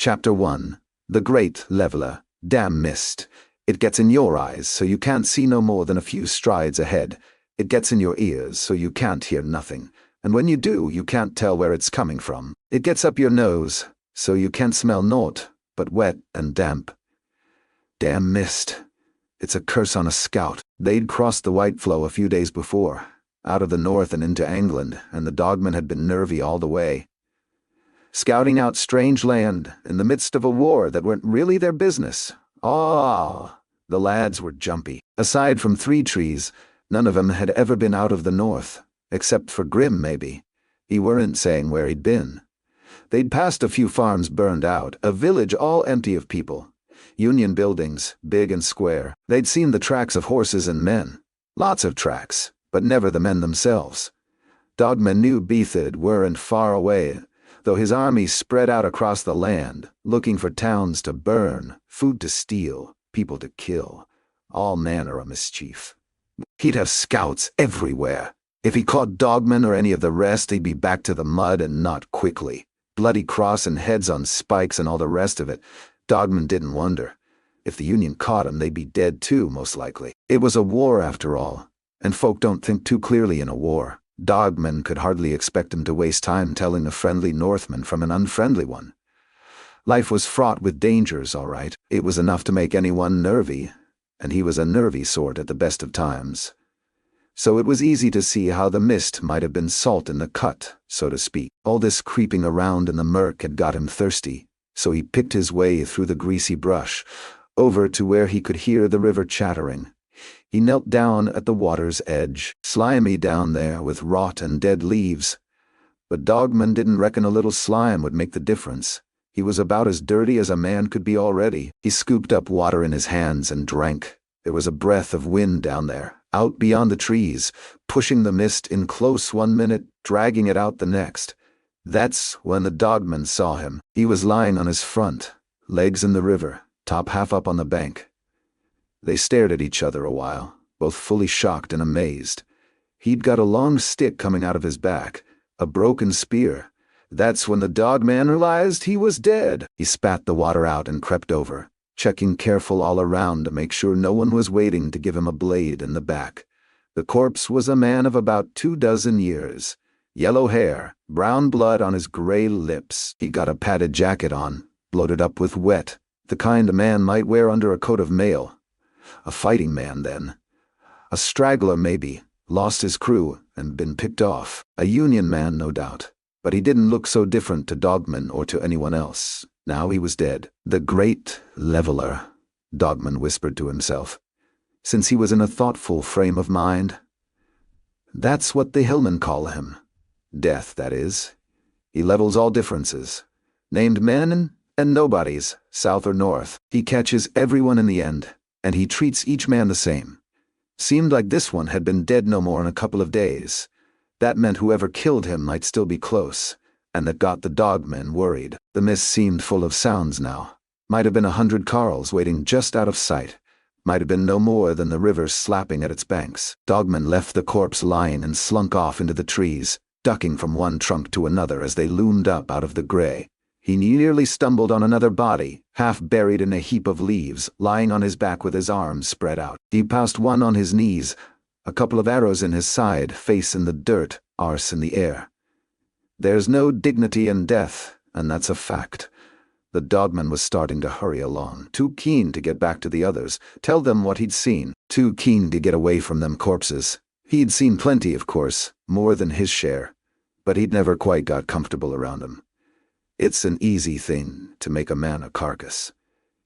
Chapter 1. The Great Leveler. Damn mist. It gets in your eyes so you can't see no more than a few strides ahead. It gets in your ears so you can't hear nothing. And when you do, you can't tell where it's coming from. It gets up your nose so you can't smell naught but wet and damp. Damn mist. It's a curse on a scout. They'd crossed the White Flow a few days before, out of the north and into Angland, and the Dogman had been nervy all the way. Scouting out strange land in the midst of a war that weren't really their business. The lads were jumpy. Aside from 3 trees, none of 'em had ever been out of the north, except for Grim maybe. He weren't saying where he'd been. They'd passed a few farms burned out, a village all empty of people. Union buildings, big and square. They'd seen the tracks of horses and men. Lots of tracks, but never the men themselves. Dogman knew Bethid weren't far away, though his army spread out across the land, looking for towns to burn, food to steal, people to kill, all manner of mischief. He'd have scouts everywhere. If he caught Dogman or any of the rest, he'd be back to the mud and not quickly. Bloody cross and heads on spikes and all the rest of it. Dogman didn't wonder. If the Union caught him, they'd be dead too, most likely. It was a war after all, and folk don't think too clearly in a war. Dogman could hardly expect him to waste time telling a friendly Northman from an unfriendly one. Life was fraught with dangers, all right. It was enough to make anyone nervy, and he was a nervy sort at the best of times. So it was easy to see how the mist might have been salt in the cut, so to speak. All this creeping around in the murk had got him thirsty, so he picked his way through the greasy brush, over to where he could hear the river chattering. He knelt down at the water's edge, slimy down there with rot and dead leaves. But Dogman didn't reckon a little slime would make the difference. He was about as dirty as a man could be already. He scooped up water in his hands and drank. There was a breath of wind down there, out beyond the trees, pushing the mist in close 1 minute, dragging it out the next. That's when the Dogman saw him. He was lying on his front, legs in the river, top half up on the bank. They stared at each other a while, both fully shocked and amazed. He'd got a long stick coming out of his back, a broken spear. That's when the Dogman realized he was dead. He spat the water out and crept over, checking careful all around to make sure no one was waiting to give him a blade in the back. The corpse was a man of about 24 years. Yellow hair, brown blood on his gray lips. He got a padded jacket on, bloated up with wet, the kind a man might wear under a coat of mail. A fighting man, then. A straggler, maybe, lost his crew and been picked off. A Union man, no doubt. But he didn't look so different to Dogman or to anyone else. Now he was dead. The Great Leveler, Dogman whispered to himself, since he was in a thoughtful frame of mind. That's what the hillmen call him. Death, that is. He levels all differences. Named men and nobodies, south or north. He catches everyone in the end, and he treats each man the same. Seemed like this one had been dead no more in a couple of days. That meant whoever killed him might still be close, and that got the Dogmen worried. The mist seemed full of sounds now. Might have been 100 carles waiting just out of sight. Might have been no more than the river slapping at its banks. Dogman left the corpse lying and slunk off into the trees, ducking from one trunk to another as they loomed up out of the gray. He nearly stumbled on another body, half buried in a heap of leaves, lying on his back with his arms spread out. He passed one on his knees, a couple of arrows in his side, face in the dirt, arse in the air. There's no dignity in death, and that's a fact. The Dogman was starting to hurry along, too keen to get back to the others, tell them what he'd seen, too keen to get away from them corpses. He'd seen plenty, of course, more than his share, but he'd never quite got comfortable around them. It's an easy thing to make a man a carcass.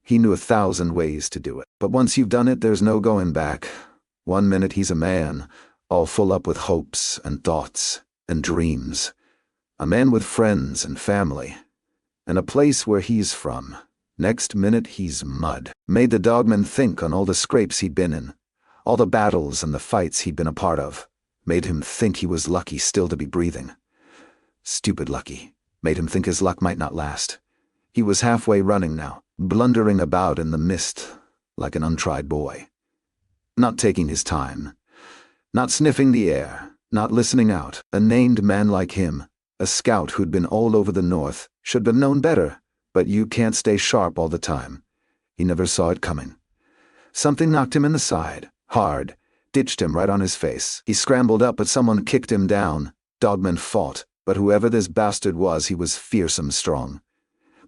He knew 1,000 ways to do it, but once you've done it, there's no going back. 1 minute he's a man, all full up with hopes and thoughts and dreams. A man with friends and family, and a place where he's from. Next minute he's mud. Made the Dogman think on all the scrapes he'd been in, all the battles and the fights he'd been a part of. Made him think he was lucky still to be breathing. Stupid lucky. Made him think his luck might not last. He was halfway running now, blundering about in the mist like an untried boy. Not taking his time, not sniffing the air, not listening out. A named man like him, a scout who'd been all over the north, should have known better. but you can't stay sharp all the time. He never saw it coming. Something knocked him in the side, hard, ditched him right on his face. He scrambled up, but someone kicked him down. Dogman fought, but whoever this bastard was, he was fearsome strong.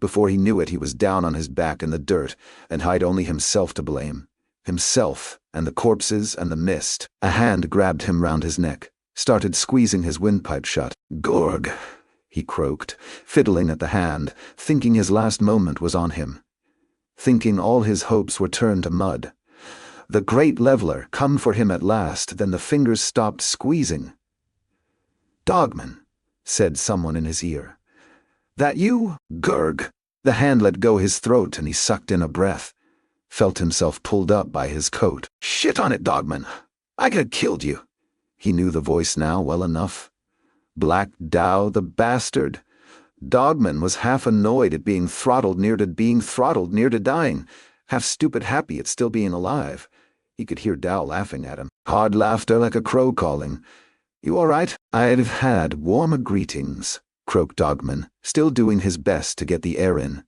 Before he knew it, he was down on his back in the dirt, and had only himself to blame. Himself, and the corpses, and the mist. A hand grabbed him round his neck, started squeezing his windpipe shut. "Gorg," he croaked, fiddling at the hand, thinking his last moment was on him. Thinking all his hopes were turned to mud. The great leveler come for him at last, then the fingers stopped squeezing. "Dogman," said someone in his ear. "That you, Gurg?" The hand let go his throat and he sucked in a breath. Felt himself pulled up by his coat. "Shit on it, Dogman. I could have killed you." He knew the voice now well enough. Black Dow, the bastard. Dogman was half annoyed at being throttled near to dying, half stupid happy at still being alive. He could hear Dow laughing at him. Hard laughter like a crow calling. "You all right?" "I'd have had warmer greetings," croaked Dogman, still doing his best to get the air in.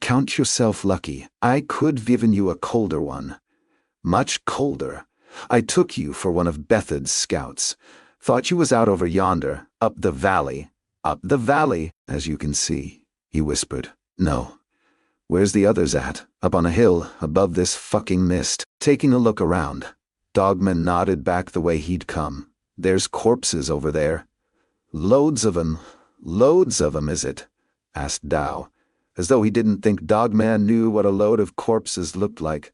"Count yourself lucky. I could have given you a colder one. Much colder. I took you for one of Bethed's scouts. Thought you was out over yonder, up the valley. Up the valley, as you can see," he whispered. "No. Where's the others at? Up on a hill, above this fucking mist." Taking a look around, Dogman nodded back the way he'd come. "There's corpses over there." Loads of 'em, is it?" asked Dow, as though he didn't think Dogman knew what a load of corpses looked like.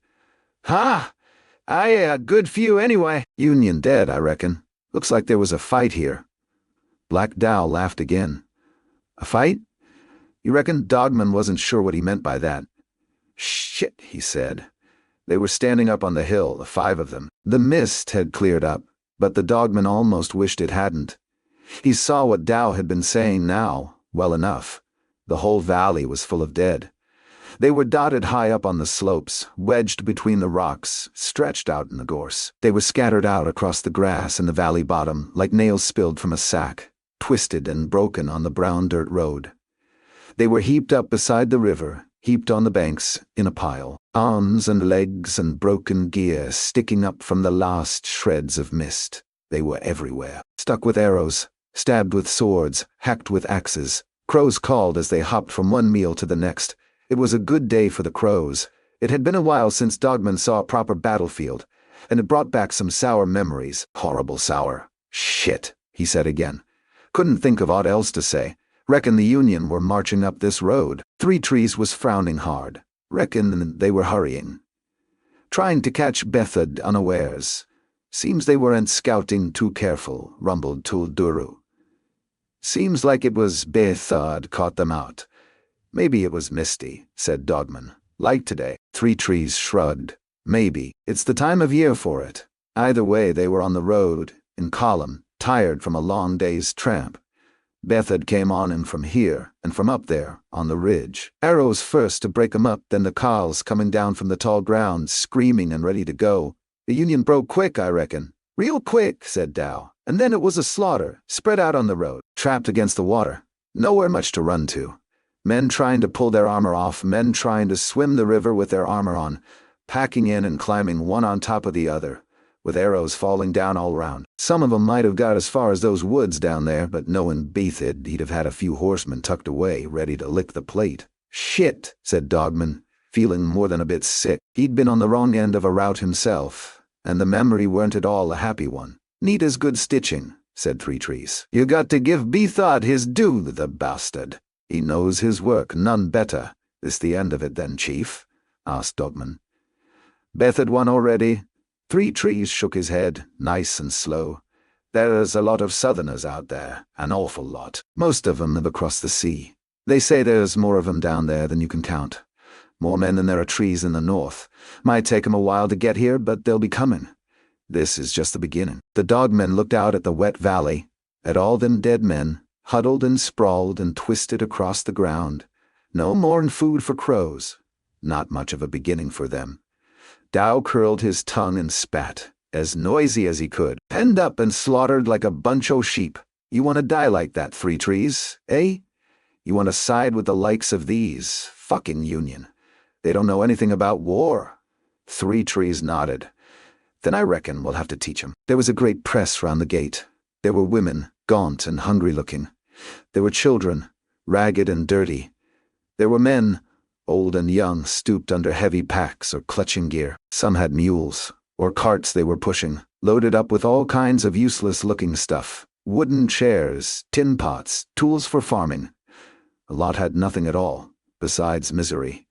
"Ha! A good few anyway." "Union dead, I reckon. Looks like there was a fight here." Black Dow laughed again. "A fight? You reckon?" Dogman wasn't sure what he meant by that. "Shit," he said. They were standing up on the hill, the 5 of them. The mist had cleared up, but the Dogman almost wished it hadn't. He saw what Dow had been saying now, well enough. The whole valley was full of dead. They were dotted high up on the slopes, wedged between the rocks, stretched out in the gorse. They were scattered out across the grass in the valley bottom, like nails spilled from a sack, twisted and broken on the brown dirt road. They were heaped up beside the river, heaped on the banks, in a pile, arms and legs and broken gear sticking up from the last shreds of mist. They were everywhere, stuck with arrows, stabbed with swords, hacked with axes. Crows called as they hopped from one meal to the next. It was a good day for the crows. It had been a while since Dogman saw a proper battlefield, and it brought back some sour memories. Horrible sour. "Shit," he said again. Couldn't think of aught else to say. Reckon the Union were marching up this road. Three Trees was frowning hard. Reckon they were hurrying. Trying to catch Bethed unawares. "Seems they weren't scouting too careful," rumbled Tulduru. "Seems like it was Bethed caught them out. Maybe it was misty," said Dogman. "Like today." 3 Trees shrugged. "Maybe. It's the time of year for it." Either way, they were on the road, in column, tired from a long day's tramp. Bethed came on in from here, and from up there, on the ridge. Arrows first to break 'em up, then the Carls coming down from the tall ground, screaming and ready to go. "The Union broke quick, I reckon." "Real quick," said Dow. "And then it was a slaughter, spread out on the road, trapped against the water. Nowhere much to run to. Men trying to pull their armor off, men trying to swim the river with their armor on, packing in and climbing one on top of the other, with arrows falling down all round. Some of 'em might have got as far as those woods down there, but knowing Bethed, he'd have had a few horsemen tucked away, ready to lick the plate." "Shit," said Dogman, feeling more than a bit sick. He'd been on the wrong end of a route himself, and the memory weren't at all a happy one. "Neat as good stitching," said 3 Trees. "You got to give Bethed his due, the bastard. He knows his work, none better." "This the end of it then, Chief?" asked Dogman. "Bethed won already?" 3 Trees shook his head, nice and slow. "There's a lot of Southerners out there, an awful lot. Most of 'em live across the sea. They say there's more of 'em down there than you can count. More men than there are trees in the north. Might take 'em a while to get here, but they'll be coming. This is just the beginning." The Dogmen looked out at the wet valley, at all them dead men, huddled and sprawled and twisted across the ground. No more'n food for crows. Not much of a beginning for them. Dow curled his tongue and spat, as noisy as he could. "Penned up and slaughtered like a bunch o' sheep. You want to die like that, 3 Trees, eh? You want to side with the likes of these fucking Union? They don't know anything about war. Three Trees nodded. Then I reckon we'll have to teach 'em. There was a great press round the gate. There were women, gaunt and hungry-looking. There were children, ragged and dirty. There were men, old and young, stooped under heavy packs or clutching gear. Some had mules, or carts they were pushing, loaded up with all kinds of useless-looking stuff. Wooden chairs, tin pots, tools for farming. A lot had nothing at all, besides misery.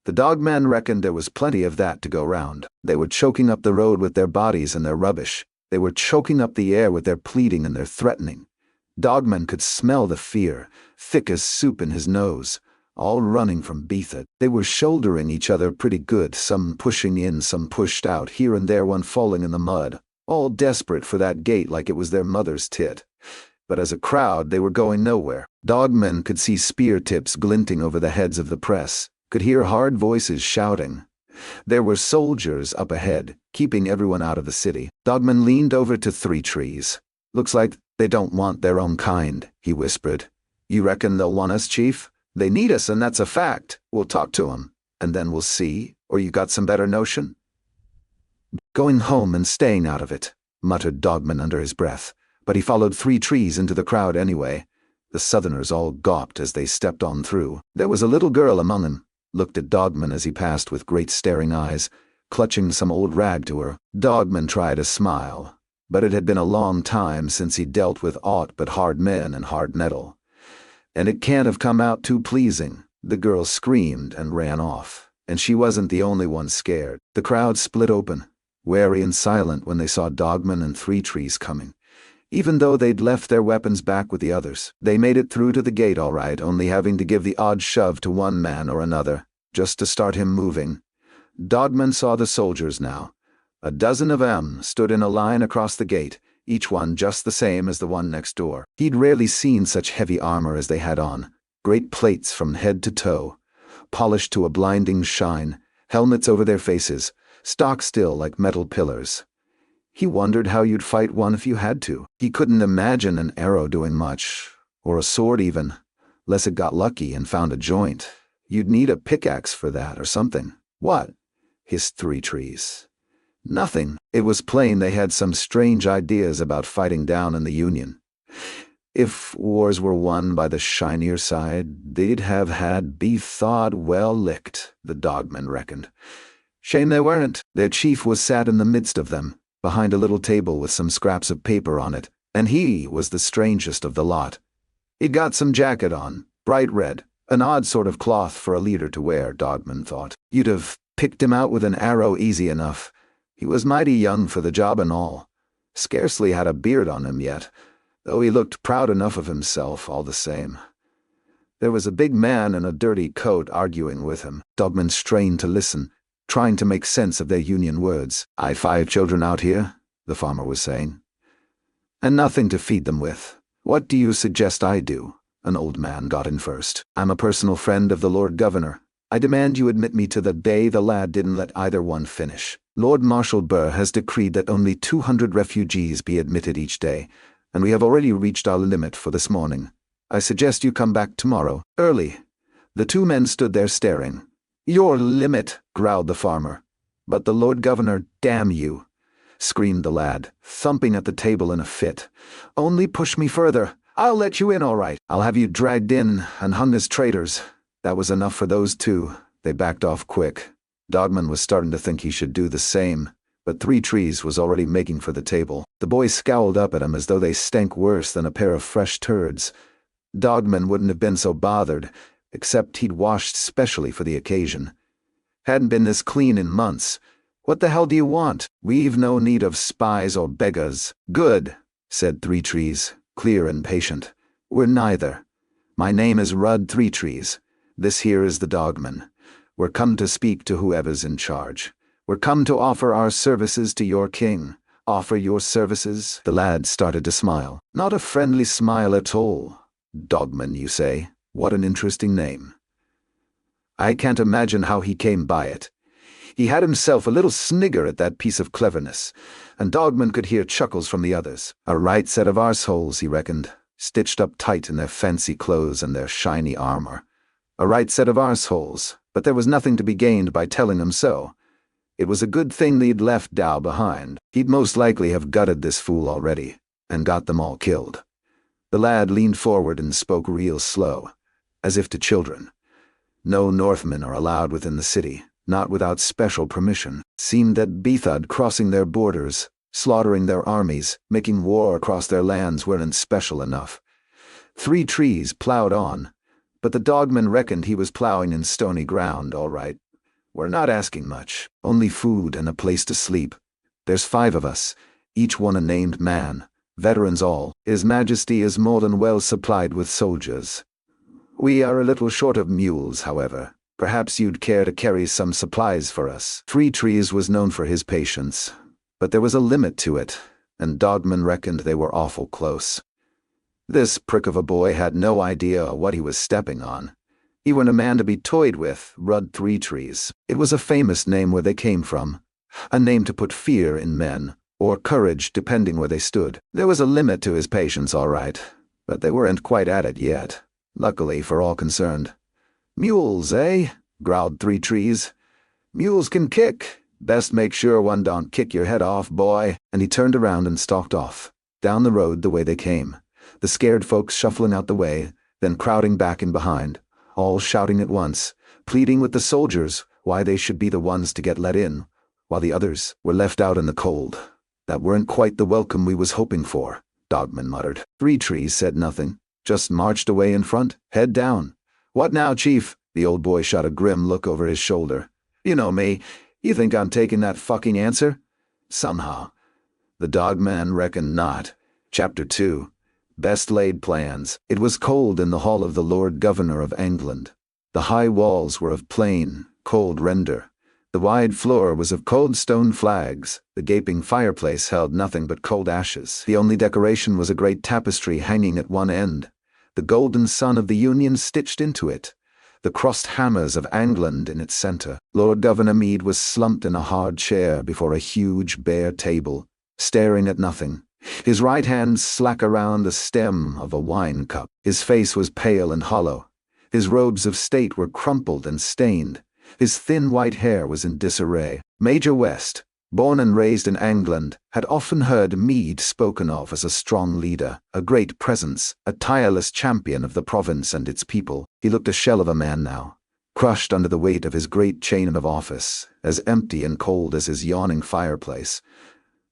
The Dogman reckoned there was plenty of that to go round. They were choking up the road with their bodies and their rubbish. They were choking up the air with their pleading and their threatening. Dogman could smell the fear, thick as soup in his nose, all running from Beatha. They were shouldering each other pretty good, some pushing in, some pushed out, here and there one falling in the mud, all desperate for that gate like it was their mother's tit. But as a crowd, they were going nowhere. Dogmen could see spear tips glinting over the heads of the press, could hear hard voices shouting. There were soldiers up ahead, keeping everyone out of the city. Dogman leaned over to Three Trees. "Looks like they don't want their own kind," he whispered. "You reckon they'll want us, Chief? They need us, and that's a fact. We'll talk to 'em, and then we'll see. Or you got some better notion?" "Going home and staying out of it," muttered Dogman under his breath, but he followed Three Trees into the crowd anyway. The Southerners all gawped as they stepped on through. There was a little girl among them, looked at Dogman as he passed with great staring eyes, clutching some old rag to her. Dogman tried a smile, but it had been a long time since he dealt with aught but hard men and hard nettle. And it can't have come out too pleasing. The girl screamed and ran off, and she wasn't the only one scared. The crowd split open, wary and silent when they saw Dogman and Three Trees coming. Even though they'd left their weapons back with the others, they made it through to the gate all right, only having to give the odd shove to one man or another, just to start him moving. Dogman saw the soldiers now. A dozen of them stood in a line across the gate, each one just the same as the one next door. He'd rarely seen such heavy armor as they had on, great plates from head to toe, polished to a blinding shine, helmets over their faces, stock still like metal pillars. He wondered how you'd fight one if you had to. He couldn't imagine an arrow doing much, or a sword even, less it got lucky and found a joint. You'd need a pickaxe for that or something. "What?" hissed Three Trees. "Nothing." It was plain they had some strange ideas about fighting down in the Union. If wars were won by the shinier side, they'd have had beef thawed well licked, the Dogman reckoned. Shame they weren't. Their chief was sat in the midst of them, behind a little table with some scraps of paper on it, and he was the strangest of the lot. He'd got some jacket on, bright red, an odd sort of cloth for a leader to wear, Dogman thought. You'd have picked him out with an arrow easy enough. He was mighty young for the job and all. Scarcely had a beard on him yet, though he looked proud enough of himself all the same. There was a big man in a dirty coat arguing with him. Dogman strained to listen, trying to make sense of their Union words. "I 5 children out here," the farmer was saying, "and nothing to feed them with. What do you suggest I do?" An old man got in first. "I'm a personal friend of the Lord Governor. I demand you admit me to the bay." The lad didn't let either one finish. "Lord Marshal Burr has decreed that only 200 refugees be admitted each day, and we have already reached our limit for this morning. I suggest you come back tomorrow, early." The two men stood there staring. "Your limit," growled the farmer. "But the Lord Governor, damn you," screamed the lad, thumping at the table in a fit. "Only push me further. I'll let you in all right. I'll have you dragged in and hung as traitors." That was enough for those two. They backed off quick. Dogman was starting to think he should do the same, but Three Trees was already making for the table. The boys scowled up at him as though they stank worse than a pair of fresh turds. Dogman wouldn't have been so bothered, except he'd washed specially for the occasion. Hadn't been this clean in months. "What the hell do you want? We've no need of spies or beggars." "Good," said Three Trees, clear and patient. "We're neither. My name is Rudd Three Trees. This here is the Dogman. We're come to speak to whoever's in charge. We're come to offer our services to your king." "Offer your services?" The lad started to smile. "Not a friendly smile at all. Dogman, you say? What an interesting name." I can't imagine how he came by it. He had himself a little snigger at that piece of cleverness, and Dogman could hear chuckles from the others. A right set of arseholes, he reckoned. stitched up tight in their fancy clothes and their shiny armor. A right set of arseholes, but there was nothing to be gained by telling them so. It was a good thing they'd left Dow behind. He'd most likely have gutted this fool already, and got them all killed. The lad leaned forward and spoke real slow, as if to children. No Northmen are allowed within the city, not without special permission. Seemed that Bethud crossing their borders, slaughtering their armies, making war across their lands weren't special enough. 3 trees plowed on, but the Dogman reckoned he was plowing in stony ground, all right. We're not asking much, only food and a place to sleep. There's 5 of us, each one a named man, veterans all. His Majesty is more than well supplied with soldiers. We are a little short of mules, however. Perhaps you'd care to carry some supplies for us. 3 Trees was known for his patience, but there was a limit to it, and Dogman reckoned they were awful close. This prick of a boy had no idea what he was stepping on. He weren't a man to be toyed with, Rudd 3 Trees. It was a famous name where they came from, a name to put fear in men, or courage depending where they stood. There was a limit to his patience, all right, but they weren't quite at it yet, luckily for all concerned. Mules, eh? Growled 3 Trees. Mules can kick. Best make sure one don't kick your head off, boy. And he turned around and stalked off, down the road the way they came, the scared folks shuffling out the way, then crowding back in behind, all shouting at once, pleading with the soldiers why they should be the ones to get let in, while the others were left out in the cold. That weren't quite the welcome we was hoping for, Dogman muttered. 3 Trees said nothing, just marched away in front, head down. What now, Chief? The old boy shot a grim look over his shoulder. You know me. You think I'm taking that fucking answer? Somehow. The Dogman reckoned not. Chapter 2. Best laid plans. It was cold in the hall of the Lord Governor of Angland. The high walls were of plain, cold render. The wide floor was of cold stone flags. The gaping fireplace held nothing but cold ashes. The only decoration was a great tapestry hanging at one end, the golden sun of the Union stitched into it, the crossed hammers of Angland in its center. Lord Governor Meade was slumped in a hard chair before a huge bare table, staring at nothing, his right hand slack around the stem of a wine cup. His face was pale and hollow. His robes of state were crumpled and stained. His thin white hair was in disarray. Major West, born and raised in Angland, had often heard Meade spoken of as a strong leader, a great presence, a tireless champion of the province and its people. He looked a shell of a man now, crushed under the weight of his great chain of office, as empty and cold as his yawning fireplace.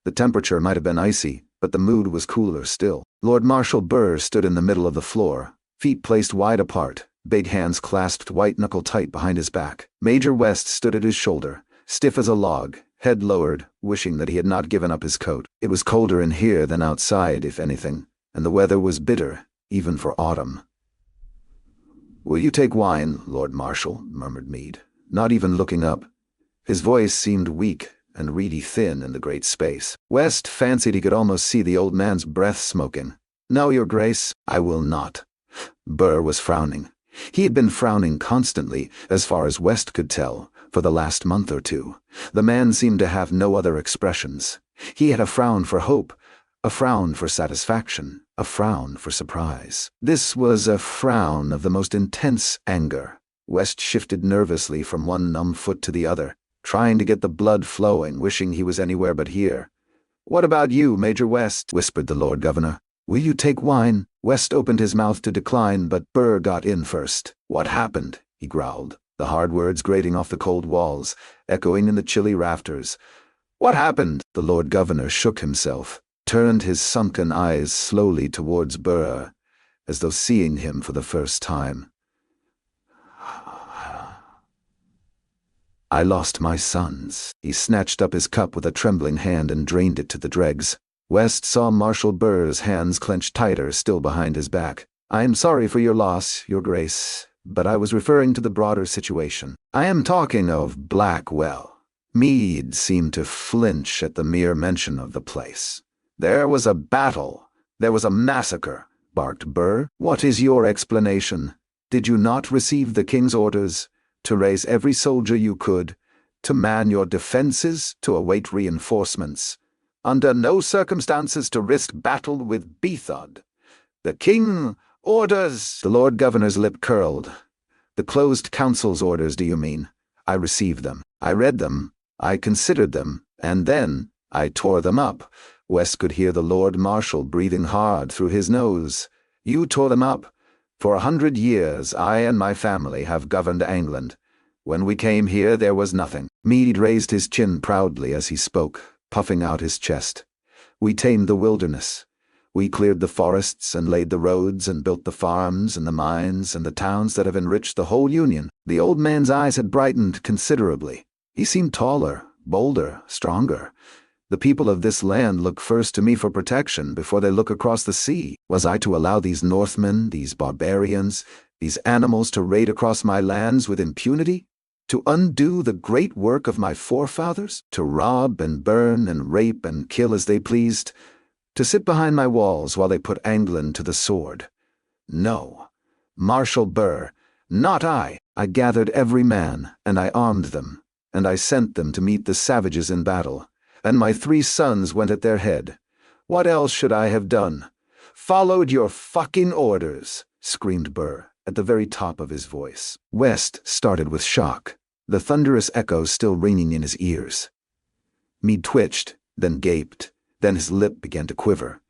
The temperature might have been icy, but the mood was cooler still. Lord Marshal Burr stood in the middle of the floor, feet placed wide apart, big hands clasped white-knuckle tight behind his back. Major West stood at his shoulder, stiff as a log, head lowered, wishing that he had not given up his coat. It was colder in here than outside, if anything, and the weather was bitter, even for autumn. "Will you take wine, Lord Marshal?" murmured Meade, not even looking up. His voice seemed weak and reedy thin in the great space. West fancied he could almost see the old man's breath smoking. "No, Your Grace, I will not." Burr was frowning. He had been frowning constantly, as far as West could tell, for the last month or 2. The man seemed to have no other expressions. He had a frown for hope, a frown for satisfaction, a frown for surprise. This was a frown of the most intense anger. West shifted nervously from one numb foot to the other, trying to get the blood flowing, wishing he was anywhere but here. "What about you, Major West?" whispered the Lord Governor. "Will you take wine?" West opened his mouth to decline, but Burr got in first. "What happened?" he growled, the hard words grating off the cold walls, echoing in the chilly rafters. "What happened?" The Lord Governor shook himself, turned his sunken eyes slowly towards Burr, as though seeing him for the first time. "I lost my sons." He snatched up his cup with a trembling hand and drained it to the dregs. West saw Marshal Burr's hands clenched tighter, still behind his back. "I am sorry for your loss, Your Grace, but I was referring to the broader situation. I am talking of Blackwell." Meade seemed to flinch at the mere mention of the place. "There was a battle. There was a massacre," barked Burr. "What is your explanation? Did you not receive the king's orders to raise every soldier you could, to man your defenses, to await reinforcements, under no circumstances to risk battle with Bethud? "The king orders." The Lord Governor's lip curled. "The closed council's orders, do you mean? I received them. I read them. I considered them. And then I tore them up." West could hear the Lord Marshal breathing hard through his nose. "You tore them up? For 100 years I and my family have governed Angland. When we came here there was nothing." Meade raised his chin proudly as he spoke, puffing out his chest. "We tamed the wilderness. We cleared the forests and laid the roads and built the farms and the mines and the towns that have enriched the whole Union." The old man's eyes had brightened considerably. He seemed taller, bolder, stronger. "The people of this land look first to me for protection before they look across the sea. Was I to allow these Northmen, these barbarians, these animals to raid across my lands with impunity? To undo the great work of my forefathers? To rob and burn and rape and kill as they pleased? To sit behind my walls while they put Angland to the sword? No. Marshal Burr, not I. I gathered every man, and I armed them, and I sent them to meet the savages in battle, and my 3 sons went at their head. What else should I have done? Followed your fucking orders," screamed Burr, at the very top of his voice. West started with shock, the thunderous echoes still ringing in his ears. Meade twitched, then gaped, then his lip began to quiver.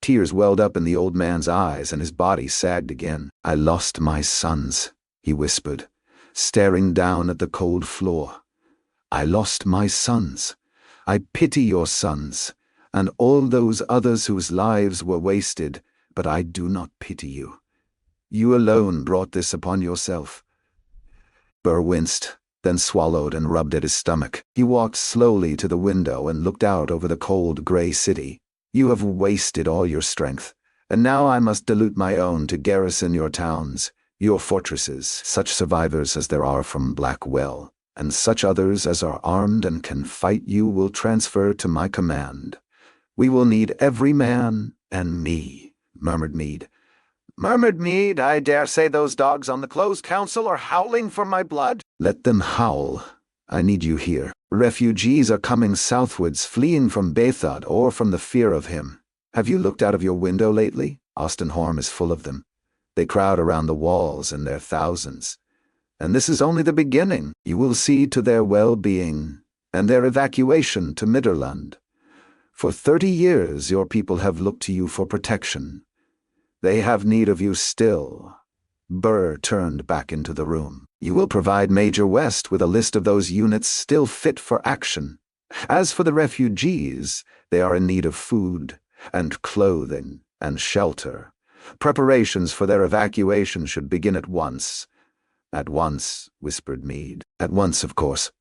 Tears welled up in the old man's eyes and his body sagged again. "I lost my sons," he whispered, staring down at the cold floor. "I lost my sons. I pity your sons, and all those others whose lives were wasted, but I do not pity you. You alone brought this upon yourself." Burr winced, then swallowed and rubbed at his stomach. He walked slowly to the window and looked out over the cold gray city. "You have wasted all your strength, and now I must dilute my own to garrison your towns, your fortresses, such survivors as there are from Blackwell, and such others as are armed and can fight you will transfer to my command. We will need every man and me," murmured Meade. "I dare say those dogs on the closed council are howling for my blood." "Let them howl. I need you here. Refugees are coming southwards, fleeing from Bayaz or from the fear of him. Have you looked out of your window lately? Ostenhorn is full of them. They crowd around the walls in their thousands. And this is only the beginning. You will see to their well-being and their evacuation to Midderland. For 30 years your people have looked to you for protection. They have need of you still." Burr turned back into the room. "You will provide Major West with a list of those units still fit for action. As for the refugees, they are in need of food and clothing and shelter. Preparations for their evacuation should begin at once." "At once," whispered Meade. "At once, of course."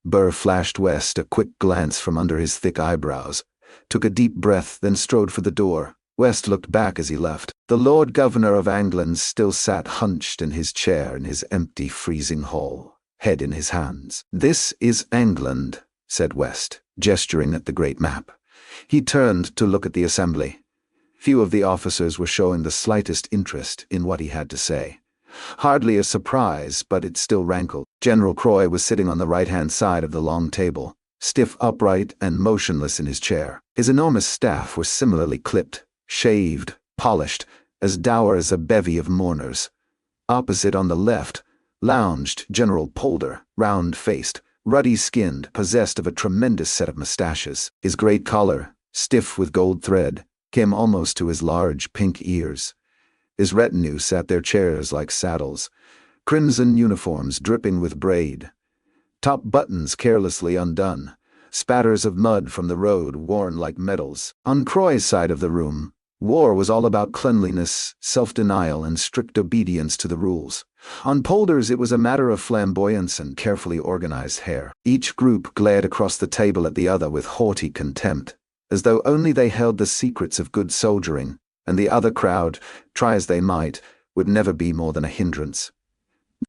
Burr flashed West a quick glance from under his thick eyebrows, took a deep breath, then strode for the door. West looked back as he left. The Lord Governor of Angland still sat hunched in his chair in his empty freezing hall, head in his hands. "This is Angland," said West, gesturing at the great map. He turned to look at the assembly. Few of the officers were showing the slightest interest in what he had to say. Hardly a surprise, but it still rankled. General Croy was sitting on the right-hand side of the long table, stiff upright and motionless in his chair. His enormous staff was similarly clipped, shaved, polished, as dour as a bevy of mourners. Opposite on the left lounged General Polder, round-faced, ruddy-skinned, possessed of a tremendous set of mustaches. His great collar, stiff with gold thread, came almost to his large pink ears. His retinue sat their chairs like saddles, crimson uniforms dripping with braid, top buttons carelessly undone, spatters of mud from the road worn like medals. On Croy's side of the room, war was all about cleanliness, self-denial, and strict obedience to the rules. On Polder's it was a matter of flamboyance and carefully organized hair. Each group glared across the table at the other with haughty contempt, as though only they held the secrets of good soldiering, and the other crowd, try as they might, would never be more than a hindrance.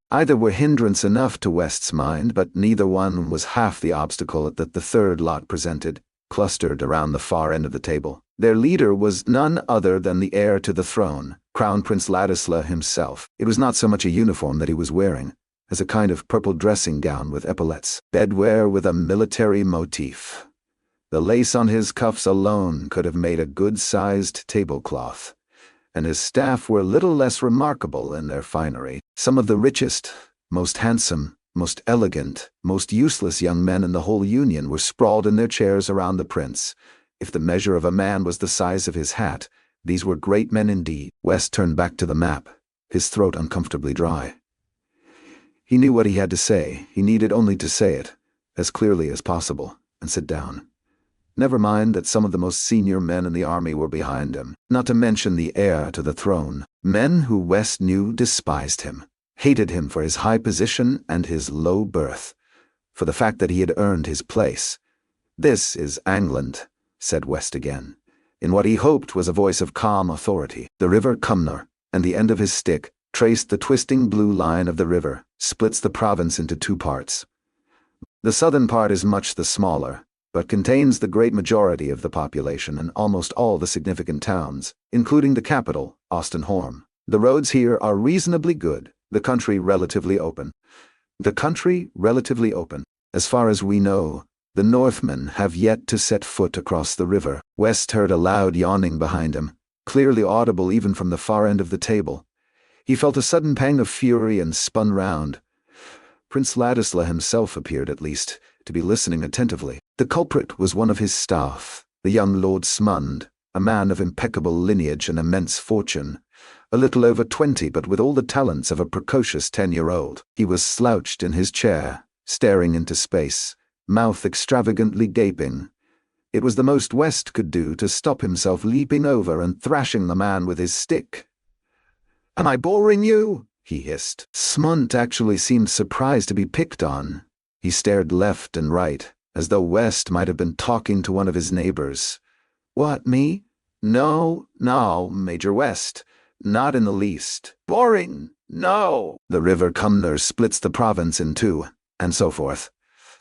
Either were hindrance enough to West's mind, but neither one was half the obstacle that the third lot presented, clustered around the far end of the table. Their leader was none other than the heir to the throne, Crown Prince Ladislas himself. It was not so much a uniform that he was wearing, as a kind of purple dressing gown with epaulets, bedwear with a military motif. The lace on his cuffs alone could have made a good-sized tablecloth. and his staff were little less remarkable in their finery. Some of the richest, most handsome, most elegant, most useless young men in the whole Union were sprawled in their chairs around the prince. If the measure of a man was the size of his hat, these were great men indeed. West turned back to the map, his throat uncomfortably dry. He knew what he had to say. He needed only to say it, as clearly as possible, and sit down. Never mind that some of the most senior men in the army were behind him, not to mention the heir to the throne. Men who West knew despised him, hated him for his high position and his low birth, for the fact that he had earned his place. "This is Angland," said West again, in what he hoped was a voice of calm authority. The river Cumnor, and the end of his stick traced the twisting blue line of the river, splits the province into two parts. The southern part is much the smaller, but contains the great majority of the population and almost all the significant towns, including the capital, Ostenholm. The roads here are reasonably good, the country relatively open. As far as we know, the Northmen have yet to set foot across the river. West heard a loud yawning behind him, clearly audible even from the far end of the table. He felt a sudden pang of fury and spun round. Prince Ladisla himself appeared, at least, to be listening attentively. The culprit was one of his staff, the young Lord Smund, a man of impeccable lineage and immense fortune, a little over 20 but with all the talents of a precocious 10-year-old. He was slouched in his chair, staring into space, mouth extravagantly gaping. It was the most West could do to stop himself leaping over and thrashing the man with his stick. "Am I boring you?" he hissed. Smund actually seemed surprised to be picked on. He stared left and right, as though West might have been talking to one of his neighbors. "What, me? No, Major West. Not in the least. Boring? No. The river Cumnor splits the province in two, and so forth.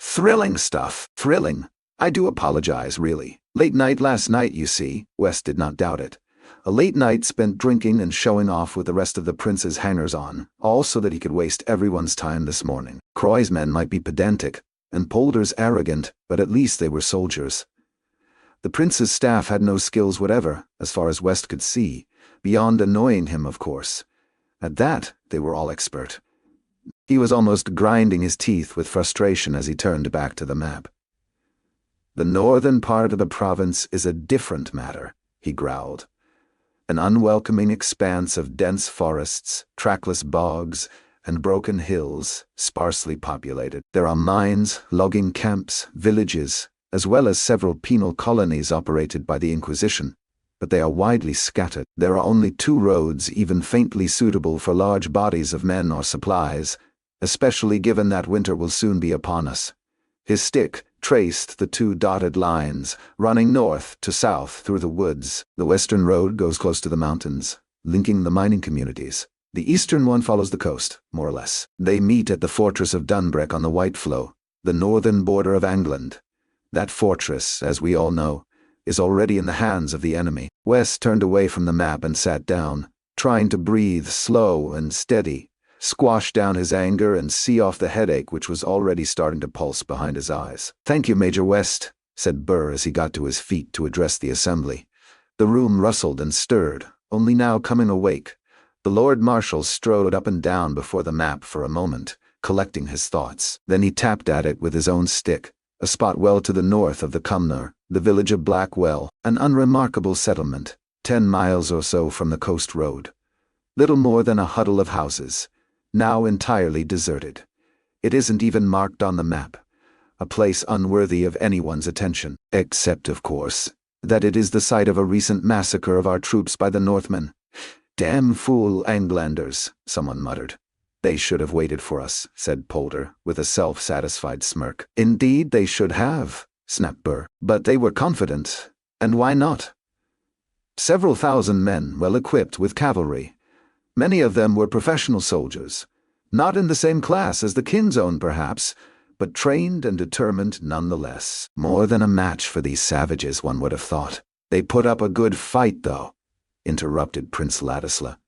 Thrilling stuff. Thrilling. I do apologize, really. Late night last night, you see." West did not doubt it. A late night spent drinking and showing off with the rest of the prince's hangers-on, all so that he could waste everyone's time this morning. Croy's men might be pedantic, and Polder's arrogant, but at least they were soldiers. The prince's staff had no skills whatever, as far as West could see, beyond annoying him, of course. At that, they were all expert. He was almost grinding his teeth with frustration as he turned back to the map. "The northern part of the province is a different matter," he growled. "An unwelcoming expanse of dense forests, trackless bogs, and broken hills, sparsely populated. There are mines, logging camps, villages, as well as several penal colonies operated by the Inquisition, but they are widely scattered. There are only 2 roads even faintly suitable for large bodies of men or supplies, especially given that winter will soon be upon us." His stick traced the 2 dotted lines, running north to south through the woods. The western road goes close to the mountains, linking the mining communities. The eastern one follows the coast, more or less. They meet at the fortress of Dunbrek on the Whiteflow, the northern border of Angland. That fortress, as we all know, is already in the hands of the enemy. West turned away from the map and sat down, trying to breathe slow and steady, squash down his anger and see off the headache which was already starting to pulse behind his eyes. "Thank you, Major West," said Burr as he got to his feet to address the assembly. The room rustled and stirred, only now coming awake. The Lord Marshal strode up and down before the map for a moment, collecting his thoughts. Then he tapped at it with his own stick, a spot well to the north of the Cumnor, the village of Blackwell, an unremarkable settlement, 10 miles or so from the coast road. Little more than a huddle of houses, now entirely deserted. It isn't even marked on the map, a place unworthy of anyone's attention, except, of course, that it is the site of a recent massacre of our troops by the Northmen. "Damn fool Anglanders," someone muttered. "They should have waited for us," said Polder, with a self-satisfied smirk. "Indeed they should have," snapped Burr. "But they were confident, and why not? Several thousand men, well equipped with cavalry. Many of them were professional soldiers, not in the same class as the king's own perhaps, but trained and determined nonetheless. More than a match for these savages, one would have thought. They put up a good fight, though," interrupted Prince Ladisla.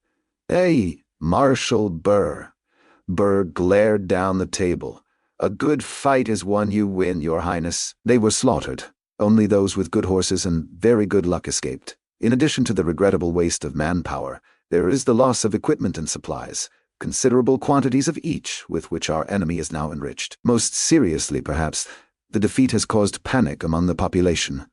"Hey, Marshal Burr." Burr glared down the table. "A good fight is one you win, Your Highness. They were slaughtered. Only those with good horses and very good luck escaped. In addition to the regrettable waste of manpower, there is the loss of equipment and supplies, considerable quantities of each with which our enemy is now enriched. Most seriously, perhaps, the defeat has caused panic among the population.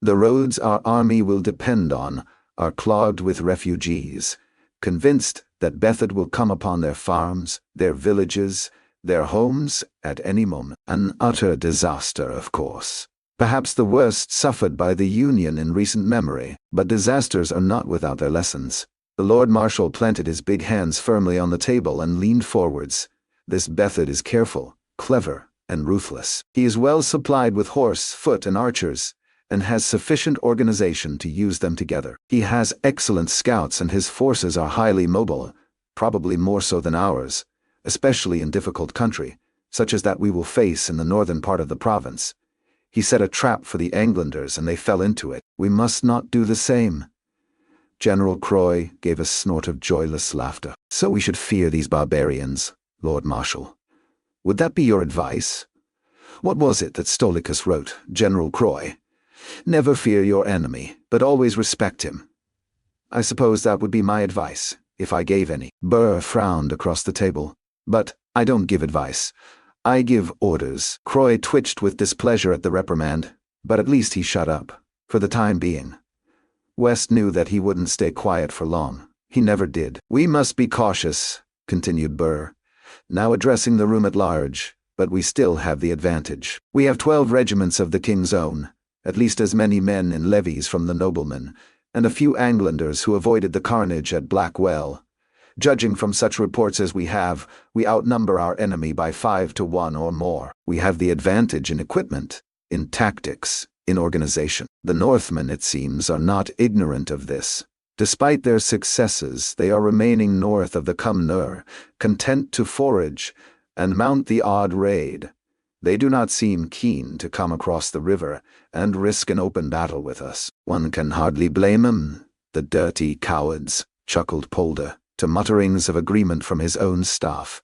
The roads our army will depend on are clogged with refugees, convinced that Bethod will come upon their farms, their villages, their homes at any moment. An utter disaster, of course. Perhaps the worst suffered by the Union in recent memory, but disasters are not without their lessons. The Lord Marshal planted his big hands firmly on the table and leaned forwards. This Bethod is careful, clever, and ruthless. He is well supplied with horse, foot, and archers, and has sufficient organization to use them together. He has excellent scouts and his forces are highly mobile, probably more so than ours, especially in difficult country, such as that we will face in the northern part of the province. He set a trap for the Anglanders and they fell into it. We must not do the same. General Croy gave a snort of joyless laughter. So we should fear these barbarians, Lord Marshal. Would that be your advice? What was it that Stolicus wrote, General Croy? Never fear your enemy, but always respect him. I suppose that would be my advice, if I gave any. Burr frowned across the table. But I don't give advice. I give orders. Croy twitched with displeasure at the reprimand, but at least he shut up, for the time being. West knew that he wouldn't stay quiet for long. He never did. We must be cautious, continued Burr, now addressing the room at large, but we still have the advantage. We have 12 regiments of the King's Own, at least as many men in levies from the noblemen, and a few Anglanders who avoided the carnage at Blackwell. Judging from such reports as we have, we outnumber our enemy by 5 to 1 or more. We have the advantage in equipment, in tactics, in organization. The Northmen, it seems, are not ignorant of this. Despite their successes, they are remaining north of the Cumnor, content to forage and mount the odd raid. They do not seem keen to come across the river and risk an open battle with us. One can hardly blame 'em, the dirty cowards, chuckled Polder, to mutterings of agreement from his own staff.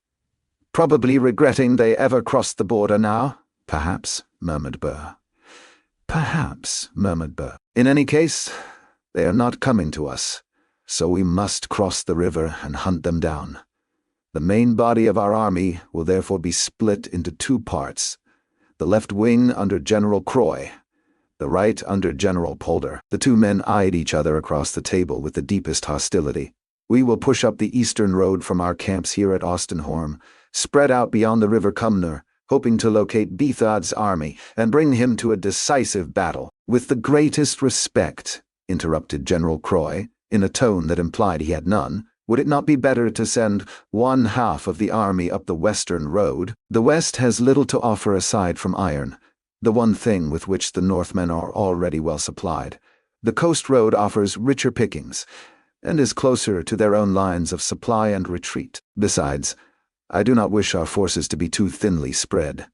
Probably regretting they ever crossed the border now? Perhaps, murmured Burr. Perhaps, murmured Burr. In any case, they are not coming to us, so we must cross the river and hunt them down. The main body of our army will therefore be split into 2 parts, the left wing under General Croy, the right under General Polder. The 2 men eyed each other across the table with the deepest hostility. We will push up the eastern road from our camps here at Austenholm, spread out beyond the river Cumnor, hoping to locate Bethod's army and bring him to a decisive battle. With the greatest respect, interrupted General Croy, in a tone that implied he had none, would it not be better to send 1/2 of the army up the western road? The west has little to offer aside from iron, the one thing with which the Northmen are already well supplied. The coast road offers richer pickings, and is closer to their own lines of supply and retreat. Besides, I do not wish our forces to be too thinly spread.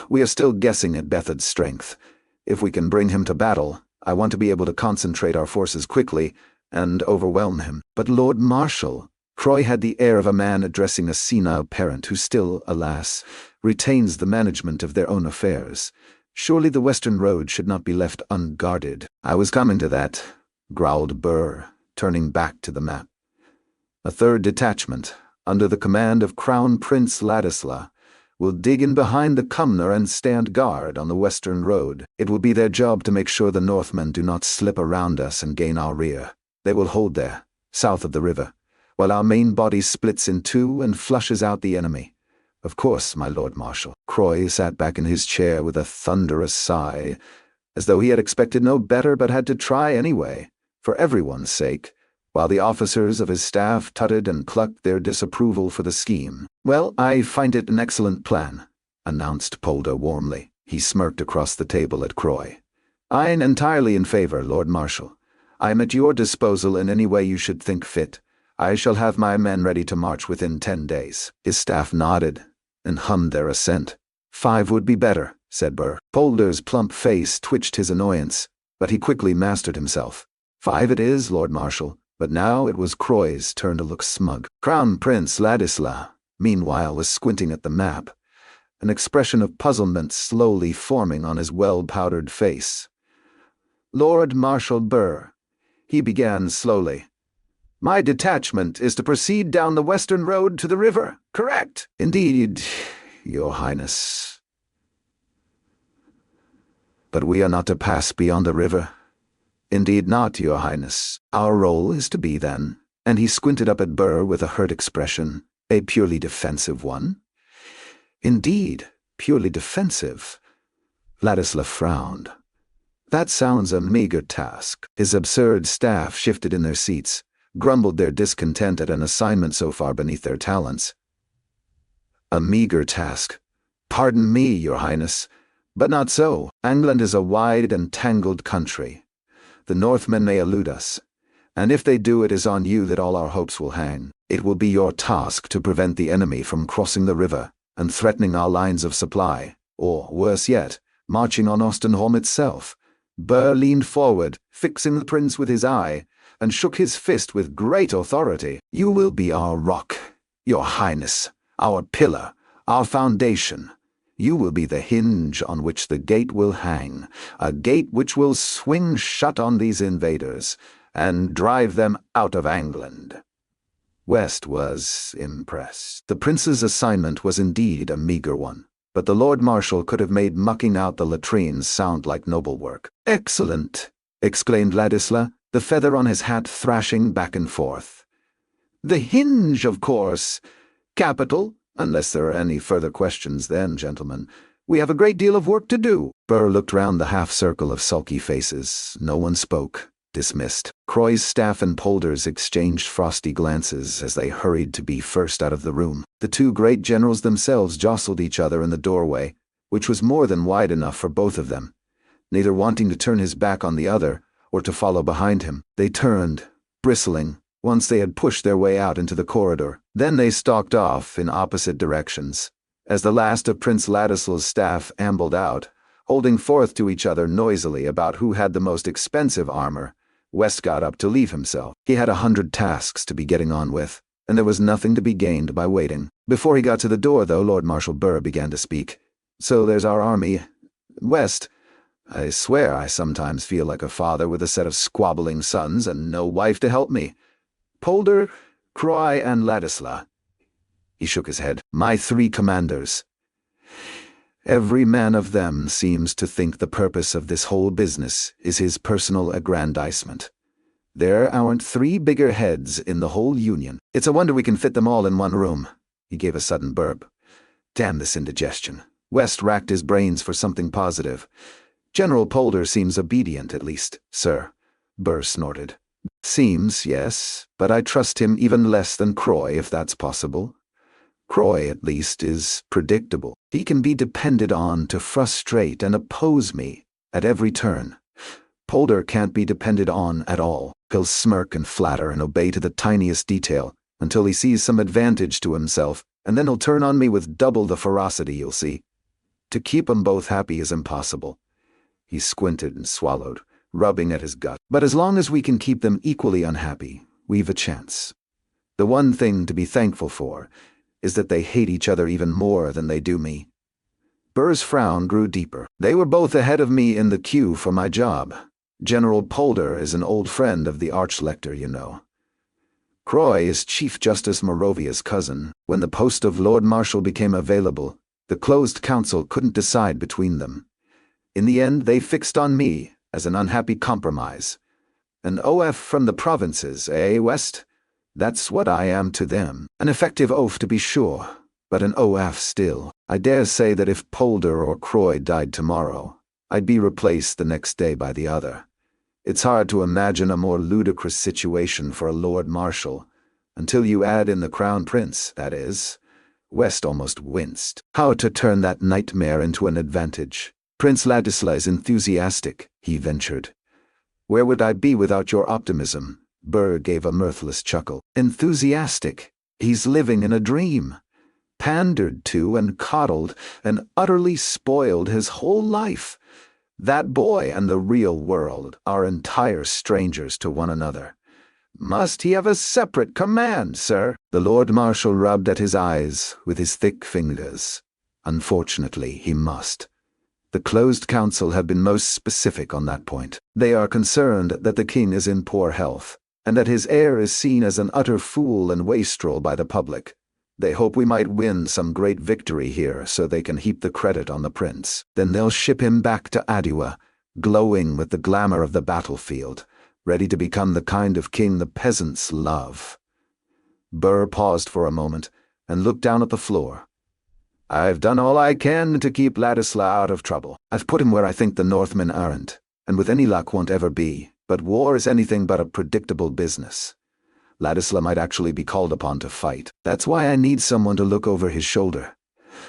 We are still guessing at Bethod's strength. If we can bring him to battle, I want to be able to concentrate our forces quickly and overwhelm him. But Lord Marshal, Croy had the air of a man addressing a senile parent who still, alas, retains the management of their own affairs. Surely the western road should not be left unguarded. I was coming to that, growled Burr, turning back to the map. A 3rd detachment, under the command of Crown Prince Ladisla, will dig in behind the Cumnor and stand guard on the western road. It will be their job to make sure the Northmen do not slip around us and gain our rear. They will hold there, south of the river, while our main body splits in 2 and flushes out the enemy. Of course, my Lord Marshal. Croy sat back in his chair with a thunderous sigh, as though he had expected no better but had to try anyway, for everyone's sake, while the officers of his staff tutted and clucked their disapproval for the scheme. Well, I find it an excellent plan, announced Polder warmly. He smirked across the table at Croy. I'm entirely in favor, Lord Marshal. I am at your disposal in any way you should think fit. I shall have my men ready to march within 10 days. His staff nodded and hummed their assent. 5 would be better, said Burr. Polder's plump face twitched his annoyance, but he quickly mastered himself. 5 it is, Lord Marshal. But now it was Croy's turn to look smug. Crown Prince Ladisla, meanwhile, was squinting at the map, an expression of puzzlement slowly forming on his well-powdered face. Lord Marshal Burr, He began slowly. My detachment is to proceed down the western road to the river, correct? Indeed, Your Highness. But we are not to pass beyond the river. Indeed not, Your Highness. Our role is to be, then. And he squinted up at Burr with a hurt expression, a purely defensive one. Indeed, purely defensive. Ladisla frowned. That sounds a meager task. His absurd staff shifted in their seats, grumbled their discontent at an assignment so far beneath their talents. A meager task. Pardon me, Your Highness, but not so. Angland is a wide and tangled country. The Northmen may elude us, and if they do, it is on you that all our hopes will hang. It will be your task to prevent the enemy from crossing the river and threatening our lines of supply, or, worse yet, marching on Ostenholm itself. Burr leaned forward, fixing the prince with his eye, and shook his fist with great authority. You will be our rock, Your Highness, our pillar, our foundation. You will be the hinge on which the gate will hang, a gate which will swing shut on these invaders, and drive them out of Angland. West was impressed. The prince's assignment was indeed a meager one, but the Lord Marshal could have made mucking out the latrines sound like noble work. Excellent, exclaimed Ladisla, the feather on his hat thrashing back and forth. The hinge, of course. Capital, unless there are any further questions then, gentlemen. We have a great deal of work to do. Burr looked round the half-circle of sulky faces. No one spoke. Dismissed. Croy's staff and Polders exchanged frosty glances as they hurried to be first out of the room. The two great generals themselves jostled each other in the doorway, which was more than wide enough for both of them, neither wanting to turn his back on the other or to follow behind him. They turned, bristling, once they had pushed their way out into the corridor. Then they stalked off in opposite directions. As the last of Prince Ladislaw's staff ambled out, holding forth to each other noisily about who had the most expensive armor, West got up to leave himself. He had 100 tasks to be getting on with, and there was nothing to be gained by waiting. Before he got to the door, though, Lord Marshal Burr began to speak. So there's our army. West, I swear I sometimes feel like a father with a set of squabbling sons and no wife to help me. Polder, Croy, and Ladisla. He shook his head. My 3 commanders. Every man of them seems to think the purpose of this whole business is his personal aggrandizement. There aren't 3 bigger heads in the whole Union. It's a wonder we can fit them all in one room. He gave a sudden burp. Damn this indigestion. West racked his brains for something positive. General Polder seems obedient, at least, sir. Burr snorted. Seems, yes, but I trust him even less than Croy, if that's possible. Croy, at least, is predictable. He can be depended on to frustrate and oppose me at every turn. Polder can't be depended on at all. He'll smirk and flatter and obey to the tiniest detail until he sees some advantage to himself, and then he'll turn on me with double the ferocity, you'll see. To keep 'em both happy is impossible. He squinted and swallowed, rubbing at his gut. But as long as we can keep them equally unhappy, we've a chance. The one thing to be thankful for is that they hate each other even more than they do me. Burr's frown grew deeper. They were both ahead of me in the queue for my job. General Polder is an old friend of the Archlector, you know. Croy is Chief Justice Moravia's cousin. When the post of Lord Marshal became available, the closed council couldn't decide between them. In the end, they fixed on me as an unhappy compromise. An OF from the provinces, eh, West? That's what I am to them. An effective oaf, to be sure, but an OF still. I dare say that if Polder or Croy died tomorrow, I'd be replaced the next day by the other. It's hard to imagine a more ludicrous situation for a Lord Marshal, until you add in the Crown Prince, that is. West almost winced. How to turn that nightmare into an advantage? Prince Ladisla is enthusiastic, he ventured. Where would I be without your optimism? Burr gave a mirthless chuckle. Enthusiastic. He's living in a dream. Pandered to and coddled and utterly spoiled his whole life. That boy and the real world are entire strangers to one another. Must he have a separate command, sir? The Lord Marshal rubbed at his eyes with his thick fingers. Unfortunately, he must. The closed council have been most specific on that point. They are concerned that the king is in poor health, and that his heir is seen as an utter fool and wastrel by the public. They hope we might win some great victory here so they can heap the credit on the prince. Then they'll ship him back to Adua, glowing with the glamour of the battlefield, ready to become the kind of king the peasants love. Burr paused for a moment and looked down at the floor. I've done all I can to keep Ladislas out of trouble. I've put him where I think the Northmen aren't, and with any luck won't ever be, but war is anything but a predictable business. Ladislas might actually be called upon to fight. That's why I need someone to look over his shoulder.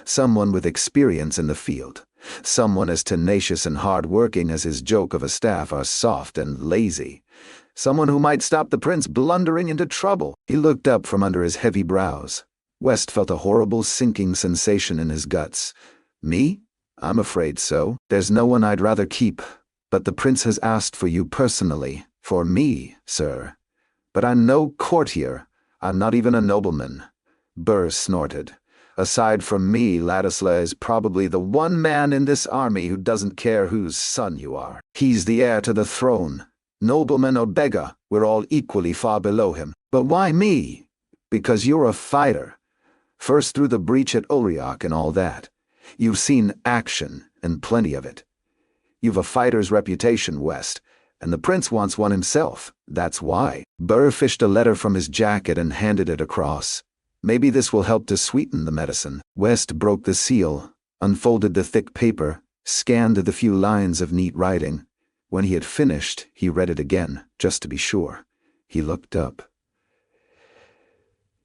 Someone with experience in the field. Someone as tenacious and hard-working as his joke of a staff are soft and lazy. Someone who might stop the prince blundering into trouble. He looked up from under his heavy brows. West felt a horrible sinking sensation in his guts. Me? I'm afraid so. There's no one I'd rather keep, but the prince has asked for you personally. For me, sir. But I'm no courtier. I'm not even a nobleman. Burr snorted. Aside from me, Ladislas is probably the one man in this army who doesn't care whose son you are. He's the heir to the throne. Nobleman or beggar, we're all equally far below him. But why me? Because you're a fighter. First through the breach at Ulriach and all that. You've seen action, and plenty of it. You've a fighter's reputation, West, and the prince wants one himself. That's why. Burr fished a letter from his jacket and handed it across. Maybe this will help to sweeten the medicine. West broke the seal, unfolded the thick paper, scanned the few lines of neat writing. When he had finished, he read it again, just to be sure. He looked up.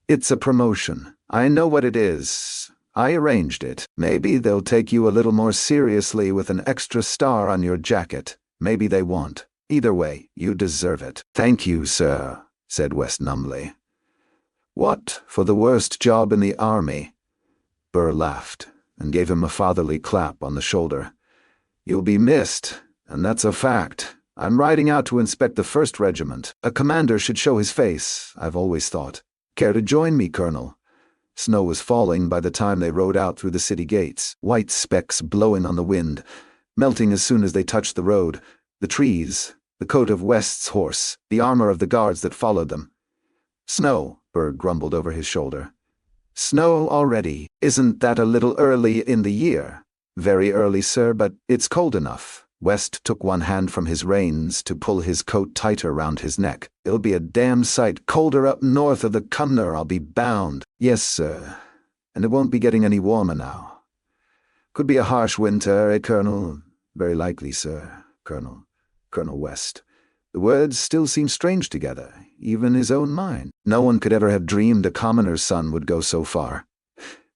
It's a promotion. I know what it is. I arranged it. Maybe they'll take you a little more seriously with an extra star on your jacket. Maybe they won't. Either way, you deserve it. Thank you, sir, said West numbly. What, for the worst job in the army? Burr laughed and gave him a fatherly clap on the shoulder. You'll be missed, and that's a fact. I'm riding out to inspect the 1st Regiment. A commander should show his face, I've always thought. Care to join me, Colonel? Snow was falling by the time they rode out through the city gates, white specks blowing on the wind, melting as soon as they touched the road, the trees, the coat of West's horse, the armor of the guards that followed them. Snow, Burr grumbled over his shoulder. Snow already. Isn't that a little early in the year? Very early, sir, but it's cold enough. West took one hand from his reins to pull his coat tighter round his neck. It'll be a damn sight colder up north of the Cumnor, I'll be bound. Yes, sir. And it won't be getting any warmer now. Could be a harsh winter, eh, Colonel? Very likely, sir, Colonel West. The words still seem strange together, even his own mind. No one could ever have dreamed a commoner's son would go so far.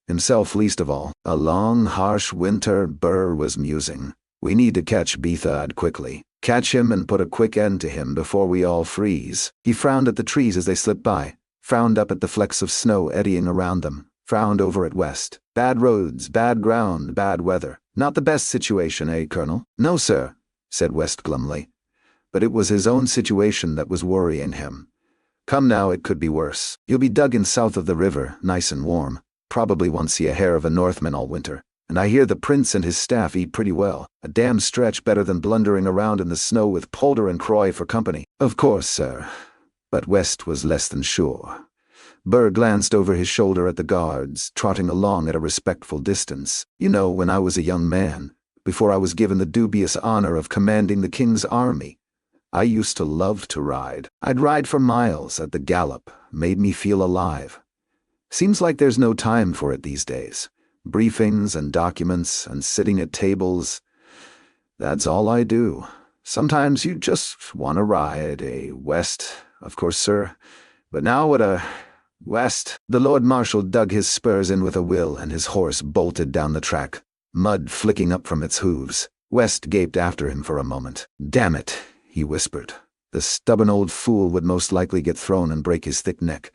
Himself least of all. A long, harsh winter, Burr was musing. We need to catch Bethad quickly. Catch him and put a quick end to him before we all freeze. He frowned at the trees as they slipped by, frowned up at the flecks of snow eddying around them, frowned over at West. Bad roads, bad ground, bad weather. Not the best situation, eh, Colonel? No, sir, said West glumly. But it was his own situation that was worrying him. Come now, it could be worse. You'll be dug in south of the river, nice and warm. Probably won't see a hair of a Northman all winter. And I hear the prince and his staff eat pretty well. A damn stretch better than blundering around in the snow with Polder and Croy for company. Of course, sir. But West was less than sure. Burr glanced over his shoulder at the guards, trotting along at a respectful distance. You know, when I was a young man, before I was given the dubious honor of commanding the king's army, I used to love to ride. I'd ride for miles at the gallop, made me feel alive. Seems like there's no time for it these days. Briefings and documents and sitting at tables. That's all I do. Sometimes you just want to ride, eh, West? Of course, sir. But now what a... West. The Lord Marshal dug his spurs in with a will and his horse bolted down the track, mud flicking up from its hooves. West gaped after him for a moment. Damn it, he whispered. The stubborn old fool would most likely get thrown and break his thick neck.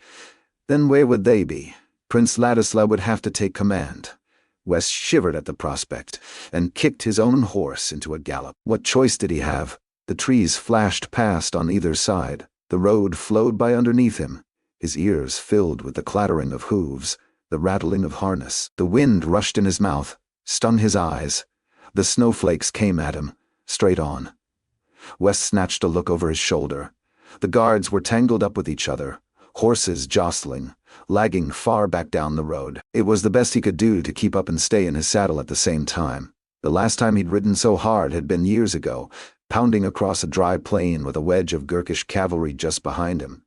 Then where would they be? Prince Ladislas would have to take command. West shivered at the prospect, and kicked his own horse into a gallop. What choice did he have? The trees flashed past on either side. The road flowed by underneath him, his ears filled with the clattering of hooves, the rattling of harness. The wind rushed in his mouth, stung his eyes. The snowflakes came at him, straight on. West snatched a look over his shoulder. The guards were tangled up with each other, horses jostling, lagging far back down the road. It was the best he could do to keep up and stay in his saddle at the same time. The last time he'd ridden so hard had been years ago, pounding across a dry plain with a wedge of Gurkish cavalry just behind him.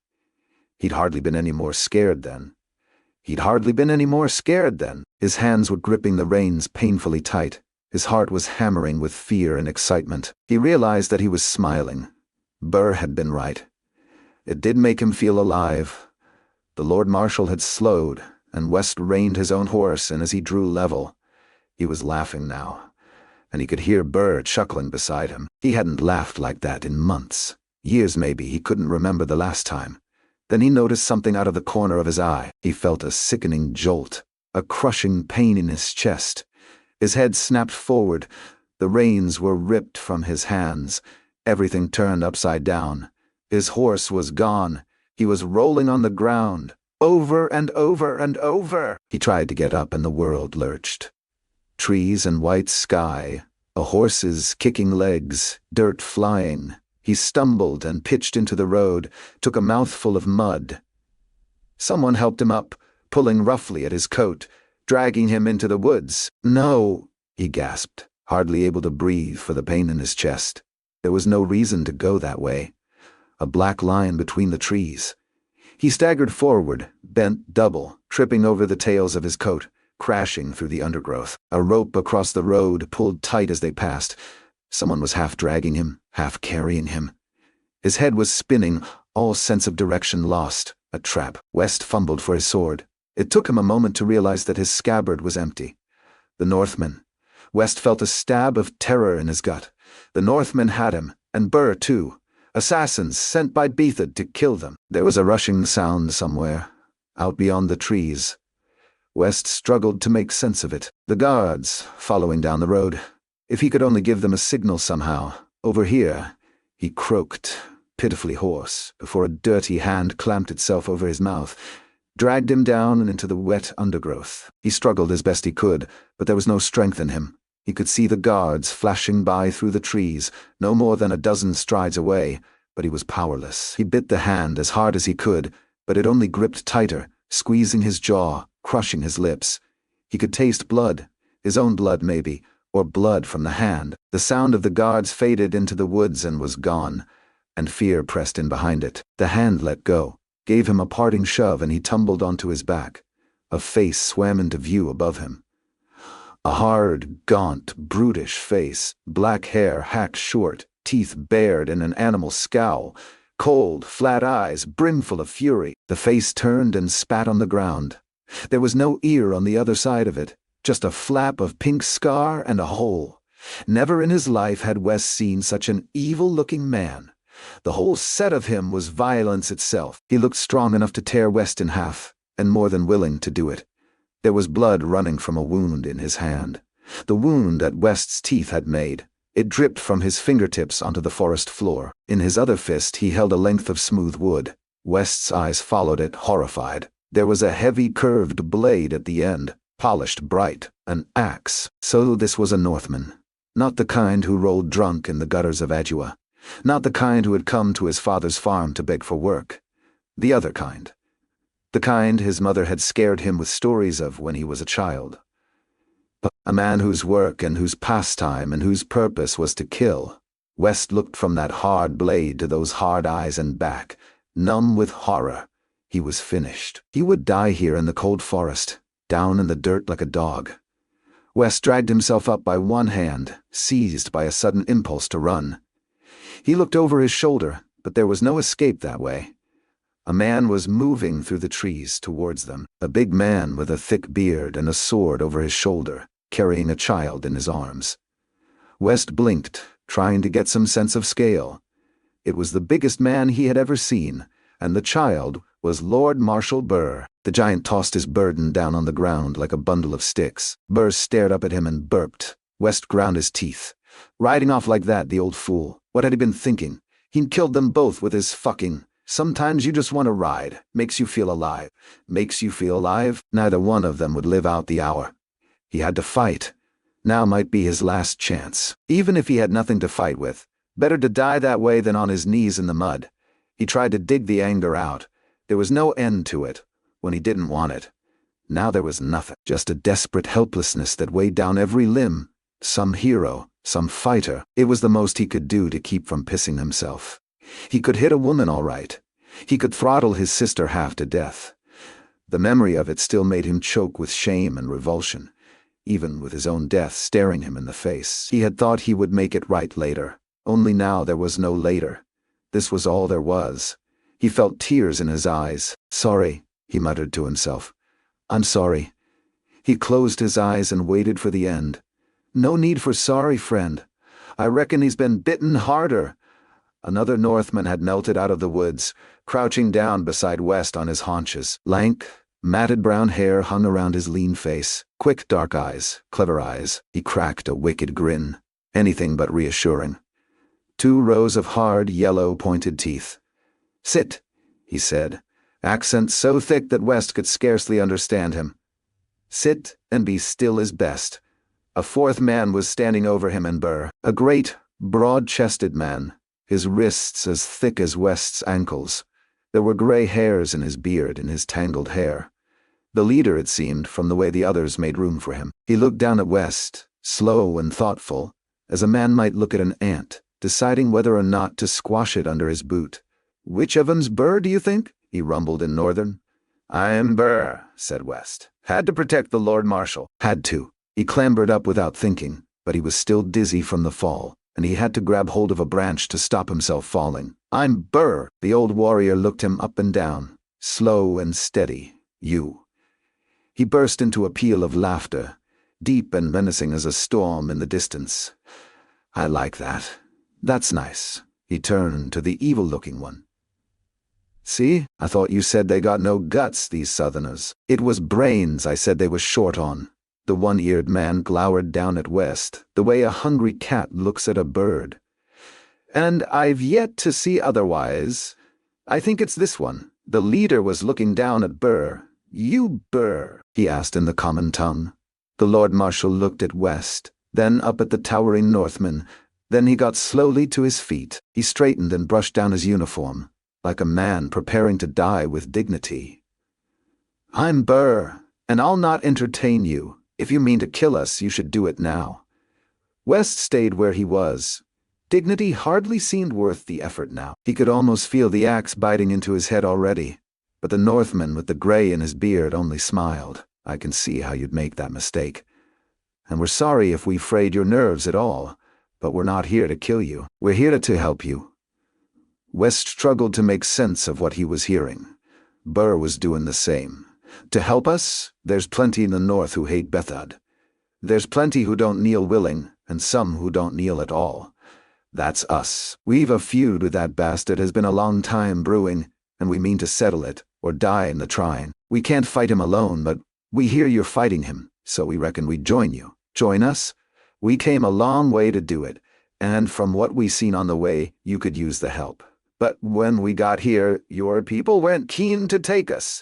He'd hardly been any more scared then. His hands were gripping the reins painfully tight. His heart was hammering with fear and excitement. He realized that he was smiling. Burr had been right. It did make him feel alive. The Lord Marshal had slowed, and West reined his own horse, and as he drew level, he was laughing now, and he could hear Burr chuckling beside him. He hadn't laughed like that in months. Years maybe, he couldn't remember the last time. Then he noticed something out of the corner of his eye. He felt a sickening jolt, a crushing pain in his chest. His head snapped forward. The reins were ripped from his hands. Everything turned upside down. His horse was gone. He was rolling on the ground, over and over and over. He tried to get up and the world lurched. Trees and white sky, a horse's kicking legs, dirt flying. He stumbled and pitched into the road, took a mouthful of mud. Someone helped him up, pulling roughly at his coat, dragging him into the woods. "No," he gasped, hardly able to breathe for the pain in his chest. There was no reason to go that way. A black line between the trees. He staggered forward, bent double, tripping over the tails of his coat, crashing through the undergrowth. A rope across the road pulled tight as they passed. Someone was half dragging him, half carrying him. His head was spinning, all sense of direction lost. A trap. West fumbled for his sword. It took him a moment to realize that his scabbard was empty. The Northmen. West felt a stab of terror in his gut. The Northmen had him, and Burr too. Assassins sent by Bethad to kill them. There was a rushing sound somewhere, out beyond the trees. West struggled to make sense of it. The guards, following down the road. If he could only give them a signal somehow. Over here, he croaked, pitifully hoarse, before a dirty hand clamped itself over his mouth, dragged him down and into the wet undergrowth. He struggled as best he could, but there was no strength in him. He could see the guards flashing by through the trees, no more than a dozen strides away, but he was powerless. He bit the hand as hard as he could, but it only gripped tighter, squeezing his jaw, crushing his lips. He could taste blood, his own blood maybe, or blood from the hand. The sound of the guards faded into the woods and was gone, and fear pressed in behind it. The hand let go, gave him a parting shove, and he tumbled onto his back. A face swam into view above him. A hard, gaunt, brutish face, black hair hacked short, teeth bared in an animal scowl, cold, flat eyes brimful of fury. The face turned and spat on the ground. There was no ear on the other side of it, just a flap of pink scar and a hole. Never in his life had West seen such an evil-looking man. The whole set of him was violence itself. He looked strong enough to tear West in half, and more than willing to do it. There was blood running from a wound in his hand. The wound that West's teeth had made. It dripped from his fingertips onto the forest floor. In his other fist he held a length of smooth wood. West's eyes followed it, horrified. There was a heavy curved blade at the end, polished bright, an axe. So this was a Northman. Not the kind who rolled drunk in the gutters of Adua. Not the kind who had come to his father's farm to beg for work. The other kind. The kind his mother had scared him with stories of when he was a child. A man whose work and whose pastime and whose purpose was to kill. West looked from that hard blade to those hard eyes and back, numb with horror. He was finished. He would die here in the cold forest, down in the dirt like a dog. West dragged himself up by one hand, seized by a sudden impulse to run. He looked over his shoulder, but there was no escape that way. A man was moving through the trees towards them, a big man with a thick beard and a sword over his shoulder, carrying a child in his arms. West blinked, trying to get some sense of scale. It was the biggest man he had ever seen, and the child was Lord Marshal Burr. The giant tossed his burden down on the ground like a bundle of sticks. Burr stared up at him and burped. West ground his teeth. Riding off like that, the old fool. What had he been thinking? He'd killed them both with his fucking... Sometimes you just want to ride. Makes you feel alive. Makes you feel alive? Neither one of them would live out the hour. He had to fight. Now might be his last chance. Even if he had nothing to fight with, better to die that way than on his knees in the mud. He tried to dig the anger out. There was no end to it when he didn't want it. Now there was nothing, just a desperate helplessness that weighed down every limb. Some hero, some fighter. It was the most he could do to keep from pissing himself. He could hit a woman all right. He could throttle his sister half to death. The memory of it still made him choke with shame and revulsion, even with his own death staring him in the face. He had thought he would make it right later. Only now there was no later. This was all there was. He felt tears in his eyes. "Sorry," he muttered to himself. "I'm sorry." He closed his eyes and waited for the end. "No need for sorry, friend. I reckon he's been bitten harder." Another Northman had melted out of the woods, crouching down beside West on his haunches. Lank, matted brown hair hung around his lean face. Quick dark eyes, clever eyes. He cracked a wicked grin. Anything but reassuring. 2 rows of hard, yellow, pointed teeth. "Sit," he said, accent so thick that West could scarcely understand him. Sit and be still is best. A 4th man was standing over him and Burr, a great, broad-chested man, his wrists as thick as West's ankles. There were gray hairs in his beard and his tangled hair. The leader, it seemed, from the way the others made room for him. He looked down at West, slow and thoughtful, as a man might look at an ant, deciding whether or not to squash it under his boot. "Which of 'em's Burr, do you think?" he rumbled in Northern. "I'm Burr," said West. "Had to protect the Lord Marshal." Had to. He clambered up without thinking, but he was still dizzy from the fall, and he had to grab hold of a branch to stop himself falling. "I'm Burr." The old warrior looked him up and down, slow and steady. "You." He burst into a peal of laughter, deep and menacing as a storm in the distance. "I like that. That's nice." He turned to the evil-looking one. "See, I thought you said they got no guts, these Southerners." "It was brains I said they was short on." The one-eared man glowered down at West, the way a hungry cat looks at a bird. "And I've yet to see otherwise. I think it's this one." The leader was looking down at Burr. "You Burr?" he asked in the common tongue. The Lord Marshal looked at West, then up at the towering Northman. Then he got slowly to his feet. He straightened and brushed down his uniform, like a man preparing to die with dignity. "I'm Burr, and I'll not entertain you. If you mean to kill us, you should do it now." West stayed where he was. Dignity hardly seemed worth the effort now. He could almost feel the axe biting into his head already. But the Northman with the gray in his beard only smiled. "I can see how you'd make that mistake. And we're sorry if we frayed your nerves at all, but we're not here to kill you. We're here to help you." West struggled to make sense of what he was hearing. Burr was doing the same. "To help us? There's plenty in the north who hate Bethad. There's plenty who don't kneel willing, and some who don't kneel at all. That's us. We've a feud with that bastard has been a long time brewing, and we mean to settle it, or die in the trying. We can't fight him alone, but we hear you're fighting him, so we reckon we'd join you. Join us? We came a long way to do it, and from what we seen on the way, you could use the help. But when we got here, your people weren't keen to take us.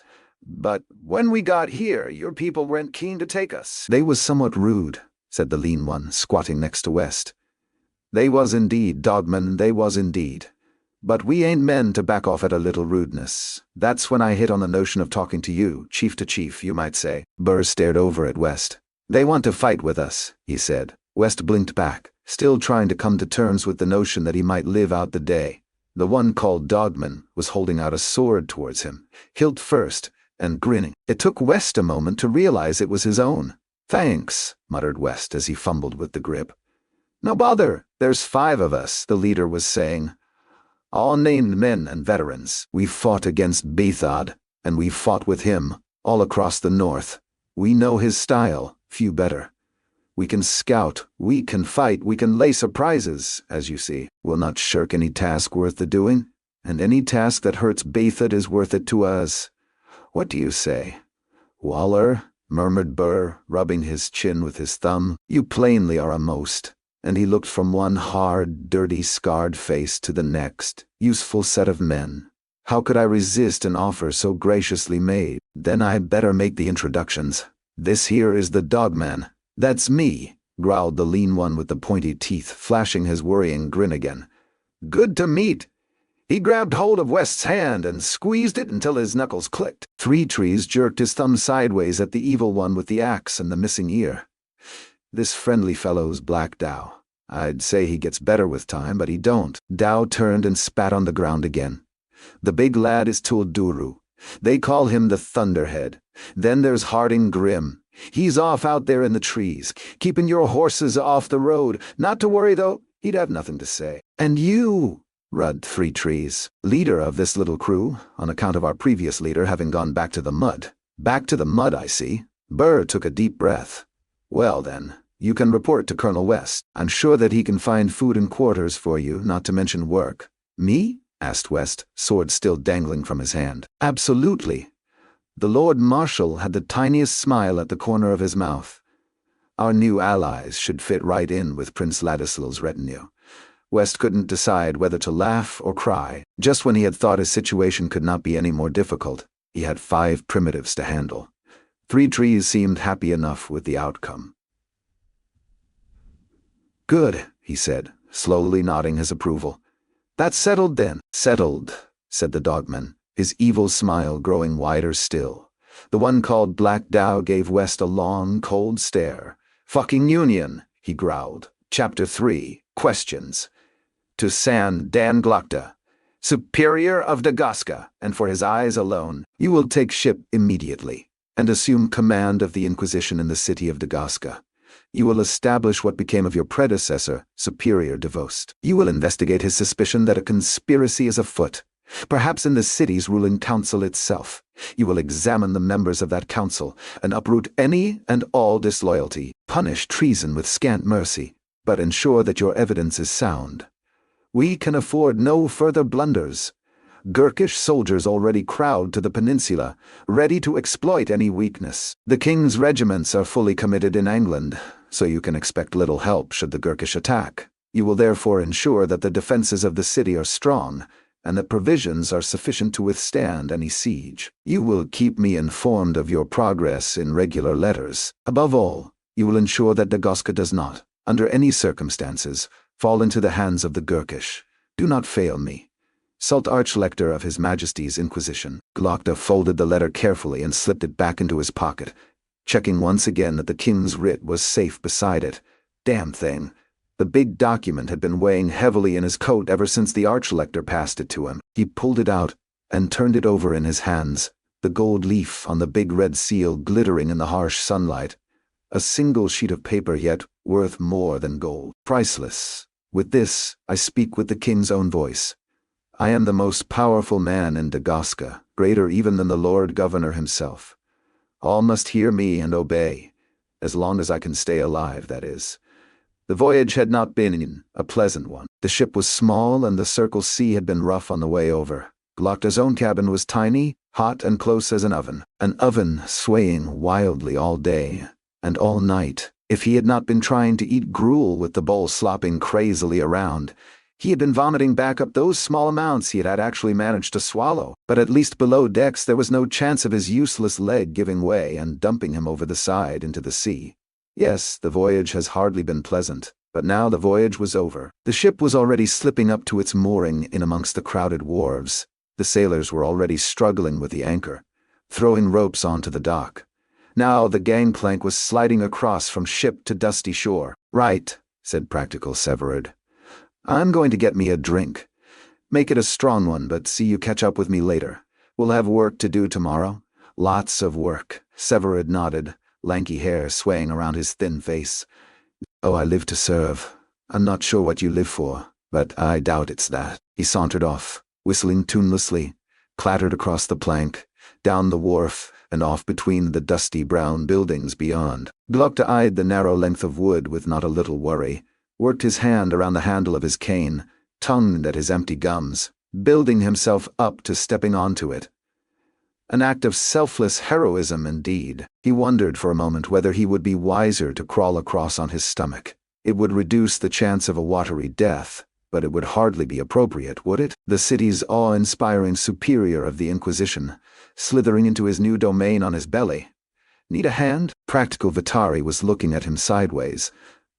They was somewhat rude," said the lean one, squatting next to West. "They was indeed, Dogman, they was indeed. But we ain't men to back off at a little rudeness. That's when I hit on the notion of talking to you, chief to chief, you might say." Burr stared over at West. "They want to fight with us," he said. West blinked back, still trying to come to terms with the notion that he might live out the day. The one called Dogman was holding out a sword towards him, hilt first, and grinning. It took West a moment to realize it was his own. "Thanks," muttered West as he fumbled with the grip. "No bother, there's 5 of us," the leader was saying. "All named men and veterans. We fought against Bethad, and we fought with him, all across the north. We know his style, few better. We can scout, we can fight, we can lay surprises, as you see. We'll not shirk any task worth the doing, and any task that hurts Bethad is worth it to us. What do you say?" "Waller," murmured Burr, rubbing his chin with his thumb, "you plainly are a most." And he looked from one hard, dirty, scarred face to the next. "Useful set of men. How could I resist an offer so graciously made? Then I better make the introductions. This here is the Dogman. That's me, growled the lean one with the pointy teeth, flashing his worrying grin again. "Good to meet." He grabbed hold of West's hand and squeezed it until his knuckles clicked. Three Trees jerked his thumb sideways at the evil one with the axe and the missing ear. "This friendly fellow's Black Dow. I'd say he gets better with time, but he don't." Dow turned and spat on the ground again. "The big lad is Tulduru. They call him the Thunderhead. Then there's Harding Grim. He's off out there in the trees, keeping your horses off the road. Not to worry, though, he'd have nothing to say. And you, Rudd Three Trees, leader of this little crew, on account of our previous leader having gone back to the mud." "Back to the mud, I see." Burr took a deep breath. "Well then, you can report to Colonel West. I'm sure that he can find food and quarters for you, not to mention work." "Me?" asked West, sword still dangling from his hand. "Absolutely." The Lord Marshal had the tiniest smile at the corner of his mouth. "Our new allies should fit right in with Prince Ladislaw's retinue." West couldn't decide whether to laugh or cry. Just when he had thought his situation could not be any more difficult, he had 5 primitives to handle. Three Trees seemed happy enough with the outcome. "Good," he said, slowly nodding his approval. "That's settled then." "Settled," said the Dogman, his evil smile growing wider still. The one called Black Dow gave West a long, cold stare. "Fucking Union," he growled. Chapter 3, Questions. To San Dan Glokta, Superior of Dagaska, and for his eyes alone, you will take ship immediately, and assume command of the Inquisition in the city of Dagaska. You will establish what became of your predecessor, Superior Devost. You will investigate his suspicion that a conspiracy is afoot, perhaps in the city's ruling council itself. You will examine the members of that council and uproot any and all disloyalty, punish treason with scant mercy, but ensure that your evidence is sound. We can afford no further blunders. Gurkish soldiers already crowd to the peninsula, ready to exploit any weakness. The king's regiments are fully committed in Angland, so you can expect little help should the Gurkish attack. You will therefore ensure that the defenses of the city are strong, and that provisions are sufficient to withstand any siege. You will keep me informed of your progress in regular letters. Above all, you will ensure that Dagaska does not, under any circumstances, fall into the hands of the Gurkish. Do not fail me. Sult Archlector of His Majesty's Inquisition." Glokta folded the letter carefully and slipped it back into his pocket, checking once again that the king's writ was safe beside it. Damn thing. The big document had been weighing heavily in his coat ever since the Archlector passed it to him. He pulled it out and turned it over in his hands, the gold leaf on the big red seal glittering in the harsh sunlight. A single sheet of paper, yet worth more than gold. Priceless. With this, I speak with the king's own voice. I am the most powerful man in Dagaska, greater even than the Lord Governor himself. All must hear me and obey, as long as I can stay alive, that is. The voyage had not been a pleasant one. The ship was small and the Circle Sea had been rough on the way over. Glokta's own cabin was tiny, hot and close as an oven swaying wildly all day and all night. If he had not been trying to eat gruel with the bowl slopping crazily around, he had been vomiting back up those small amounts he had actually managed to swallow. But at least below decks there was no chance of his useless leg giving way and dumping him over the side into the sea. Yes, the voyage has hardly been pleasant, but now the voyage was over. The ship was already slipping up to its mooring in amongst the crowded wharves. The sailors were already struggling with the anchor, throwing ropes onto the dock. Now the gangplank was sliding across from ship to dusty shore. "Right," said Practical Severard. "I'm going to get me a drink. Make it a strong one, but see you catch up with me later. We'll have work to do tomorrow." "Lots of work," Severard nodded, lanky hair swaying around his thin face. "Oh, I live to serve. I'm not sure what you live for, but I doubt it's that." He sauntered off, whistling tunelessly, clattered across the plank, down the wharf, and off between the dusty brown buildings beyond. Glokta eyed the narrow length of wood with not a little worry, worked his hand around the handle of his cane, tongued at his empty gums, building himself up to stepping onto it. An act of selfless heroism indeed. He wondered for a moment whether he would be wiser to crawl across on his stomach. It would reduce the chance of a watery death, but it would hardly be appropriate, would it? The city's awe-inspiring superior of the Inquisition, slithering into his new domain on his belly. Need a hand? Practical Vitari was looking at him sideways,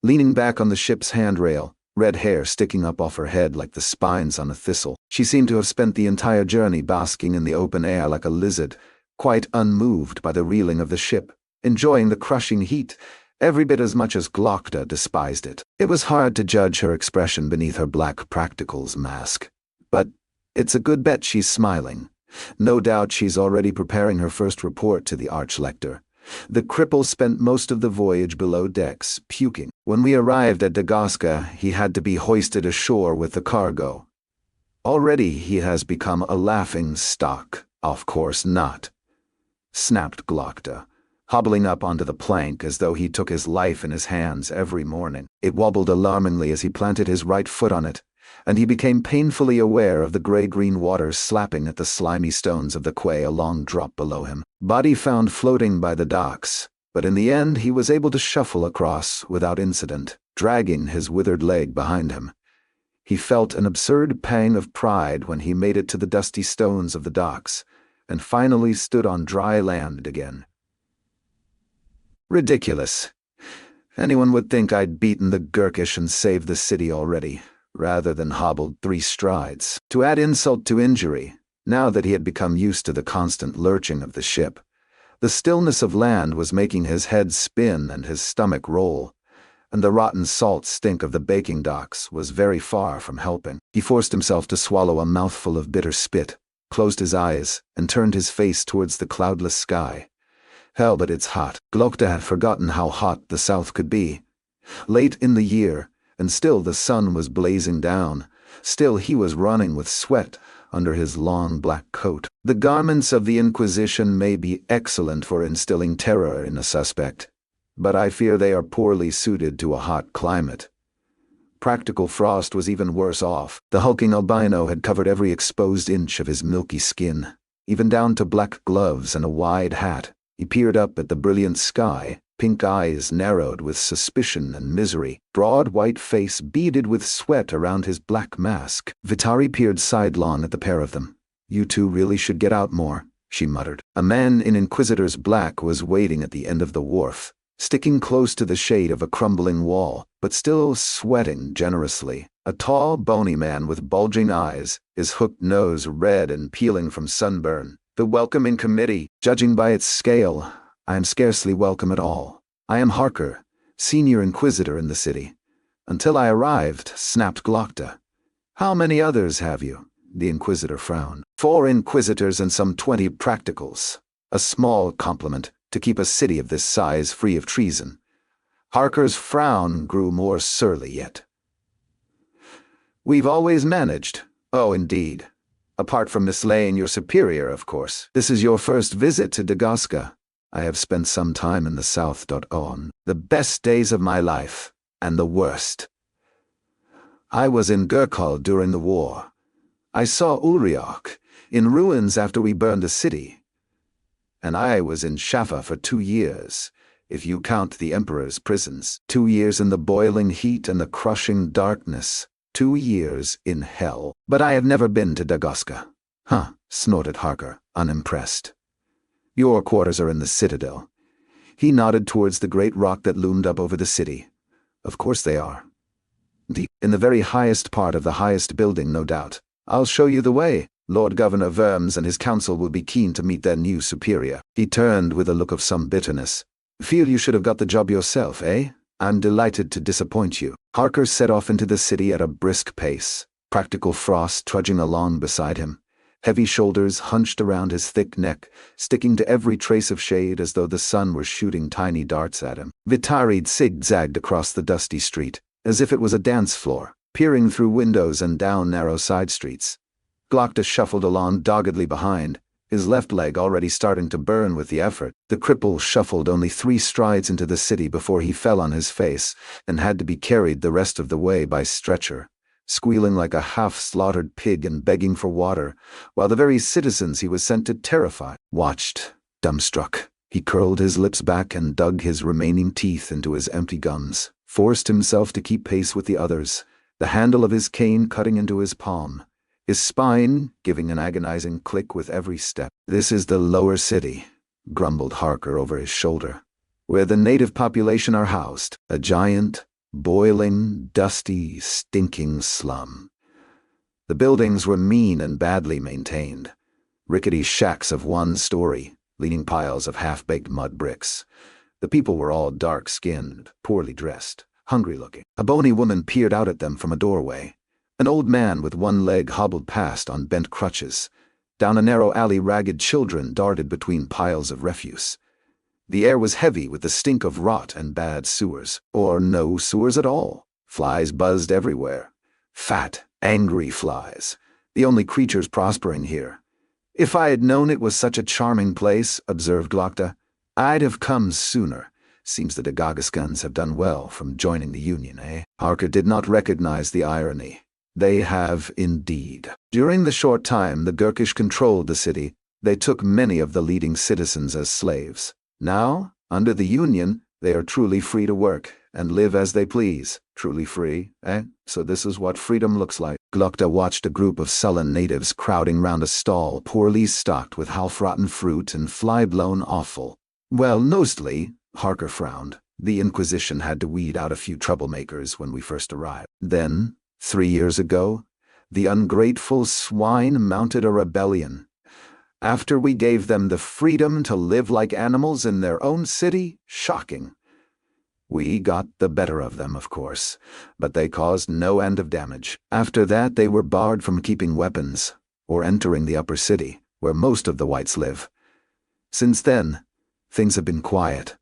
leaning back on the ship's handrail, red hair sticking up off her head like the spines on a thistle. She seemed to have spent the entire journey basking in the open air like a lizard, quite unmoved by the reeling of the ship, enjoying the crushing heat, every bit as much as Glokta despised it. It was hard to judge her expression beneath her black practicals mask. But it's a good bet she's smiling. No doubt she's already preparing her first report to the Archlector. The cripple spent most of the voyage below decks, puking. When we arrived at Dagosca, he had to be hoisted ashore with the cargo. Already he has become a laughing stock. Of course not, snapped Glokta, hobbling up onto the plank as though he took his life in his hands every morning. It wobbled alarmingly as he planted his right foot on it, and he became painfully aware of the gray-green water slapping at the slimy stones of the quay a long drop below him. Body found floating by the docks, but in the end he was able to shuffle across without incident, dragging his withered leg behind him. He felt an absurd pang of pride when he made it to the dusty stones of the docks, and finally stood on dry land again. Ridiculous. Anyone would think I'd beaten the Gurkish and saved the city already, rather than hobbled 3 strides. To add insult to injury, now that he had become used to the constant lurching of the ship, the stillness of land was making his head spin and his stomach roll, and the rotten salt stink of the baking docks was very far from helping. He forced himself to swallow a mouthful of bitter spit, closed his eyes, and turned his face towards the cloudless sky. Hell, but it's hot. Glokta had forgotten how hot the south could be. Late in the year, and still the sun was blazing down. Still he was running with sweat under his long black coat. The garments of the Inquisition may be excellent for instilling terror in a suspect, but I fear they are poorly suited to a hot climate. Practical Frost was even worse off. The hulking albino had covered every exposed inch of his milky skin, even down to black gloves and a wide hat. He peered up at the brilliant sky, pink eyes narrowed with suspicion and misery, broad white face beaded with sweat around his black mask. Vitari peered sidelong at the pair of them. "You two really should get out more," she muttered. A man in Inquisitor's black was waiting at the end of the wharf, sticking close to the shade of a crumbling wall, but still sweating generously. A tall, bony man with bulging eyes, his hooked nose red and peeling from sunburn. "The welcoming committee, judging by its scale, I am scarcely welcome at all. I am Harker, senior inquisitor in the city." "Until I arrived," snapped Glokta. "How many others have you?" The inquisitor frowned. 4 inquisitors and some 20 practicals. A small compliment to keep a city of this size free of treason. Harker's frown grew more surly yet. "We've always managed." "Oh, indeed. Apart from mislaying your superior, of course. This is your first visit to Dagosca." "I have spent some time in the south. On the best days of my life, and the worst. I was in Gurkal during the war. I saw Ulriok in ruins after we burned the city. And I was in Shaffa for 2 years, if you count the Emperor's prisons. 2 years in the boiling heat and the crushing darkness. 2 years in hell. But I have never been to Dagosca." "Huh," snorted Harker, unimpressed. "Your quarters are in the citadel." He nodded towards the great rock that loomed up over the city. "Of course they are. In the very highest part of the highest building, no doubt. I'll show you the way. Lord Governor Verms and his council will be keen to meet their new superior." He turned with a look of some bitterness. "Feel you should have got the job yourself, eh? I'm delighted to disappoint you." Harker set off into the city at a brisk pace, Practical Frost trudging along beside him, heavy shoulders hunched around his thick neck, sticking to every trace of shade as though the sun were shooting tiny darts at him. Vitari zigzagged across the dusty street, as if it was a dance floor, peering through windows and down narrow side streets. Glokta shuffled along doggedly behind, his left leg already starting to burn with the effort. The cripple shuffled only 3 strides into the city before he fell on his face and had to be carried the rest of the way by stretcher, squealing like a half-slaughtered pig and begging for water, while the very citizens he was sent to terrify watched, dumbstruck. He curled his lips back and dug his remaining teeth into his empty gums, forced himself to keep pace with the others, the handle of his cane cutting into his palm, his spine giving an agonizing click with every step. "This is the lower city," grumbled Harker over his shoulder, "where the native population are housed. A giant, boiling, dusty, stinking slum. The buildings were mean and badly maintained. Rickety shacks of one story, leaning piles of half-baked mud bricks. The people were all dark-skinned, poorly dressed, hungry-looking. A bony woman peered out at them from a doorway. An old man with one leg hobbled past on bent crutches. Down a narrow alley, ragged children darted between piles of refuse. The air was heavy with the stink of rot and bad sewers, or no sewers at all. Flies buzzed everywhere. Fat, angry flies, the only creatures prospering here. "If I had known it was such a charming place," observed Glokta, "I'd have come sooner. Seems the Dagagaskans have done well from joining the Union, eh?" Harker did not recognize the irony. They have indeed. During the short time the Gurkish controlled the city, they took many of the leading citizens as slaves. Now, under the Union, they are truly free to work and live as they please. Truly free, eh? So this is what freedom looks like. Glokta watched a group of sullen natives crowding round a stall poorly stocked with half-rotten fruit and fly-blown offal. "Well, mostly," Harker frowned. "The Inquisition had to weed out a few troublemakers when we first arrived. Then, 3 years ago, the ungrateful swine mounted a rebellion. After we gave them the freedom to live like animals in their own city, shocking. We got the better of them, of course, but they caused no end of damage. After that, they were barred from keeping weapons or entering the upper city, where most of the whites live. Since then, things have been quiet.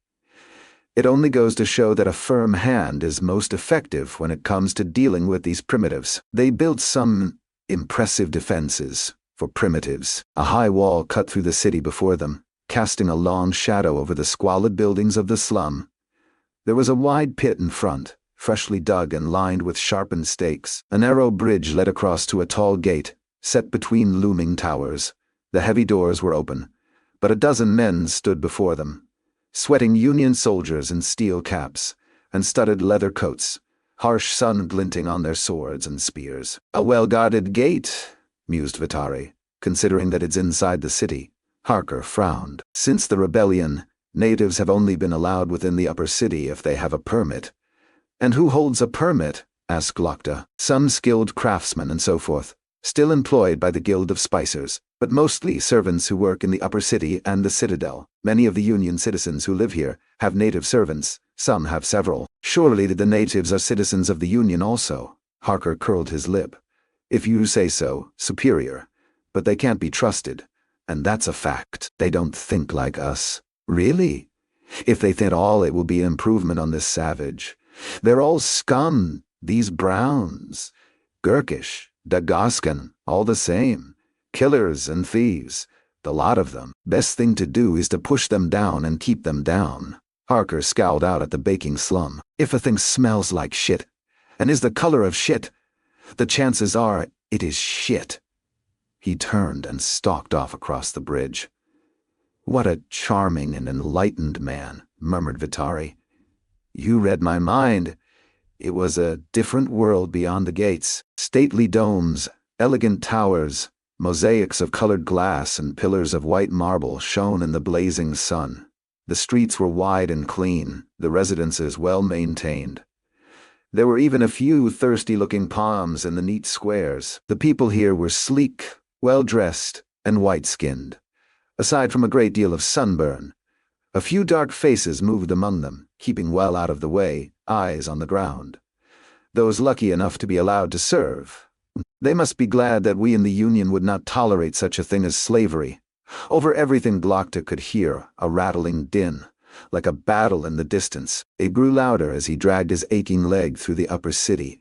It only goes to show that a firm hand is most effective when it comes to dealing with these primitives. They built some impressive defenses for primitives. A high wall cut through the city before them, casting a long shadow over the squalid buildings of the slum. There was a wide pit in front, freshly dug and lined with sharpened stakes. A narrow bridge led across to a tall gate, set between looming towers. The heavy doors were open, but a dozen men stood before them, sweating Union soldiers in steel caps and studded leather coats, harsh sun glinting on their swords and spears. "A well-guarded gate," mused Vitari, "considering that it's inside the city." Harker frowned. "Since the rebellion, natives have only been allowed within the upper city if they have a permit." "And who holds a permit?" asked Glokta. "Some skilled craftsmen and so forth, still employed by the Guild of Spicers, but mostly servants who work in the upper city and the citadel. Many of the Union citizens who live here have native servants, some have several." "Surely the natives are citizens of the Union also." Harker curled his lip. "If you say so, superior. But they can't be trusted, and that's a fact. They don't think like us." "Really? If they think at all, it will be an improvement on this savage. They're all scum, these Browns. Gurkish, Dagaskan, all the same. Killers and thieves, the lot of them. Best thing to do is to push them down and keep them down." Harker scowled out at the baking slum. "If a thing smells like shit, and is the color of shit, the chances are it is shit." He turned and stalked off across the bridge. "What a charming and enlightened man," murmured Vitari. "You read my mind. It was a different world beyond the gates. Stately domes, elegant towers, mosaics of colored glass and pillars of white marble shone in the blazing sun. The streets were wide and clean, the residences well maintained. There were even a few thirsty-looking palms in the neat squares. The people here were sleek, well-dressed, and white-skinned. Aside from a great deal of sunburn, a few dark faces moved among them, keeping well out of the way, eyes on the ground. Those lucky enough to be allowed to serve. They must be glad that we in the Union would not tolerate such a thing as slavery." Over everything Glokta could hear a rattling din, like a battle in the distance. It grew louder as he dragged his aching leg through the upper city,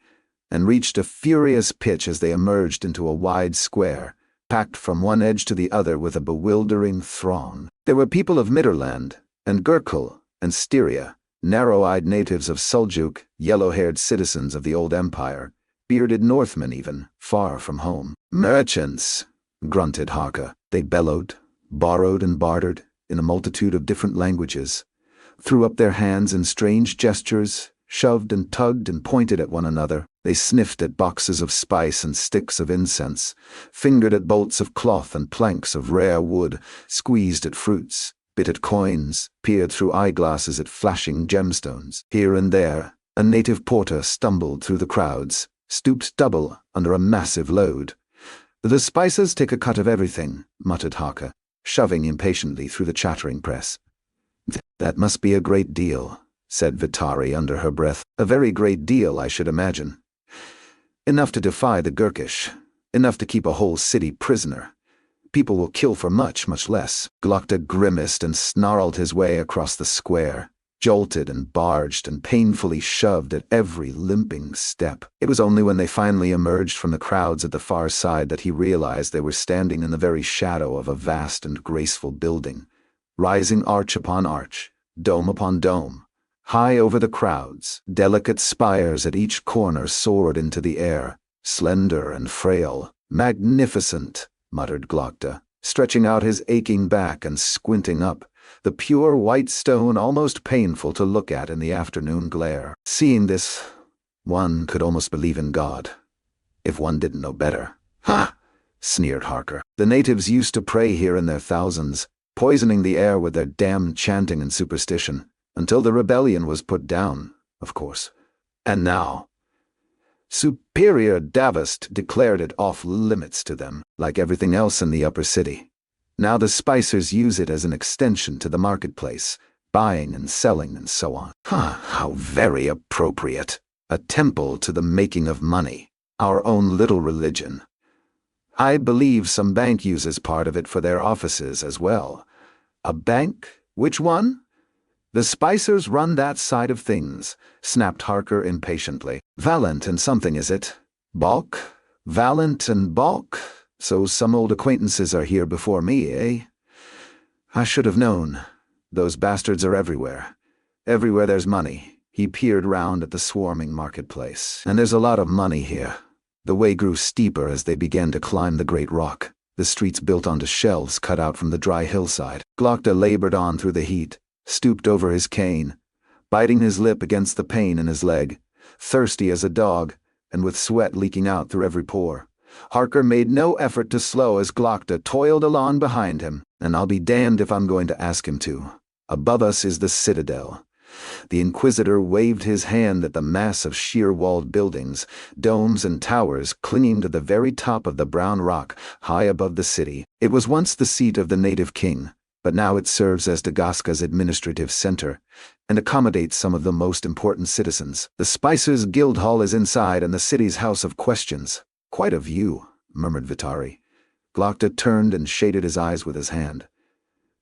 and reached a furious pitch as they emerged into a wide square, packed from one edge to the other with a bewildering throng. There were people of Midderland, and Gurkul, and Styria, narrow-eyed natives of Seljuk, yellow-haired citizens of the old empire, bearded Northmen even, far from home. "Merchants," grunted Harker. They bellowed, borrowed and bartered, in a multitude of different languages, threw up their hands in strange gestures, shoved and tugged and pointed at one another. They sniffed at boxes of spice and sticks of incense, fingered at bolts of cloth and planks of rare wood, squeezed at fruits, bit at coins, peered through eyeglasses at flashing gemstones. Here and there, A native porter stumbled through the crowds, stooped double under a massive load. "The spicers take a cut of everything," muttered Harker, shoving impatiently through the chattering press. "That must be a great deal," said Vitari under her breath. "A very great deal, I should imagine. Enough to defy the Gurkish, enough to keep a whole city prisoner. People will kill for much, much less." Glokta grimaced and snarled his way across the square, jolted and barged and painfully shoved at every limping step. It was only when they finally emerged from the crowds at the far side that he realized they were standing in the very shadow of a vast and graceful building, rising arch upon arch, dome upon dome. High over the crowds, delicate spires at each corner soared into the air, slender and frail. "Magnificent," muttered Glokta, stretching out his aching back and squinting up, the pure white stone almost painful to look at in the afternoon glare. Seeing this, one could almost believe in God, if one didn't know better. "Ha!" sneered Harker. "The natives used to pray here in their thousands, poisoning the air with their damned chanting and superstition, until the rebellion was put down, of course. And now Superior Davist declared it off limits to them, like everything else in the upper city. Now the spicers use it as an extension to the marketplace, buying and selling and so on. How very appropriate. A temple to the making of money. Our own little religion. I believe some bank uses part of it for their offices as well." "A bank? Which one?" "The spicers run that side of things," snapped Harker impatiently. "Valent and something, is it? Balk? Valent and Balk? So some old acquaintances are here before me, eh? I should have known. Those bastards are everywhere. Everywhere there's money." He peered round at the swarming marketplace. "And there's a lot of money here." The way grew steeper as they began to climb the great rock, the streets built onto shelves cut out from the dry hillside. Glokta labored on through the heat, stooped over his cane, biting his lip against the pain in his leg, thirsty as a dog, and with sweat leaking out through every pore. Harker made no effort to slow as Glokta toiled along behind him, and I'll be damned if I'm going to ask him to. Above us is the citadel. The Inquisitor waved his hand at the mass of sheer-walled buildings, domes and towers clinging to the very top of the brown rock high above the city. It was once the seat of the native king, but now it serves as Dagaska's administrative center and accommodates some of the most important citizens. The Spicers' Guild Hall is inside and the city's house of questions. "Quite a view," murmured Vitari. Glokta turned and shaded his eyes with his hand.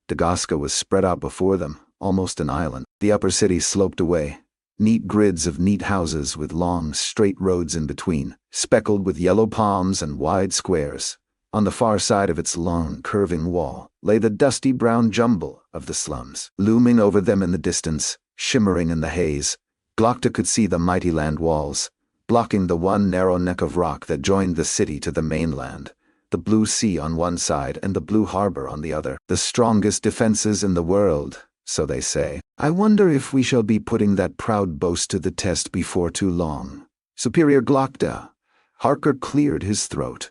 Dagaska was spread out before them, almost an island. The upper city sloped away, neat grids of neat houses with long, straight roads in between, speckled with yellow palms and wide squares. On the far side of its long, curving wall lay the dusty brown jumble of the slums. Looming over them in the distance, shimmering in the haze, Glokta could see the mighty land walls, blocking the one narrow neck of rock that joined the city to the mainland. The blue sea on one side and the blue harbor on the other. The strongest defenses in the world, so they say. I wonder if we shall be putting that proud boast to the test before too long. Superior Glokta. Harker cleared his throat.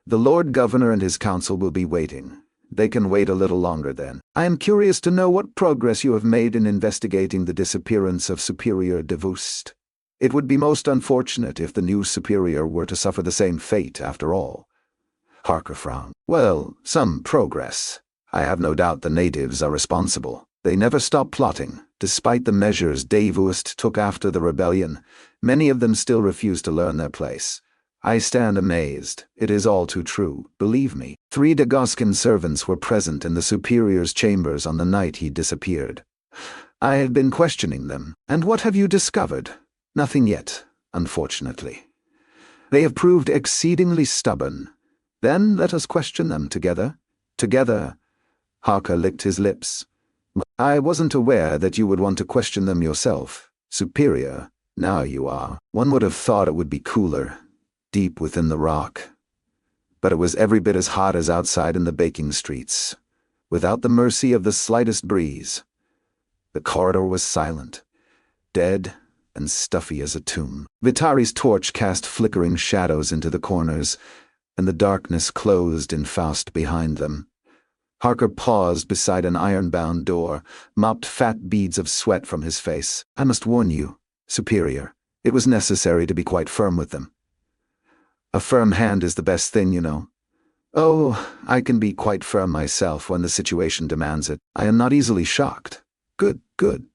The Lord Governor and his council will be waiting. They can wait a little longer then. I am curious to know what progress you have made in investigating the disappearance of Superior Devust. It would be most unfortunate if the new superior were to suffer the same fate after all. Harker frowned. Well, some progress. I have no doubt the natives are responsible. They never stopped plotting. Despite the measures Devust took after the rebellion, many of them still refuse to learn their place. I stand amazed. It is all too true, believe me. 3 Dagoskan servants were present in the superior's chambers on the night he disappeared. I have been questioning them. And what have you discovered? Nothing yet, unfortunately. They have proved exceedingly stubborn. Then let us question them together. Together. Harker licked his lips. I wasn't aware that you would want to question them yourself. Superior. Now you are. One would have thought it would be cooler, deep within the rock. But it was every bit as hot as outside in the baking streets, without the mercy of the slightest breeze. The corridor was silent, dead and stuffy as a tomb. Vitari's torch cast flickering shadows into the corners, and the darkness closed in Faust behind them. Harker paused beside an iron-bound door, mopped fat beads of sweat from his face. I must warn you, Superior. It was necessary to be quite firm with them. A firm hand is the best thing, you know. Oh, I can be quite firm myself when the situation demands it. I am not easily shocked. Good, good.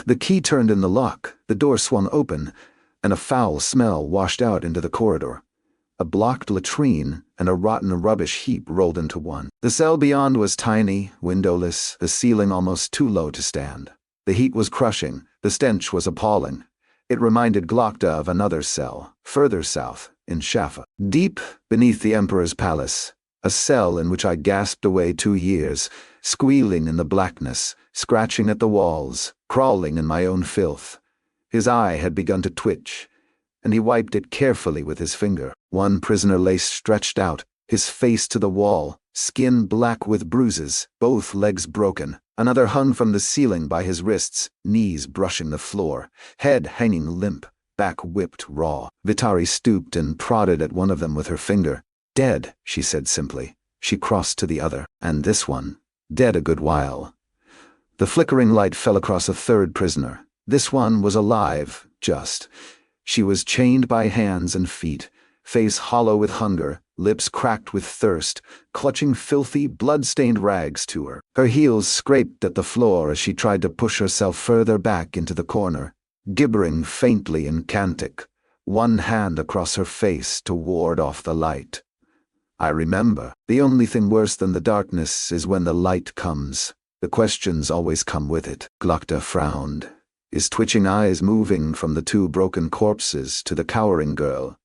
The key turned in the lock, the door swung open, and a foul smell washed out into the corridor. A blocked latrine and a rotten rubbish heap rolled into one. The cell beyond was tiny, windowless, the ceiling almost too low to stand. The heat was crushing, the stench was appalling. It reminded Glokta of another cell, further south, in Shaffa. Deep beneath the Emperor's palace, a cell in which I gasped away 2 years, squealing in the blackness, scratching at the walls, crawling in my own filth. His eye had begun to twitch, and he wiped it carefully with his finger. One prisoner lay stretched out, his face to the wall, skin black with bruises, both legs broken. Another hung from the ceiling by his wrists, knees brushing the floor, head hanging limp, back whipped raw. Vitari stooped and prodded at one of them with her finger. Dead, she said simply. She crossed to the other. And this one, dead a good while. The flickering light fell across a third prisoner. This one was alive, just. She was chained by hands and feet, face hollow with hunger, lips cracked with thirst, clutching filthy, blood-stained rags to her. Her heels scraped at the floor as she tried to push herself further back into the corner, gibbering faintly in Cantic, one hand across her face to ward off the light. I remember, the only thing worse than the darkness is when the light comes. The questions always come with it. Glokta frowned, his twitching eyes moving from the 2 broken corpses to the cowering girl,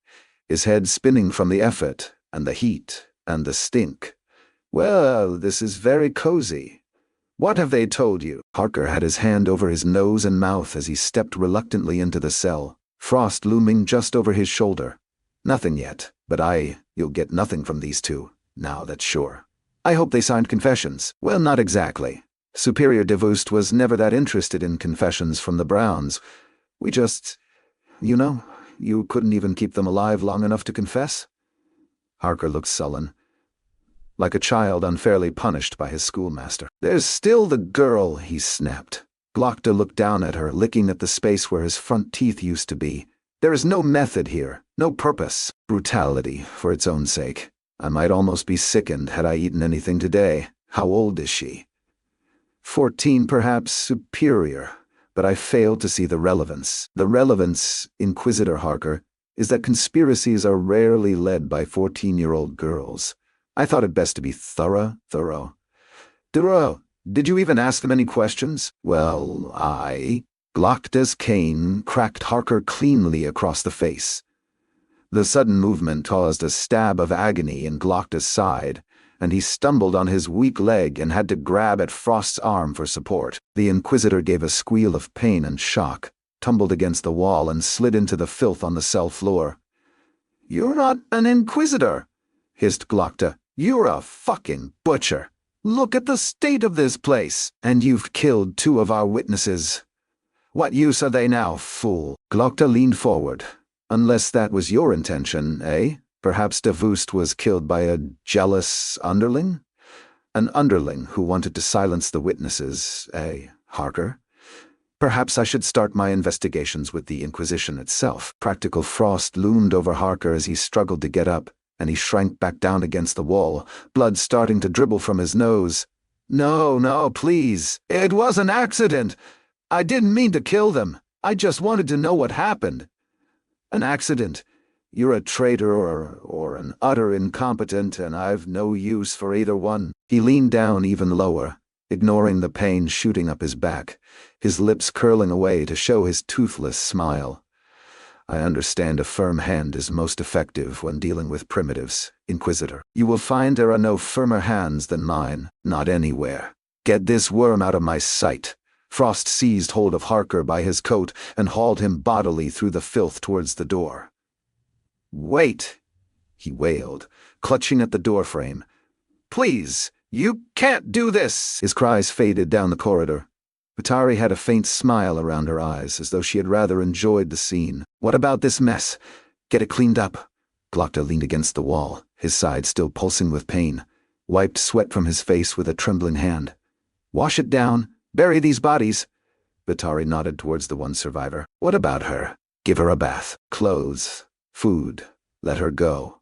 his head spinning from the effort, and the heat, and the stink. Well, this is very cozy. What have they told you? Harker had his hand over his nose and mouth as he stepped reluctantly into the cell, frost looming just over his shoulder. Nothing yet, but you'll get nothing from these 2, now that's sure. I hope they signed confessions. Well, not exactly. Superior Devust was never that interested in confessions from the Browns. We just, you couldn't even keep them alive long enough to confess? Harker looked sullen, like a child unfairly punished by his schoolmaster. There's still the girl, he snapped. Glokta looked down at her, licking at the space where his front teeth used to be. There is no method here, no purpose. Brutality, for its own sake. I might almost be sickened had I eaten anything today. How old is she? 14, perhaps. Superior. But I failed to see the relevance. The relevance, Inquisitor Harker, is that conspiracies are rarely led by 14-year-old girls. I thought it best to be thorough. Duro, did you even ask them any questions? Well, Glokta's cane cracked Harker cleanly across the face. The sudden movement caused a stab of agony in Glokta's side, and he stumbled on his weak leg and had to grab at Frost's arm for support. The Inquisitor gave a squeal of pain and shock, tumbled against the wall and slid into the filth on the cell floor. You're not an Inquisitor, hissed Glokta. You're a fucking butcher. Look at the state of this place. And you've killed 2 of our witnesses. What use are they now, fool? Glokta leaned forward. Unless that was your intention, eh? Perhaps Devust was killed by a jealous underling? An underling who wanted to silence the witnesses, eh, Harker? Perhaps I should start my investigations with the Inquisition itself. Practical frost loomed over Harker as he struggled to get up, and he shrank back down against the wall, blood starting to dribble from his nose. No, please. It was an accident. I didn't mean to kill them. I just wanted to know what happened. An accident. You're a traitor or an utter incompetent, and I've no use for either one. He leaned down even lower, ignoring the pain shooting up his back, his lips curling away to show his toothless smile. I understand a firm hand is most effective when dealing with primitives, Inquisitor. You will find there are no firmer hands than mine, not anywhere. Get this worm out of my sight. Frost seized hold of Harker by his coat and hauled him bodily through the filth towards the door. Wait, he wailed, clutching at the doorframe. Please, you can't do this! His cries faded down the corridor. Vitari had a faint smile around her eyes, as though she had rather enjoyed the scene. What about this mess? Get it cleaned up. Glokta leaned against the wall, his side still pulsing with pain, wiped sweat from his face with a trembling hand. Wash it down. Bury these bodies. Vitari nodded towards the one survivor. What about her? Give her a bath, clothes, food. Let her go.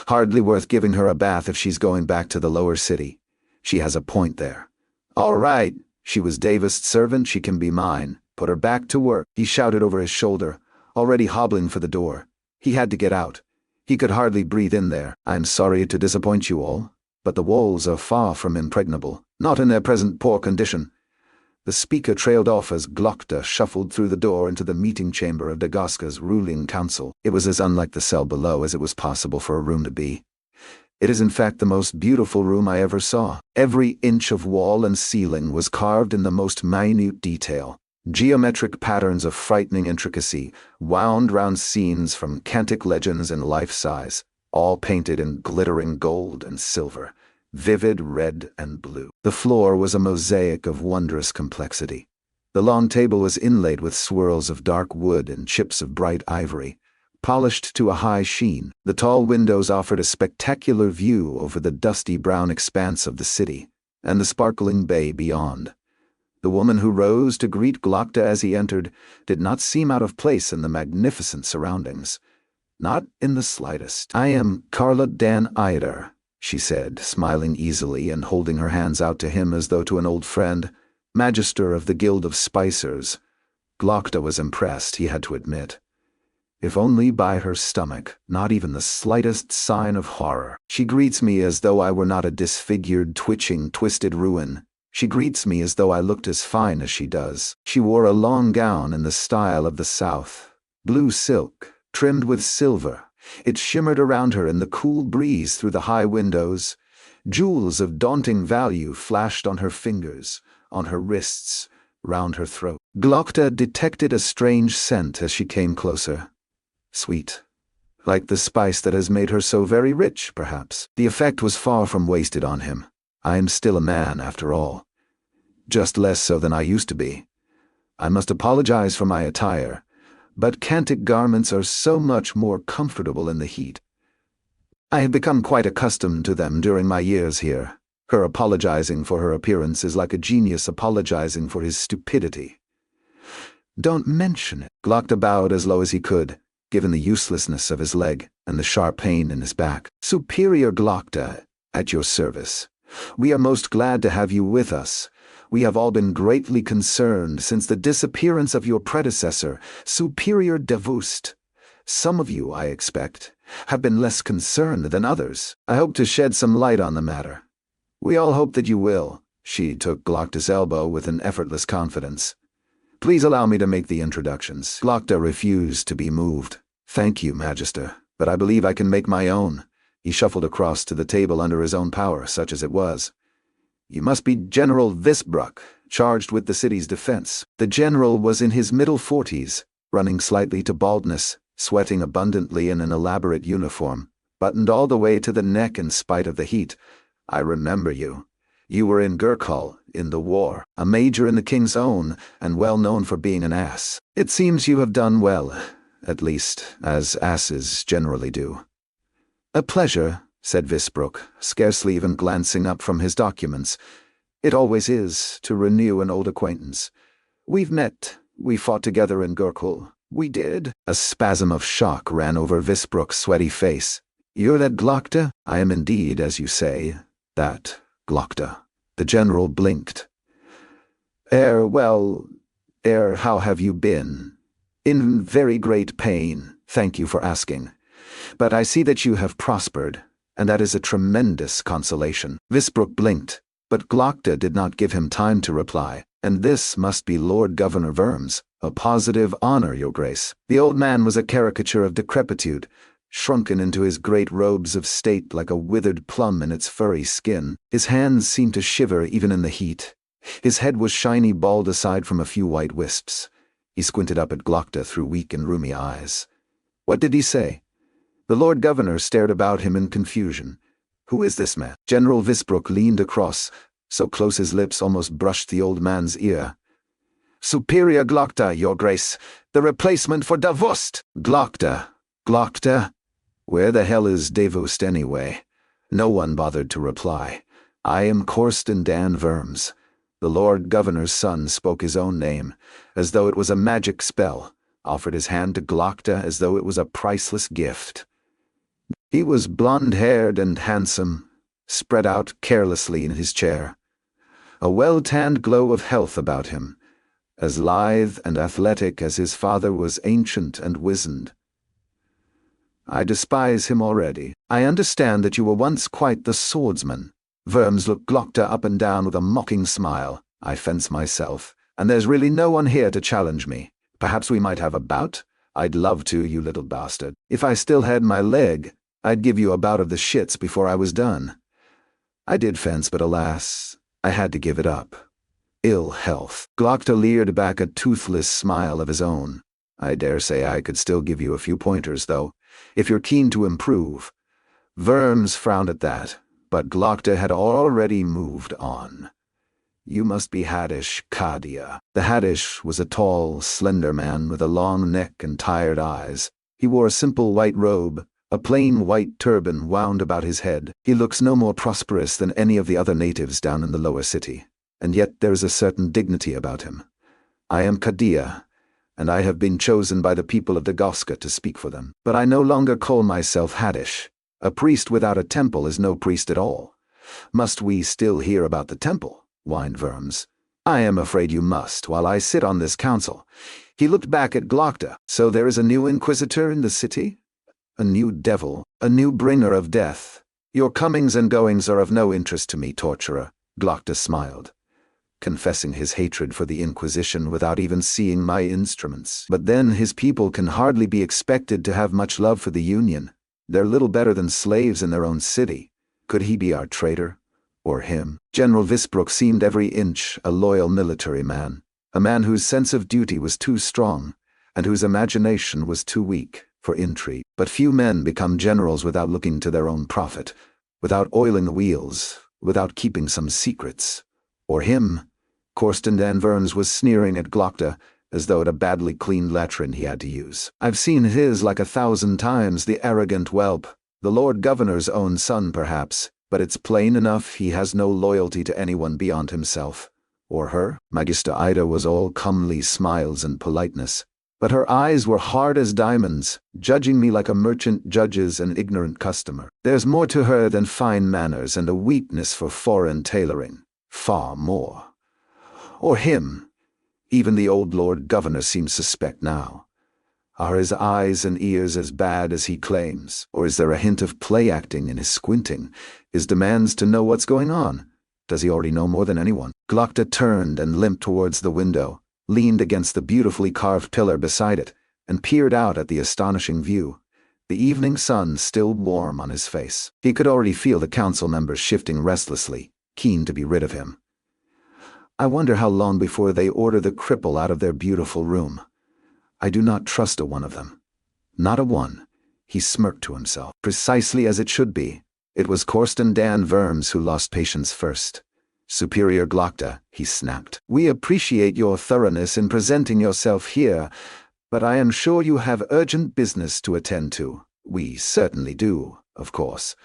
Hardly worth giving her a bath if she's going back to the lower city. She has a point there. All right. She was Davis' servant, she can be mine. Put her back to work, he shouted over his shoulder, already hobbling for the door. He had to get out. He could hardly breathe in there. I'm sorry to disappoint you all, but the walls are far from impregnable, not in their present poor condition. The speaker trailed off as Glokta shuffled through the door into the meeting chamber of Dagaska's ruling council. It was as unlike the cell below as it was possible for a room to be. It is in fact the most beautiful room I ever saw. Every inch of wall and ceiling was carved in the most minute detail. Geometric patterns of frightening intricacy wound round scenes from Cantic legends and life-size, all painted in glittering gold and silver, vivid red and blue. The floor was a mosaic of wondrous complexity. The long table was inlaid with swirls of dark wood and chips of bright ivory, polished to a high sheen. The tall windows offered a spectacular view over the dusty brown expanse of the city and the sparkling bay beyond. The woman who rose to greet Glokta as he entered did not seem out of place in the magnificent surroundings. Not in the slightest. I am Carla Dan Eider, she said, smiling easily and holding her hands out to him as though to an old friend, Magister of the Guild of Spicers. Glokta was impressed, he had to admit. If only by her stomach, not even the slightest sign of horror. She greets me as though I were not a disfigured, twitching, twisted ruin. She greets me as though I looked as fine as she does. She wore a long gown in the style of the South, blue silk, trimmed with silver. It shimmered around her in the cool breeze through the high windows. Jewels of daunting value flashed on her fingers, on her wrists, round her throat. Glokta detected a strange scent as she came closer. Sweet, like the spice that has made her so very rich, perhaps. The effect was far from wasted on him. I am still a man, after all. Just less so than I used to be. I must apologize for my attire, but Cantic garments are so much more comfortable in the heat. I have become quite accustomed to them during my years here. Her apologizing for her appearance is like a genius apologizing for his stupidity. Don't mention it. Glokta bowed as low as he could, given the uselessness of his leg and the sharp pain in his back. Superior Glokta, at your service. We are most glad to have you with us. We have all been greatly concerned since the disappearance of your predecessor, Superior Davust. Some of you, I expect, have been less concerned than others. I hope to shed some light on the matter. We all hope that you will. She took Glokta's elbow with an effortless confidence. Please allow me to make the introductions. Glokta refused to be moved. Thank you, Magister, but I believe I can make my own. He shuffled across to the table under his own power, such as it was. You must be General Visbruck, charged with the city's defense. The general was in his middle 40s, running slightly to baldness, sweating abundantly in an elaborate uniform, buttoned all the way to the neck in spite of the heat. I remember you. You were in Gurkhal, in the war, a major in the King's Own, and well known for being an ass. It seems you have done well, at least, as asses generally do. A pleasure, said Visbruck, scarcely even glancing up from his documents. It always is, to renew an old acquaintance. We've met. We fought together in Gurkhal. We did. A spasm of shock ran over Visbruck's sweaty face. You're that Glokta? I am indeed, as you say, that Glokta. The general blinked. How have you been? In very great pain, thank you for asking. But I see that you have prospered, and that is a tremendous consolation. Visbruck blinked, but Glokta did not give him time to reply. And this must be Lord Governor Worms. A positive honor, Your Grace. The old man was a caricature of decrepitude, shrunken into his great robes of state like a withered plum in its furry skin. His hands seemed to shiver even in the heat. His head was shiny bald aside from a few white wisps. He squinted up at Glokta through weak and rheumy eyes. What did he say? The Lord Governor stared about him in confusion. Who is this man? General Visbruck leaned across, so close his lips almost brushed the old man's ear. Superior Glokta, Your Grace, the replacement for Davust. Glokta? Where the hell is Davust anyway? No one bothered to reply. I am Corsten Dan Worms. The Lord Governor's son spoke his own name, as though it was a magic spell, offered his hand to Glokta as though it was a priceless gift. He was blonde-haired and handsome, spread out carelessly in his chair, a well-tanned glow of health about him, as lithe and athletic as his father was ancient and wizened. I despise him already. I understand that you were once quite the swordsman. Worms looked Glokta up and down with a mocking smile. I fence myself, and there's really no one here to challenge me. Perhaps we might have a bout? I'd love to, you little bastard. If I still had my leg, I'd give you a bout of the shits before I was done. I did fence, but alas, I had to give it up. Ill health. Glokta leered back a toothless smile of his own. I dare say I could still give you a few pointers, though, if you're keen to improve. Worms frowned at that, but Glokta had already moved on. You must be Haddish Kadia. The Haddish was a tall, slender man with a long neck and tired eyes. He wore a simple white robe, a plain white turban wound about his head. He looks no more prosperous than any of the other natives down in the lower city, and yet there is a certain dignity about him. I am Kadia, and I have been chosen by the people of Dagosca to speak for them. But I no longer call myself Haddish. A priest without a temple is no priest at all. Must we still hear about the temple? Whined Worms. I am afraid you must, while I sit on this council. He looked back at Glokta. So there is a new inquisitor in the city? A new devil, a new bringer of death. Your comings and goings are of no interest to me, torturer. Glokta smiled, confessing his hatred for the Inquisition without even seeing my instruments. But then his people can hardly be expected to have much love for the Union. They're little better than slaves in their own city. Could he be our traitor? Or him? General Visbrook seemed every inch a loyal military man, a man whose sense of duty was too strong, and whose imagination was too weak for intrigue. But few men become generals without looking to their own profit, without oiling the wheels, without keeping some secrets. Or him? Corsten Dan Worms was sneering at Glokta, as though at a badly cleaned latrine he had to use. I've seen his like 1,000 times, the arrogant whelp. The Lord Governor's own son, perhaps, but it's plain enough he has no loyalty to anyone beyond himself. Or her? Magister Ida was all comely smiles and politeness, but her eyes were hard as diamonds, judging me like a merchant judges an ignorant customer. There's more to her than fine manners and a weakness for foreign tailoring. Far more. Or him. Even the old Lord Governor seems suspect now. Are his eyes and ears as bad as he claims? Or is there a hint of play-acting in his squinting, his demands to know what's going on? Does he already know more than anyone? Glokta turned and limped towards the window, leaned against the beautifully carved pillar beside it, and peered out at the astonishing view, the evening sun still warm on his face. He could already feel the council members shifting restlessly, keen to be rid of him. I wonder how long before they order the cripple out of their beautiful room. I do not trust a one of them. Not a one. He smirked to himself. Precisely as it should be. It was Corsten Dan Worms who lost patience first. Superior Glokta, he snapped. We appreciate your thoroughness in presenting yourself here, but I am sure you have urgent business to attend to. We certainly do, of course.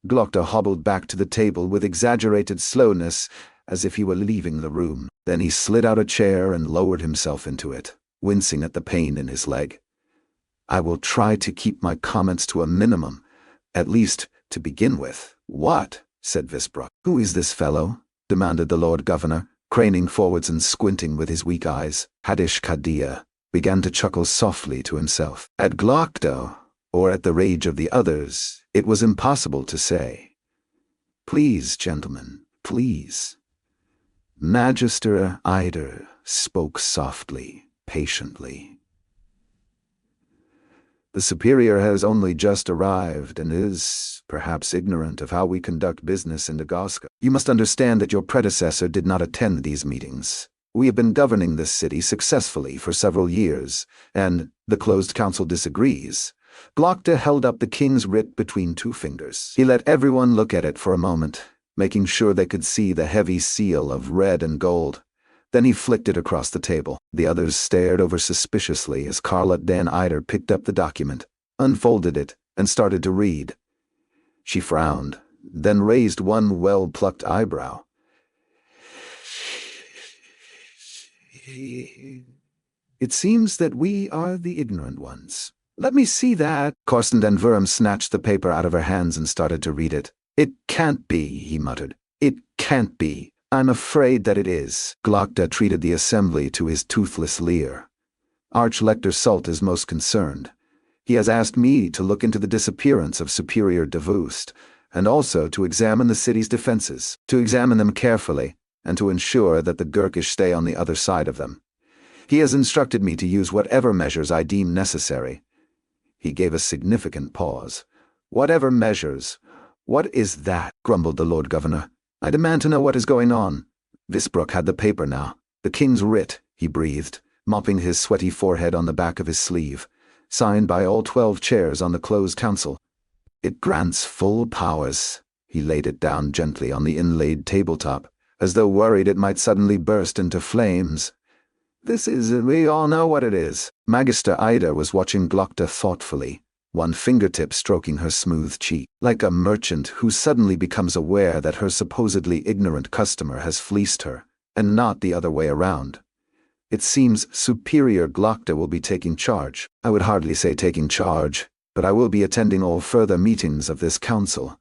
Glokta hobbled back to the table with exaggerated slowness, as if he were leaving the room. Then he slid out a chair and lowered himself into it, wincing at the pain in his leg. I will try to keep my comments to a minimum, at least to begin with. What? Said Visbrook. Who is this fellow? Demanded the Lord Governor, craning forwards and squinting with his weak eyes. Haddish Kadia began to chuckle softly to himself. At Glokta, or at the rage of the others, it was impossible to say. Please, gentlemen, please. Magister Ida spoke softly, patiently. The superior has only just arrived and is, perhaps, ignorant of how we conduct business in Dagosca. You must understand that your predecessor did not attend these meetings. We have been governing this city successfully for several years, and the closed council disagrees. Glokta held up the king's writ between two fingers. He let everyone look at it for a moment, making sure they could see the heavy seal of red and gold. Then he flicked it across the table. The others stared over suspiciously as Carlot Dan Eider picked up the document, unfolded it, and started to read. She frowned, then raised one well-plucked eyebrow. It seems that we are the ignorant ones. Let me see that. Corson den Wurm snatched the paper out of her hands and started to read it. It can't be, he muttered. It can't be. I'm afraid that it is. Glokta treated the assembly to his toothless leer. Arch-Lector Sult is most concerned. He has asked me to look into the disappearance of Superior Davust, and also to examine the city's defenses, to examine them carefully, and to ensure that the Gurkish stay on the other side of them. He has instructed me to use whatever measures I deem necessary. He gave a significant pause. Whatever measures. What is that? Grumbled the Lord Governor. I demand to know what is going on. Visbruck had the paper now. The King's writ, he breathed, mopping his sweaty forehead on the back of his sleeve. Signed by all 12 chairs on the closed council. It grants full powers. He laid it down gently on the inlaid tabletop, as though worried it might suddenly burst into flames. We all know what it is. Magister Ida was watching Glokta thoughtfully, one fingertip stroking her smooth cheek, like a merchant who suddenly becomes aware that her supposedly ignorant customer has fleeced her, and not the other way around. It seems Superior Glokta will be taking charge. I would hardly say taking charge, but I will be attending all further meetings of this council.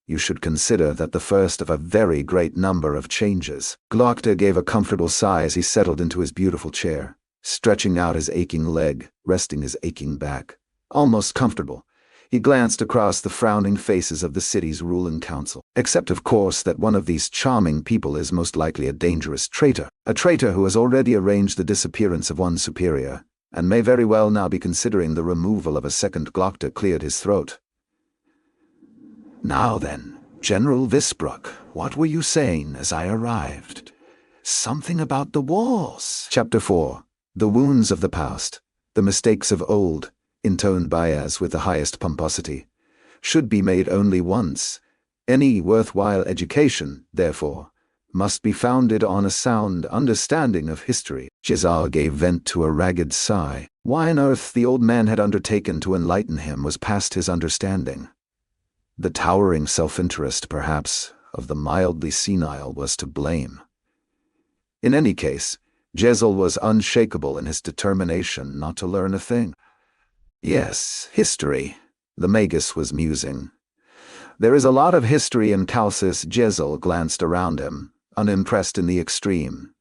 You should consider that the first of a very great number of changes. Glokta gave a comfortable sigh as he settled into his beautiful chair, stretching out his aching leg, resting his aching back. Almost comfortable. He glanced across the frowning faces of the city's ruling council. Except, of course, that one of these charming people is most likely a dangerous traitor. A traitor who has already arranged the disappearance of one superior, and may very well now be considering the removal of a second. Glokta cleared his throat. Now then, General Visbruck, what were you saying as I arrived? Something about the walls. Chapter 4. The Wounds of the Past. The Mistakes of Old, intoned Bayaz with the highest pomposity, should be made only once. Any worthwhile education, therefore, must be founded on a sound understanding of history. Jezal gave vent to a ragged sigh. Why on earth the old man had undertaken to enlighten him was past his understanding. The towering self-interest, perhaps, of the mildly senile was to blame. In any case, Jezal was unshakable in his determination not to learn a thing. Yes, history, the Magus was musing. There is a lot of history in Calcis. Jezal glanced around him, unimpressed in the extreme.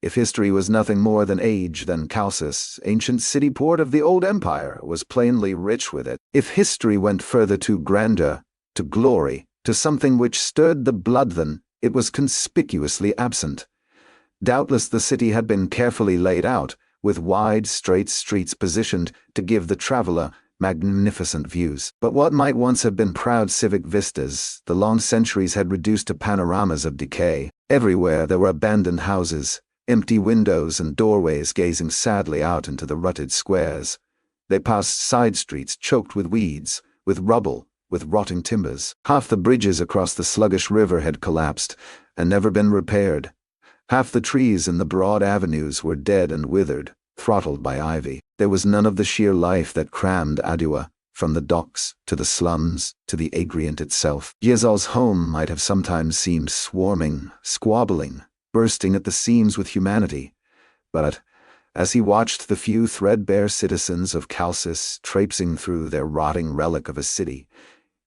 If history was nothing more than age, then Calcis, ancient city-port of the old empire, was plainly rich with it. If history went further to grandeur, to glory, to something which stirred the blood, then it was conspicuously absent. Doubtless the city had been carefully laid out, with wide, straight streets positioned to give the traveler magnificent views. But what might once have been proud civic vistas, the long centuries had reduced to panoramas of decay. Everywhere there were abandoned houses, empty windows and doorways gazing sadly out into the rutted squares. They passed side streets choked with weeds, with rubble, with rotting timbers. Half the bridges across the sluggish river had collapsed and never been repaired. Half the trees in the broad avenues were dead and withered, throttled by ivy. There was none of the sheer life that crammed Adua, from the docks to the slums to the Agrient itself. Jezal's home might have sometimes seemed swarming, squabbling, bursting at the seams with humanity, but as he watched the few threadbare citizens of Calcis traipsing through their rotting relic of a city,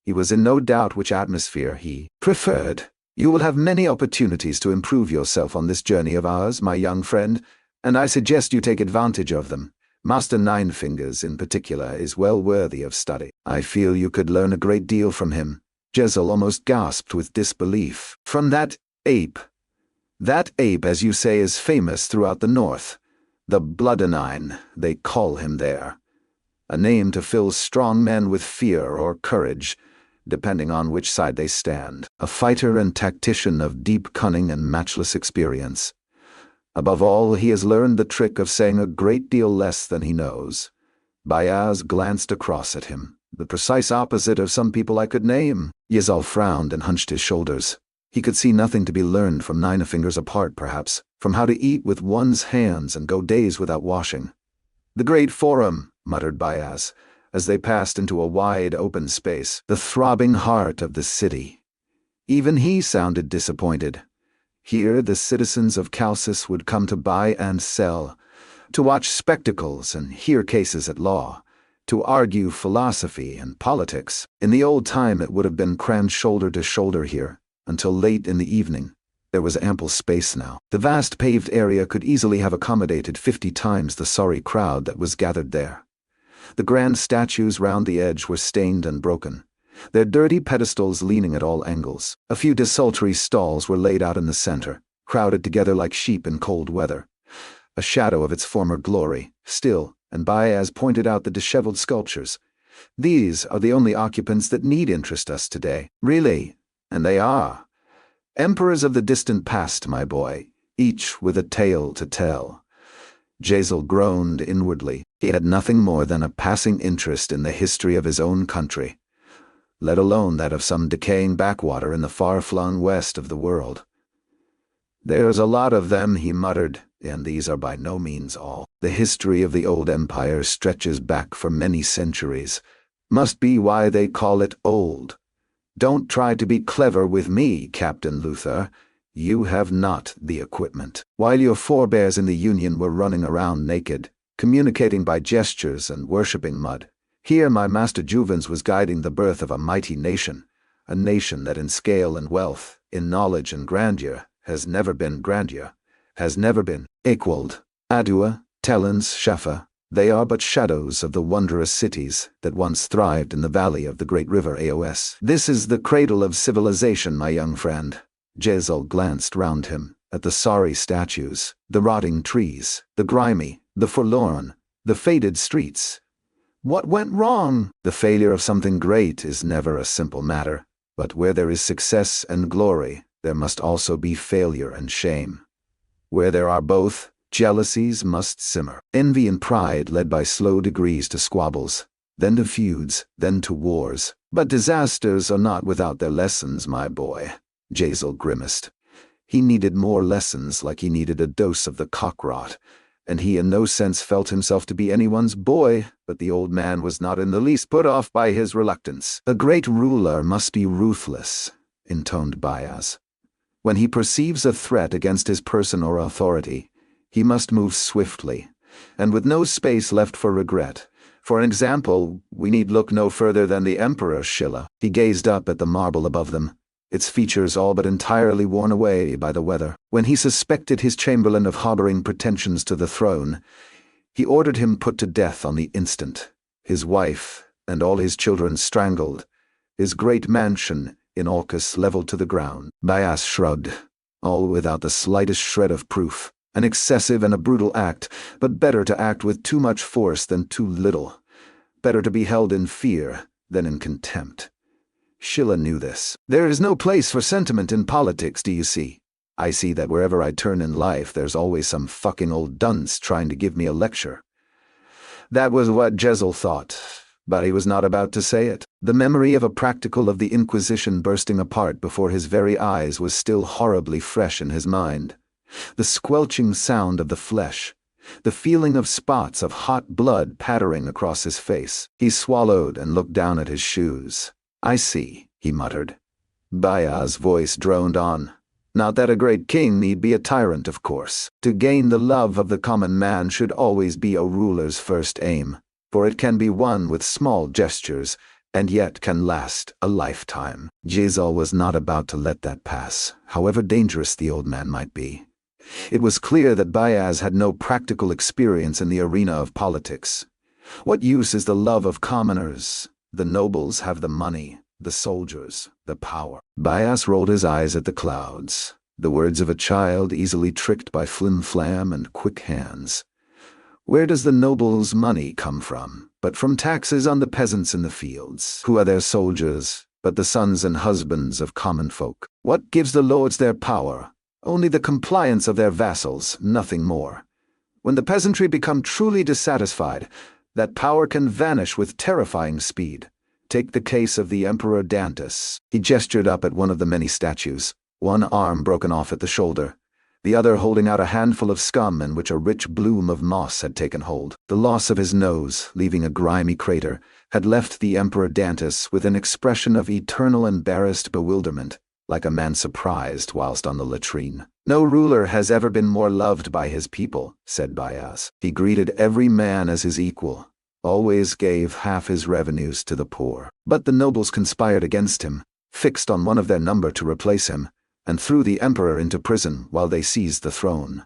he was in no doubt which atmosphere he preferred. You will have many opportunities to improve yourself on this journey of ours, my young friend, and I suggest you take advantage of them. Master Ninefingers, in particular, is well worthy of study. I feel you could learn a great deal from him. Jezal almost gasped with disbelief. From that ape. That ape, as you say, is famous throughout the north. The Bloodenine, they call him there. A name to fill strong men with fear or courage, depending on which side they stand. A fighter and tactician of deep cunning and matchless experience. Above all, he has learned the trick of saying a great deal less than he knows. Bayaz glanced across at him, the precise opposite of some people I could name. Jezal frowned and hunched his shoulders. He could see nothing to be learned from Ninefingers apart, perhaps, from how to eat with one's hands and go days without washing. The great forum, muttered Bayaz, as they passed into a wide open space, the throbbing heart of the city. Even he sounded disappointed. Here the citizens of Chalcis would come to buy and sell, to watch spectacles and hear cases at law, to argue philosophy and politics. In the old time it would have been crammed shoulder to shoulder here, until late in the evening. There was ample space now. The vast paved area could easily have accommodated 50 times the sorry crowd that was gathered there. The grand statues round the edge were stained and broken, their dirty pedestals leaning at all angles. A few desultory stalls were laid out in the center, crowded together like sheep in cold weather, a shadow of its former glory, still, and Bayaz pointed out the disheveled sculptures. These are the only occupants that need interest us today. Really, and they are. Emperors of the distant past, my boy, each with a tale to tell. Jazel groaned inwardly. He had nothing more than a passing interest in the history of his own country, let alone that of some decaying backwater in the far-flung west of the world. There's a lot of them, he muttered, and these are by no means all. The history of the old empire stretches back for many centuries. Must be why they call it old. Don't try to be clever with me, Captain Luther. You have not the equipment. While your forebears in the Union were running around naked, communicating by gestures and worshipping mud, here my master Juvens was guiding the birth of a mighty nation, a nation that in scale and wealth, in knowledge and grandeur, has never been grandeur, has never been equaled. Adua, Talens, Shaffa, they are but shadows of the wondrous cities that once thrived in the valley of the great river Aos. This is the cradle of civilization, my young friend. Jazel glanced round him, at the sorry statues, the rotting trees, the grimy, the forlorn, the faded streets. What went wrong? The failure of something great is never a simple matter, but where there is success and glory, there must also be failure and shame. Where there are both, jealousies must simmer. Envy and pride led by slow degrees to squabbles, then to feuds, then to wars. But disasters are not without their lessons, my boy. Jazel grimaced. He needed more lessons like he needed a dose of the cock-rot, and he in no sense felt himself to be anyone's boy, but the old man was not in the least put off by his reluctance. A great ruler must be ruthless, intoned Bayaz. When he perceives a threat against his person or authority, he must move swiftly, and with no space left for regret. For an example, we need look no further than the Emperor Shilla. He gazed up at the marble above them, its features all but entirely worn away by the weather. When he suspected his chamberlain of harboring pretensions to the throne, he ordered him put to death on the instant, his wife and all his children strangled, his great mansion in Orcus leveled to the ground. Bayaz shrugged, all without the slightest shred of proof. An excessive and a brutal act, but better to act with too much force than too little. Better to be held in fear than in contempt. Shilla knew this. There is no place for sentiment in politics, do you see? I see that wherever I turn in life, there's always some fucking old dunce trying to give me a lecture. That was what Jazel thought, but he was not about to say it. The memory of a practical of the Inquisition bursting apart before his very eyes was still horribly fresh in his mind. The squelching sound of the flesh, the feeling of spots of hot blood pattering across his face. He swallowed and looked down at his shoes. I see, he muttered. Bayaz's voice droned on. Not that a great king need be a tyrant, of course. To gain the love of the common man should always be a ruler's first aim, for it can be won with small gestures, and yet can last a lifetime. Jazel was not about to let that pass, however dangerous the old man might be. It was clear that Bayaz had no practical experience in the arena of politics. What use is the love of commoners? The nobles have the money, the soldiers, the power. Bayaz rolled his eyes at the clouds, the words of a child easily tricked by flim-flam and quick hands. Where does the nobles' money come from? But from taxes on the peasants in the fields, who are their soldiers, but the sons and husbands of common folk. What gives the lords their power? Only the compliance of their vassals, nothing more. When the peasantry become truly dissatisfied, that power can vanish with terrifying speed. Take the case of the Emperor Dantus. He gestured up at one of the many statues, one arm broken off at the shoulder, the other holding out a handful of scum in which a rich bloom of moss had taken hold. The loss of his nose, leaving a grimy crater, had left the Emperor Dantus with an expression of eternal embarrassed bewilderment, like a man surprised whilst on the latrine. No ruler has ever been more loved by his people, said Bayaz. He greeted every man as his equal, always gave half his revenues to the poor. But the nobles conspired against him, fixed on one of their number to replace him, and threw the emperor into prison while they seized the throne.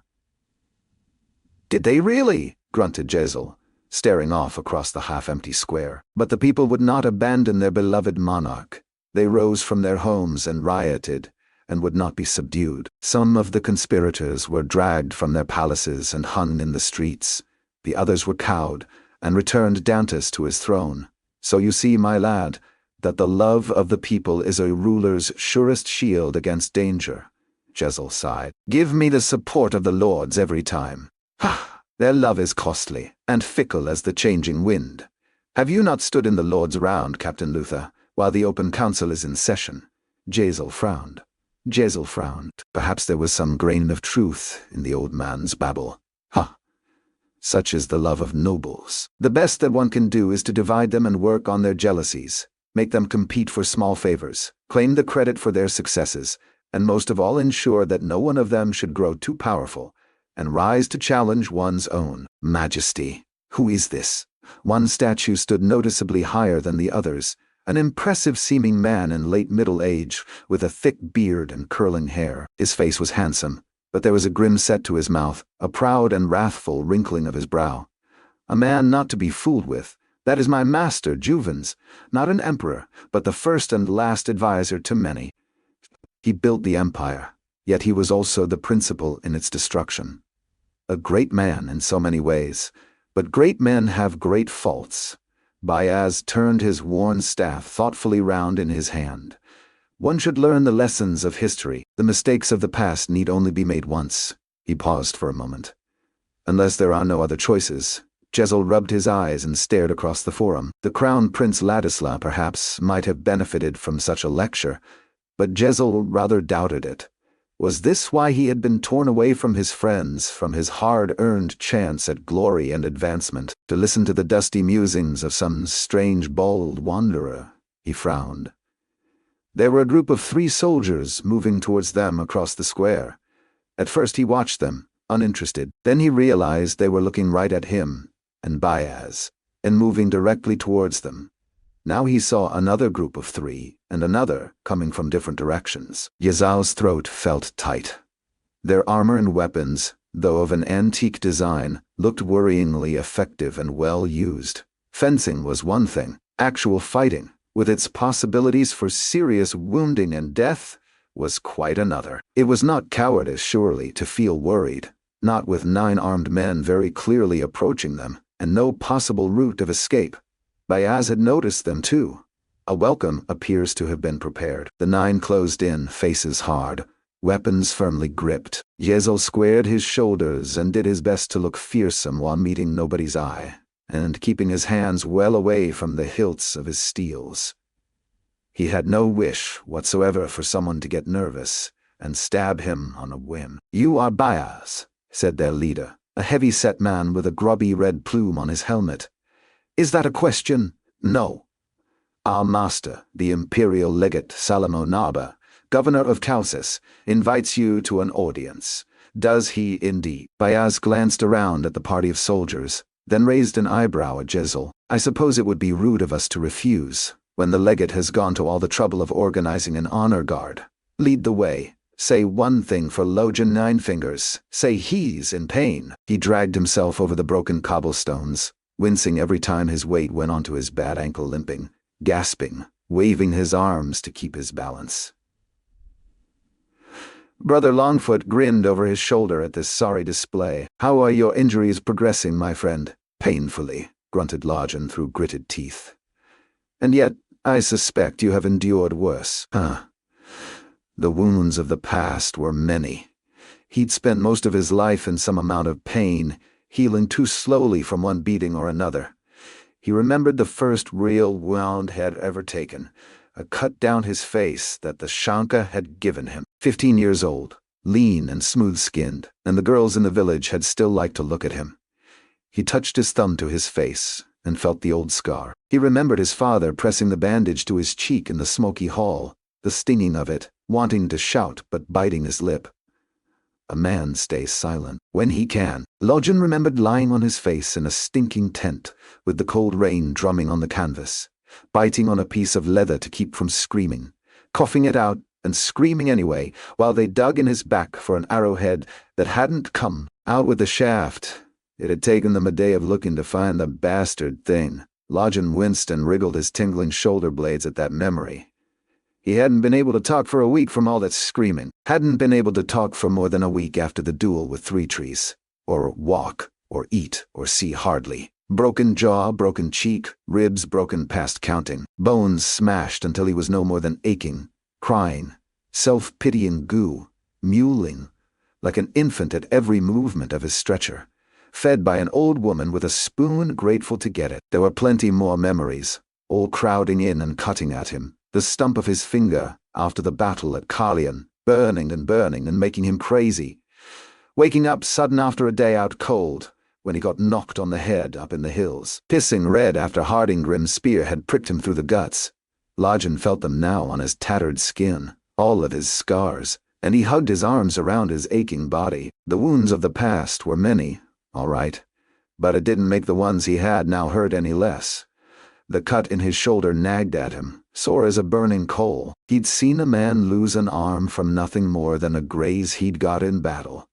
Did they really? Grunted Jezel, staring off across the half-empty square. But the people would not abandon their beloved monarch. They rose from their homes and rioted, and would not be subdued. Some of the conspirators were dragged from their palaces and hung in the streets. The others were cowed, and returned Dantus to his throne. So you see, my lad, that the love of the people is a ruler's surest shield against danger. Jezel sighed. Give me the support of the lords every time. Ha! Their love is costly, and fickle as the changing wind. Have you not stood in the lords' round, Captain Luther, while the open council is in session? Jezel frowned. Perhaps there was some grain of truth in the old man's babble. Ha! Such is the love of nobles. The best that one can do is to divide them and work on their jealousies, make them compete for small favors, claim the credit for their successes, and most of all ensure that no one of them should grow too powerful and rise to challenge one's own. Majesty. Who is this? One statue stood noticeably higher than the others, an impressive-seeming man in late middle age, with a thick beard and curling hair. His face was handsome, but there was a grim set to his mouth, a proud and wrathful wrinkling of his brow. A man not to be fooled with. That is my master, Juvens, not an emperor, but the first and last adviser to many. He built the empire, yet he was also the principal in its destruction. A great man in so many ways, but great men have great faults. Bayaz turned his worn staff thoughtfully round in his hand. One should learn the lessons of history. The mistakes of the past need only be made once. He paused for a moment. Unless there are no other choices. Jezel rubbed his eyes and stared across the forum. The Crown Prince Ladisla perhaps might have benefited from such a lecture, but Jezel rather doubted it. Was this why he had been torn away from his friends, from his hard-earned chance at glory and advancement, to listen to the dusty musings of some strange bald wanderer? He frowned. There were a group of 3 soldiers moving towards them across the square. At first he watched them, uninterested. Then he realized they were looking right at him and Bayaz, and moving directly towards them. Now he saw another group of 3, and another, coming from different directions. Yazal's throat felt tight. Their armor and weapons, though of an antique design, looked worryingly effective and well used. Fencing was one thing. Actual fighting, with its possibilities for serious wounding and death, was quite another. It was not cowardice, surely, to feel worried, not with 9 armed men very clearly approaching them, and no possible route of escape. Bayaz had noticed them too. A welcome appears to have been prepared. The 9 closed in, faces hard, weapons firmly gripped. Jezel squared his shoulders and did his best to look fearsome while meeting nobody's eye, and keeping his hands well away from the hilts of his steels. He had no wish whatsoever for someone to get nervous and stab him on a whim. "You are Bayaz," said their leader, a heavy-set man with a grubby red plume on his helmet. "Is that a question?" "No. Our master, the imperial legate Salamo Naba, governor of Chalcis, invites you to an audience." "Does he indeed?" Bayaz glanced around at the party of soldiers, then raised an eyebrow at Jezel. "I suppose it would be rude of us to refuse, when the legate has gone to all the trouble of organizing an honor guard. Lead the way. Say one thing for Logan Nine Fingers. Say he's in pain." He dragged himself over the broken cobblestones, wincing every time his weight went onto his bad ankle, limping, gasping, waving his arms to keep his balance. Brother Longfoot grinned over his shoulder at this sorry display. "How are your injuries progressing, my friend?" "Painfully," grunted Logan through gritted teeth. "And yet, I suspect you have endured worse." "Huh." The wounds of the past were many. He'd spent most of his life in some amount of pain, healing too slowly from one beating or another. He remembered the first real wound he had ever taken, a cut down his face that the Shanka had given him. 15 years old, lean and smooth-skinned, and the girls in the village had still liked to look at him. He touched his thumb to his face and felt the old scar. He remembered his father pressing the bandage to his cheek in the smoky hall, the stinging of it, wanting to shout but biting his lip. A man stays silent when he can. Lojan remembered lying on his face in a stinking tent, with the cold rain drumming on the canvas, biting on a piece of leather to keep from screaming, coughing it out and screaming anyway, while they dug in his back for an arrowhead that hadn't come out with the shaft. It had taken them a day of looking to find the bastard thing. Lojan winced and wriggled his tingling shoulder blades at that memory. He hadn't been able to talk for a week from all that screaming. Hadn't been able to talk for more than a week after the duel with Three Trees. Or walk, or eat, or see hardly. Broken jaw, broken cheek, ribs broken past counting. Bones smashed until he was no more than aching, crying, self-pitying goo, mewling, like an infant at every movement of his stretcher. Fed by an old woman with a spoon, grateful to get it. There were plenty more memories, all crowding in and cutting at him. The stump of his finger, after the battle at Carlion, burning and making him crazy. Waking up sudden after a day out cold, when he got knocked on the head up in the hills. Pissing red after Hardingrim's spear had pricked him through the guts. Lojan felt them now on his tattered skin, all of his scars, and he hugged his arms around his aching body. The wounds of the past were many, all right, but it didn't make the ones he had now hurt any less. The cut in his shoulder nagged at him, sore as a burning coal. He'd seen a man lose an arm from nothing more than a graze he'd got in battle.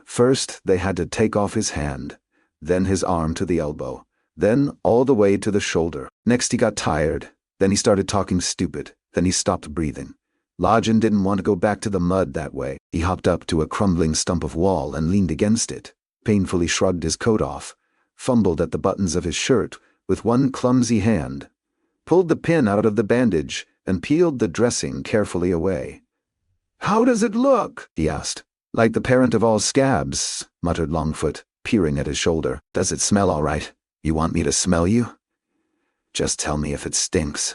First, they had to take off his hand, then his arm to the elbow, then all the way to the shoulder. Next he got tired, then he started talking stupid, then he stopped breathing. Lojan didn't want to go back to the mud that way. He hopped up to a crumbling stump of wall and leaned against it, painfully shrugged his coat off, fumbled at the buttons of his shirt with one clumsy hand, pulled the pin out of the bandage, and peeled the dressing carefully away. "How does it look?" he asked. "Like the parent of all scabs," muttered Longfoot, peering at his shoulder. "Does it smell all right? You want me to smell you?" "Just tell me if it stinks."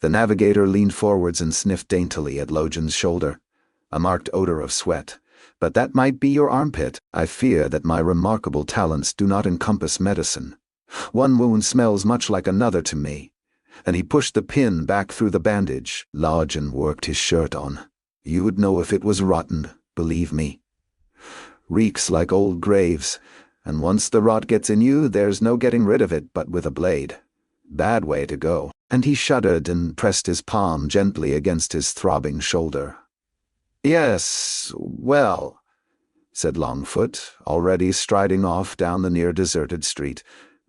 The navigator leaned forwards and sniffed daintily at Lojan's shoulder. A marked odor of sweat. "But that might be your armpit. I fear that my remarkable talents do not encompass medicine. One wound smells much like another to me." And he pushed the pin back through the bandage. Lojan worked his shirt on. "You would know if it was rotten, believe me. Reeks like old graves, and once the rot gets in you, there's no getting rid of it but with a blade. Bad way to go." And he shuddered and pressed his palm gently against his throbbing shoulder. "Yes, well," said Longfoot, already striding off down the near-deserted street.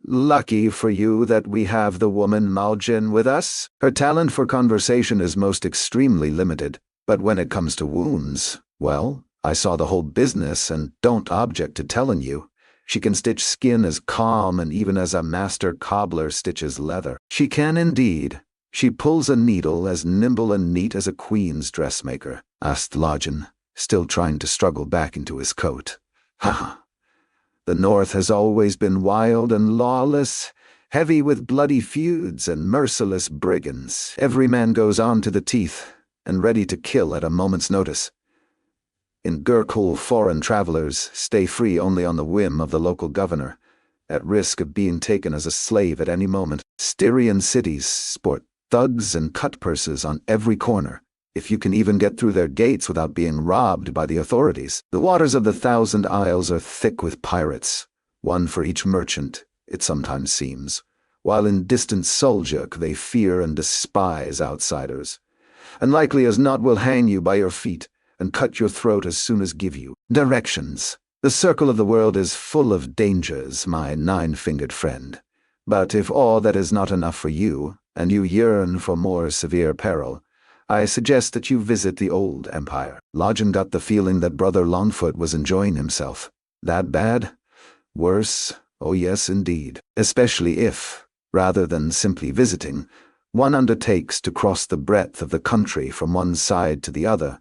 "Lucky for you that we have the woman Malgin with us. Her talent for conversation is most extremely limited, but when it comes to wounds, well, I saw the whole business and don't object to telling you. She can stitch skin as calm and even as a master cobbler stitches leather. She can indeed. She pulls a needle as nimble and neat as a queen's dressmaker," asked Lojan, still trying to struggle back into his coat. "Ha ha. The North has always been wild and lawless, heavy with bloody feuds and merciless brigands. Every man goes on to the teeth, and ready to kill at a moment's notice. In Gurkhul, foreign travelers stay free only on the whim of the local governor, at risk of being taken as a slave at any moment. Styrian cities sport thugs and cutpurses on every corner, if you can even get through their gates without being robbed by the authorities. The waters of the Thousand Isles are thick with pirates, one for each merchant, it sometimes seems, while in distant Seljuk they fear and despise outsiders, and likely as not will hang you by your feet and cut your throat as soon as give you directions. The circle of the world is full of dangers, my nine-fingered friend. But if all that is not enough for you, and you yearn for more severe peril, I suggest that you visit the old empire." Lojan got the feeling that Brother Longfoot was enjoying himself. That bad? Worse? Oh yes, indeed. Especially if, rather than simply visiting, one undertakes to cross the breadth of the country from one side to the other.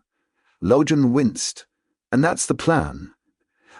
Lojan winced. "And that's the plan.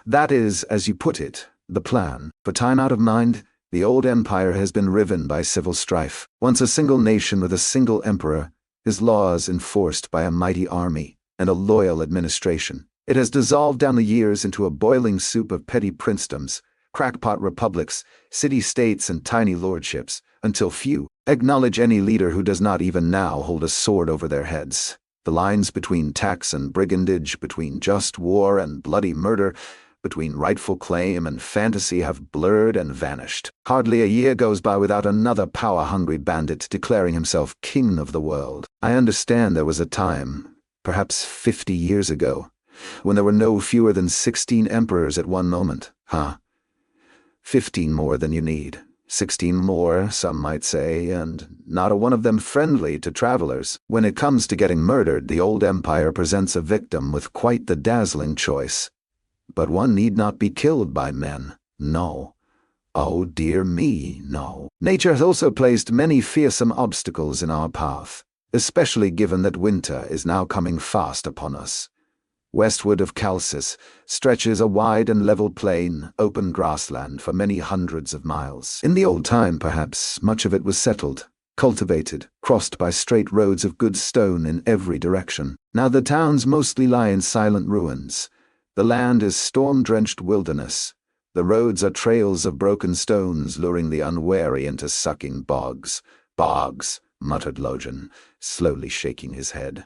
That is, as you put it, the plan. For time out of mind, the old empire has been riven by civil strife. Once a single nation with a single emperor, his laws enforced by a mighty army and a loyal administration. It has dissolved down the years into a boiling soup of petty princedoms, crackpot republics, city-states, and tiny lordships, until few acknowledge any leader who does not even now hold a sword over their heads. The lines between tax and brigandage, between just war and bloody murder, between rightful claim and fantasy have blurred and vanished. Hardly a year goes by without another power-hungry bandit declaring himself king of the world. I understand there was a time, perhaps 50 years ago, when there were no fewer than 16 emperors at one moment. 15 more than you need. 16 more, some might say, and not a one of them friendly to travelers. When it comes to getting murdered, the old empire presents a victim with quite the dazzling choice. But one need not be killed by men. No. Oh dear me, no. Nature has also placed many fearsome obstacles in our path, especially given that winter is now coming fast upon us. Westward of Chalcis stretches a wide and level plain, open grassland for many hundreds of miles. In the old time, perhaps, much of it was settled, cultivated, crossed by straight roads of good stone in every direction. Now the towns mostly lie in silent ruins. The land is storm-drenched wilderness. The roads are trails of broken stones luring the unwary into sucking bogs. Bogs, muttered Logan, slowly shaking his head.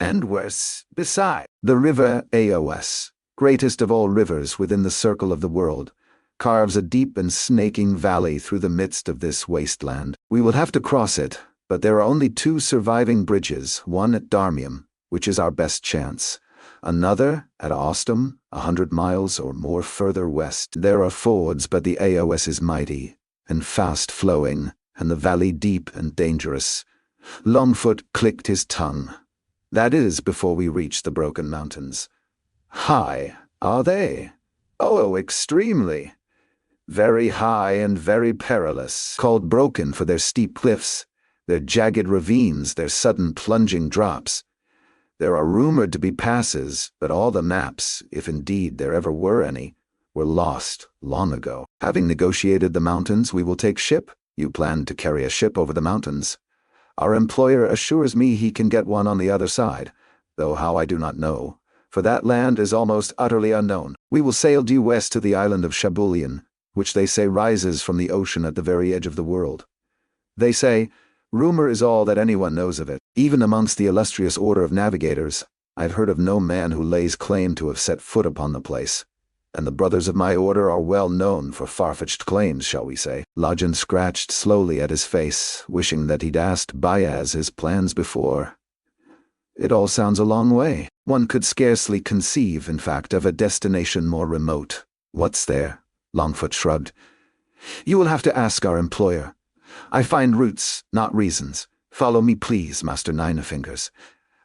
And worse, beside, the river Aos, greatest of all rivers within the circle of the world, carves a deep and snaking valley through the midst of this wasteland. We will have to cross it, but there are only 2 surviving bridges, one at Darmium, which is our best chance, another at Ostum, 100 miles or more further west. There are fords, but the Aos is mighty and fast-flowing, and the valley deep and dangerous. Longfoot clicked his tongue. That is before we reach the Broken Mountains. High, are they? Oh, extremely. Very high and very perilous, called broken for their steep cliffs, their jagged ravines, their sudden plunging drops. There are rumored to be passes, but all the maps, if indeed there ever were any, were lost long ago. Having negotiated the mountains, we will take ship. You plan to carry a ship over the mountains. Our employer assures me he can get one on the other side, though how I do not know, for that land is almost utterly unknown. We will sail due west to the island of Shabulian, which they say rises from the ocean at the very edge of the world. They say, rumor is all that anyone knows of it. Even amongst the illustrious order of navigators, I've heard of no man who lays claim to have set foot upon the place. And the brothers of my order are well known for far-fetched claims, shall we say. Logan scratched slowly at his face, wishing that he'd asked Bayaz his plans before. It all sounds a long way. One could scarcely conceive, in fact, of a destination more remote. What's there? Longfoot shrugged. You will have to ask our employer. I find routes, not reasons. Follow me, please, Master Ninefingers.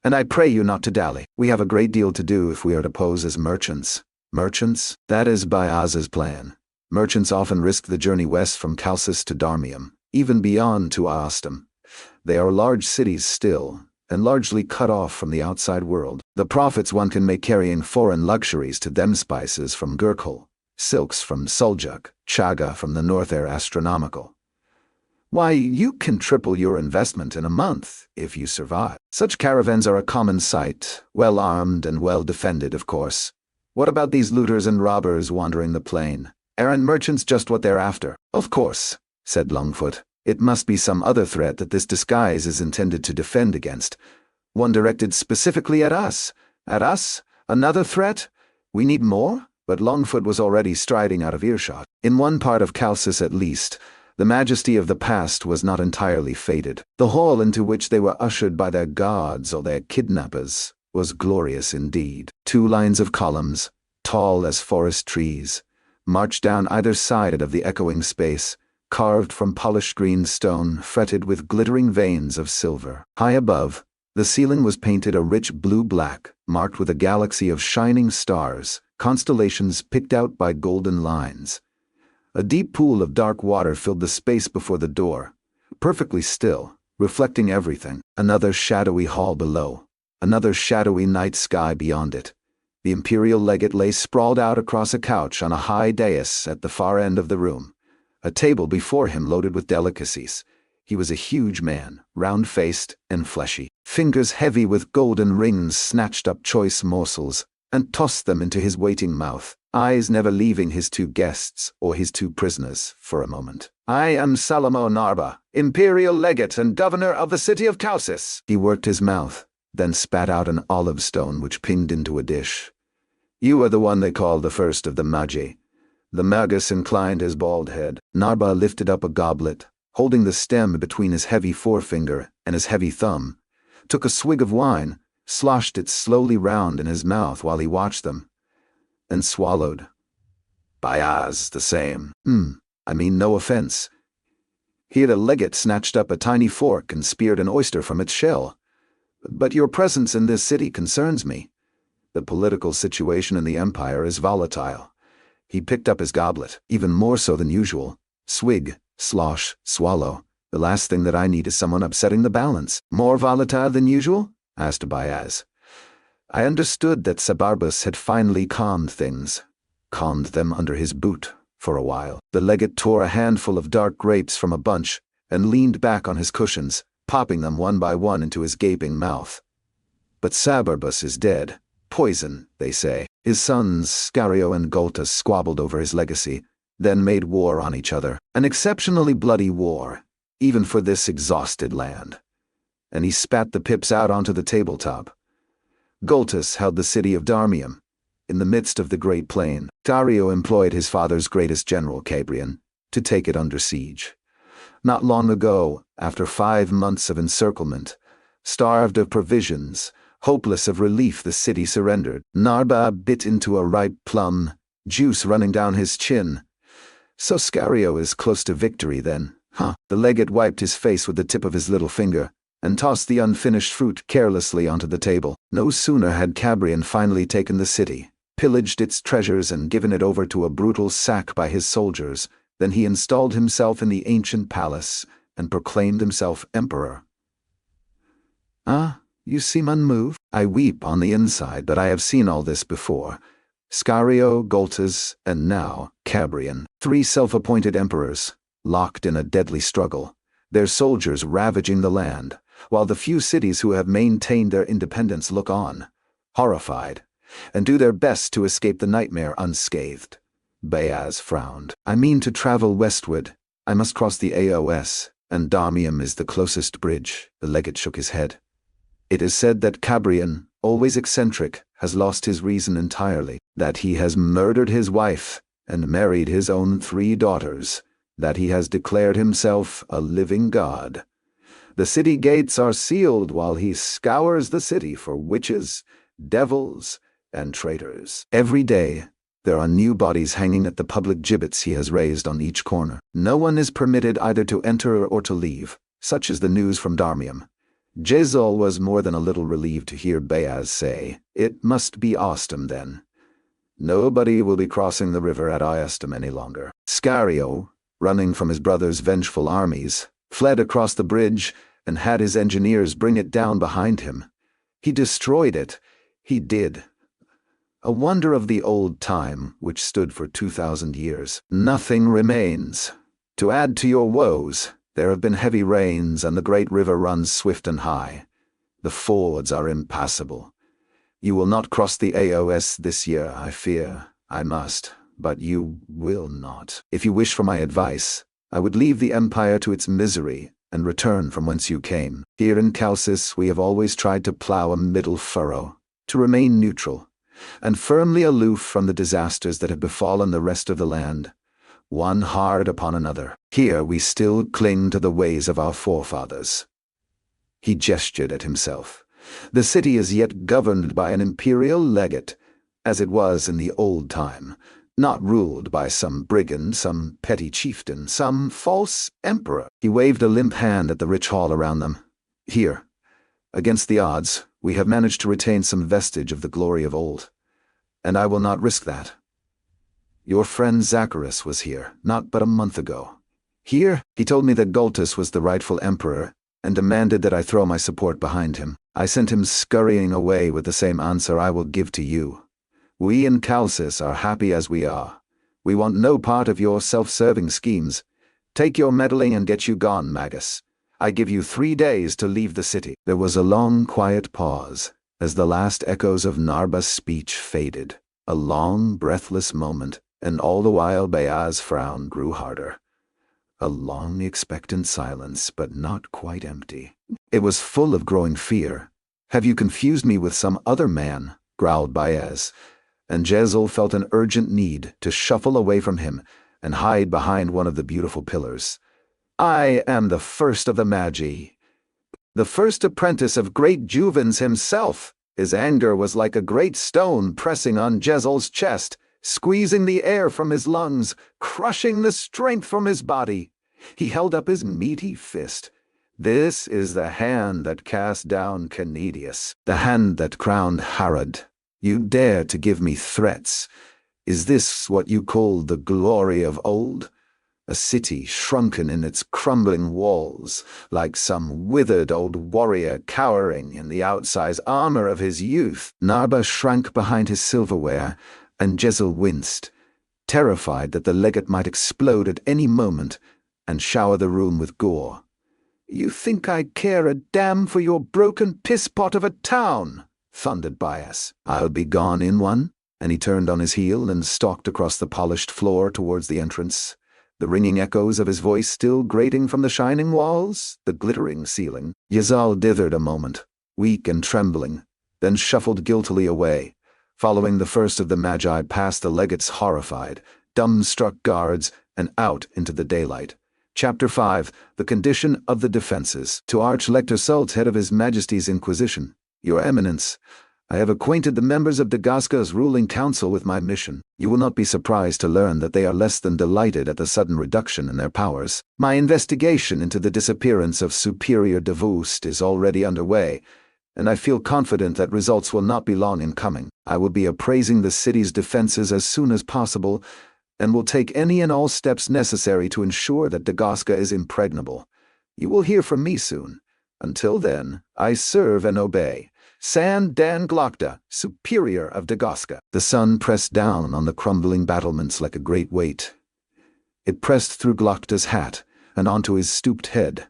And I pray you not to dally. We have a great deal to do if we are to pose as merchants. Merchants? That is Bayaz's plan. Merchants often risk the journey west from Chalcis to Darmium, even beyond to Aostum. They are large cities still, and largely cut off from the outside world. The profits one can make carrying foreign luxuries to them, spices from Gurkhul, silks from Suljuk, chaga from the north are astronomical. Why, you can triple your investment in a month, if you survive. Such caravans are a common sight, well armed and well defended, of course. What about these looters and robbers wandering the plain? Aren't merchants just what they're after? Of course, said Longfoot. It must be some other threat that this disguise is intended to defend against. One directed specifically at us. At us? Another threat? We need more? But Longfoot was already striding out of earshot. In one part of Chalcis at least, the majesty of the past was not entirely faded. The hall into which they were ushered by their gods or their kidnappers was glorious indeed. 2 lines of columns, tall as forest trees, marched down either side of the echoing space, carved from polished green stone, fretted with glittering veins of silver. High above, the ceiling was painted a rich blue-black, marked with a galaxy of shining stars, constellations picked out by golden lines. A deep pool of dark water filled the space before the door, perfectly still, reflecting everything. Another shadowy hall below, another shadowy night sky beyond it. The imperial legate lay sprawled out across a couch on a high dais at the far end of the room, a table before him loaded with delicacies. He was a huge man, round-faced and fleshy. Fingers heavy with golden rings snatched up choice morsels and tossed them into his waiting mouth, eyes never leaving his 2 guests or his 2 prisoners for a moment. I am Salomo Narba, imperial legate and governor of the city of Chalcis. He worked his mouth, then spat out an olive stone which pinged into a dish. "You are the one they call the first of the Magi." The Magus inclined his bald head. Narba lifted up a goblet, holding the stem between his heavy forefinger and his heavy thumb, took a swig of wine, sloshed it slowly round in his mouth while he watched them, and swallowed. "Bayaz, the same. I mean no offense." He had a legate snatched up a tiny fork and speared an oyster from its shell. "But your presence in this city concerns me. The political situation in the empire is volatile." He picked up his goblet, even more so than usual. Swig, slosh, swallow. "The last thing that I need is someone upsetting the balance." "More volatile than usual?" asked Bayaz. I understood that Sabarbus had finally calmed things, calmed them under his boot for a while. The legate tore a handful of dark grapes from a bunch and leaned back on his cushions, popping them one by one into his gaping mouth. "But Sabarbus is dead. Poison, they say." His sons, Scario and Glokta, squabbled over his legacy, then made war on each other. An exceptionally bloody war, even for this exhausted land. And he spat the pips out onto the tabletop. Glokta held the city of Darmium, in the midst of the Great Plain. Dario employed his father's greatest general, Cabrian, to take it under siege. Not long ago, after 5 months of encirclement, starved of provisions, hopeless of relief, the city surrendered. Narba bit into a ripe plum, juice running down his chin. "So Scario is close to victory then, huh?" The legate wiped his face with the tip of his little finger and tossed the unfinished fruit carelessly onto the table. No sooner had Cabrian finally taken the city, pillaged its treasures and given it over to a brutal sack by his soldiers, than he installed himself in the ancient palace and proclaimed himself emperor. "Ah, you seem unmoved." "I weep on the inside, but I have seen all this before. Scario, Glokta, and now Cabrian. 3 self-appointed emperors, locked in a deadly struggle, their soldiers ravaging the land, while the few cities who have maintained their independence look on, horrified, and do their best to escape the nightmare unscathed." Bayaz frowned. "I mean to travel westward. I must cross the AOS, and Darmium is the closest bridge." The legate shook his head. "It is said that Cabrian, always eccentric, has lost his reason entirely, that he has murdered his wife and married his own 3 daughters, that he has declared himself a living god. The city gates are sealed while he scours the city for witches, devils, and traitors. Every day, there are new bodies hanging at the public gibbets he has raised on each corner. No one is permitted either to enter or to leave. Such is the news from Darmium." Jezol was more than a little relieved to hear Bayaz say, "It must be Ostum then. Nobody will be crossing the river at Ostum any longer." Scario, running from his brother's vengeful armies, fled across the bridge and had his engineers bring it down behind him. He destroyed it. He did. A wonder of the old time, which stood for 2,000 years. Nothing remains. To add to your woes, there have been heavy rains and the great river runs swift and high. The fords are impassable. You will not cross the AOS this year, I fear. I must, but you will not. If you wish for my advice, I would leave the empire to its misery and return from whence you came. Here in Chalcis we have always tried to plow a middle furrow, to remain neutral, and firmly aloof from the disasters that have befallen the rest of the land, one hard upon another. Here we still cling to the ways of our forefathers." He gestured at himself. "The city is yet governed by an imperial legate, as it was in the old time, not ruled by some brigand, some petty chieftain, some false emperor." He waved a limp hand at the rich hall around them. "Here, against the odds, we have managed to retain some vestige of the glory of old, and I will not risk that. Your friend Zacharias was here, not but a month ago. Here, he told me that Glokta was the rightful emperor, and demanded that I throw my support behind him. I sent him scurrying away with the same answer I will give to you. We in Chalcis are happy as we are. We want no part of your self-serving schemes. Take your meddling and get you gone, Magus. I give you 3 days to leave the city." There was a long, quiet pause, as the last echoes of Narba's speech faded. A long, breathless moment, and all the while Bayaz's frown grew harder. A long, expectant silence, but not quite empty. It was full of growing fear, "Have you confused me with some other man?" growled Bayaz, and Jezal felt an urgent need to shuffle away from him and hide behind one of the beautiful pillars. "I am the first of the Magi, the first apprentice of great Juvens himself." His anger was like a great stone pressing on Jezal's chest, squeezing the air from his lungs, crushing the strength from his body. He held up his meaty fist. "This is the hand that cast down Canidius, the hand that crowned Herod. You dare to give me threats. Is this what you call the glory of old? A city shrunken in its crumbling walls, like some withered old warrior cowering in the outsized armor of his youth." Narba shrank behind his silverware, and Jezal winced, terrified that the legate might explode at any moment and shower the room with gore. "You think I care a damn for your broken pisspot of a town?" thundered Bayaz. "I'll be gone in one." And he turned on his heel and stalked across the polished floor towards the entrance, the ringing echoes of his voice still grating from the shining walls, the glittering ceiling. Jezal dithered a moment, weak and trembling, then shuffled guiltily away, following the first of the Magi past the legate's horrified, dumbstruck guards and out into the daylight. Chapter 5. The Condition of the Defenses. To Archlector Sult, head of His Majesty's Inquisition. Your Eminence, I have acquainted the members of Dagaska's ruling council with my mission. You will not be surprised to learn that they are less than delighted at the sudden reduction in their powers. My investigation into the disappearance of Superior Davoust is already underway, and I feel confident that results will not be long in coming. I will be appraising the city's defenses as soon as possible, and will take any and all steps necessary to ensure that Dagaska is impregnable. You will hear from me soon. Until then, I serve and obey. San Dan Glokta, Superior of Dagaska. The sun pressed down on the crumbling battlements like a great weight. It pressed through Glokta's hat and onto his stooped head.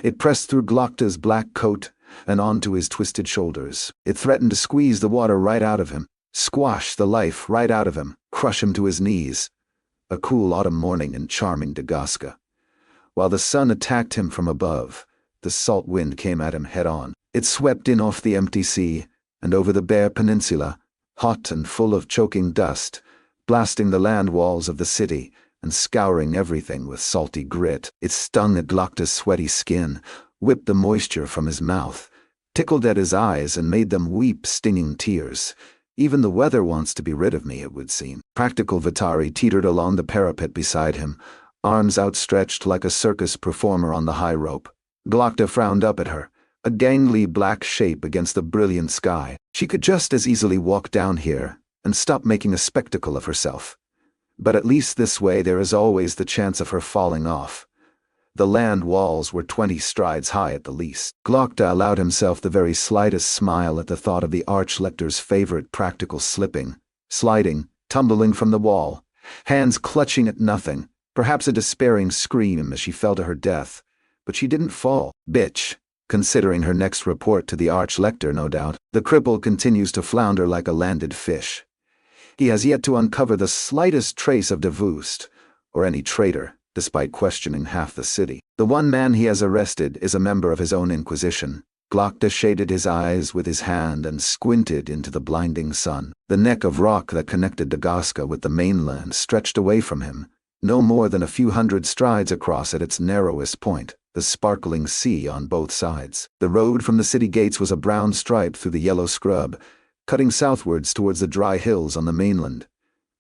It pressed through Glokta's black coat and onto his twisted shoulders. It threatened to squeeze the water right out of him, squash the life right out of him, crush him to his knees. A cool autumn morning in charming Dagaska. While the sun attacked him from above, the salt wind came at him head-on. It swept in off the empty sea and over the bare peninsula, hot and full of choking dust, blasting the land walls of the city and scouring everything with salty grit. It stung at Glokta's sweaty skin, whipped the moisture from his mouth, tickled at his eyes and made them weep stinging tears. Even the weather wants to be rid of me, it would seem. Practical Vitari teetered along the parapet beside him, arms outstretched like a circus performer on the high rope. Glokta frowned up at her, a gangly black shape against the brilliant sky. She could just as easily walk down here and stop making a spectacle of herself. But at least this way there is always the chance of her falling off. The land walls were 20 strides high at the least. Glokta allowed himself the very slightest smile at the thought of the Archlector's favorite practical slipping, sliding, tumbling from the wall, hands clutching at nothing, perhaps a despairing scream as she fell to her death. But she didn't fall. Bitch. Considering her next report to the Archlector, no doubt. The cripple continues to flounder like a landed fish. He has yet to uncover the slightest trace of Davoust, or any traitor, despite questioning half the city. The one man he has arrested is a member of his own Inquisition. Glokta shaded his eyes with his hand and squinted into the blinding sun. The neck of rock that connected Dagaska with the mainland stretched away from him, no more than a few hundred strides across at its narrowest point, the sparkling sea on both sides. The road from the city gates was a brown stripe through the yellow scrub, cutting southwards towards the dry hills on the mainland.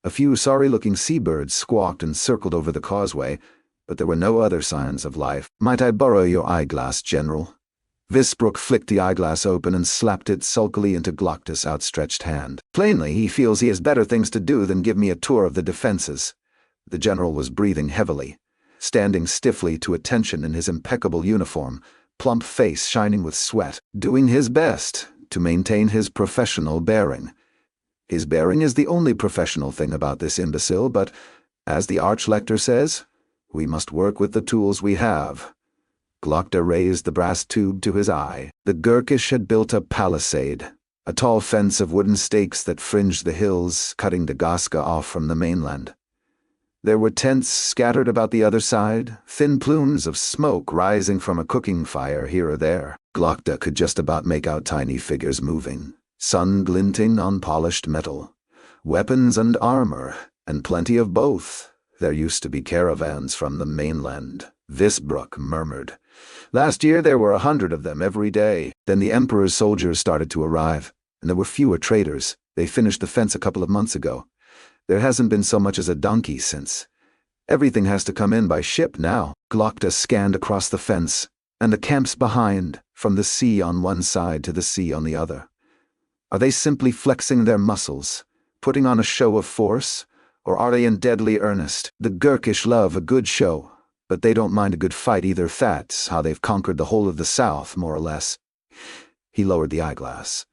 A few sorry-looking seabirds squawked and circled over the causeway, but there were no other signs of life. "Might I borrow your eyeglass, General?" Visbrook flicked the eyeglass open and slapped it sulkily into Glokta's outstretched hand. Plainly, he feels he has better things to do than give me a tour of the defenses. The general was breathing heavily, standing stiffly to attention in his impeccable uniform, plump face shining with sweat, doing his best to maintain his professional bearing. His bearing is the only professional thing about this imbecile, but, as the Archlector says, we must work with the tools we have. Glokta raised the brass tube to his eye. The Gurkish had built a palisade, a tall fence of wooden stakes that fringed the hills, cutting Dagaska off from the mainland. There were tents scattered about the other side, thin plumes of smoke rising from a cooking fire here or there. Glokta could just about make out tiny figures moving, sun glinting on polished metal. Weapons and armor, and plenty of both. There used to be caravans from the mainland, Visbruck murmured. Last year there were 100 of them every day. Then the Emperor's soldiers started to arrive, and there were fewer traitors. They finished the fence a couple of months ago. There hasn't been so much as a donkey since. Everything has to come in by ship now. Glokta scanned across the fence, and the camps behind, from the sea on one side to the sea on the other. Are they simply flexing their muscles, putting on a show of force, or are they in deadly earnest? The Gurkish love a good show, but they don't mind a good fight either. That's how they've conquered the whole of the south, more or less. He lowered the eyeglass.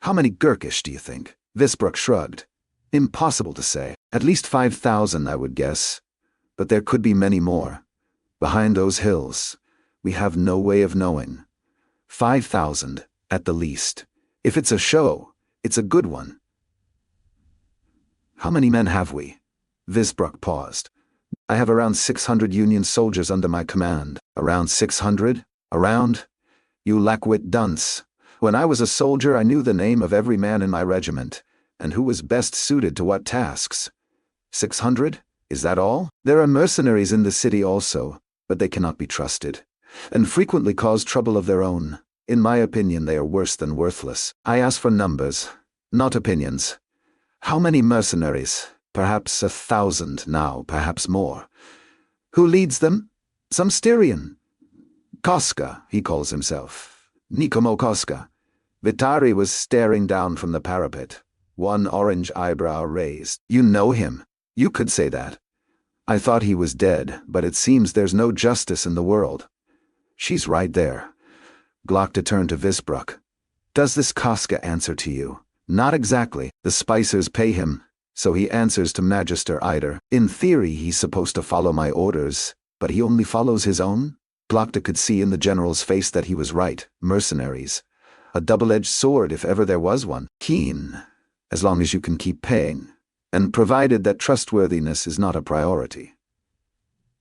How many Gurkish, do you think? Visbruck shrugged. Impossible to say. At least 5,000, I would guess. But there could be many more. Behind those hills, we have no way of knowing. 5,000, at the least. If it's a show, it's a good one. How many men have we? Visbruck paused. I have around 600 Union soldiers under my command. Around 600? Around? You lackwit dunce. When I was a soldier, I knew the name of every man in my regiment, and who was best suited to what tasks. 600? Is that all? There are mercenaries in the city also, but they cannot be trusted, and frequently cause trouble of their own. In my opinion, they are worse than worthless. I ask for numbers, not opinions. How many mercenaries? Perhaps 1,000 now, perhaps more. Who leads them? Some Styrian. Koska, he calls himself. Nikomo Koska. Vitari was staring down from the parapet, one orange eyebrow raised. You know him. You could say that. I thought he was dead, but it seems there's no justice in the world. She's right there. Glokta turned to Visbruck. Does this Koska answer to you? Not exactly. The Spicers pay him, so he answers to Magister Eider. In theory, he's supposed to follow my orders, but he only follows his own? Glokta could see in the general's face that he was right. Mercenaries. A double-edged sword if ever there was one. Keen, as long as you can keep paying, and provided that trustworthiness is not a priority.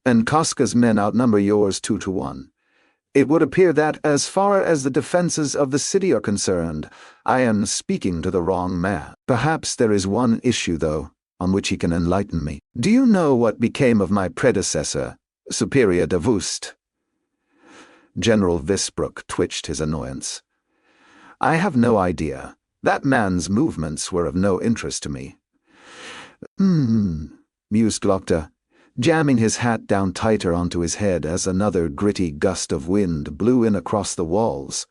And Koska's men outnumber yours 2 to 1. It would appear that, as far as the defenses of the city are concerned, I am speaking to the wrong man. Perhaps there is one issue, though, on which he can enlighten me. Do you know what became of my predecessor, Superior Davust? General Visbruck twitched his annoyance. I have no idea. That man's movements were of no interest to me. Mused Glokta, jamming his hat down tighter onto his head as another gritty gust of wind blew in across the walls.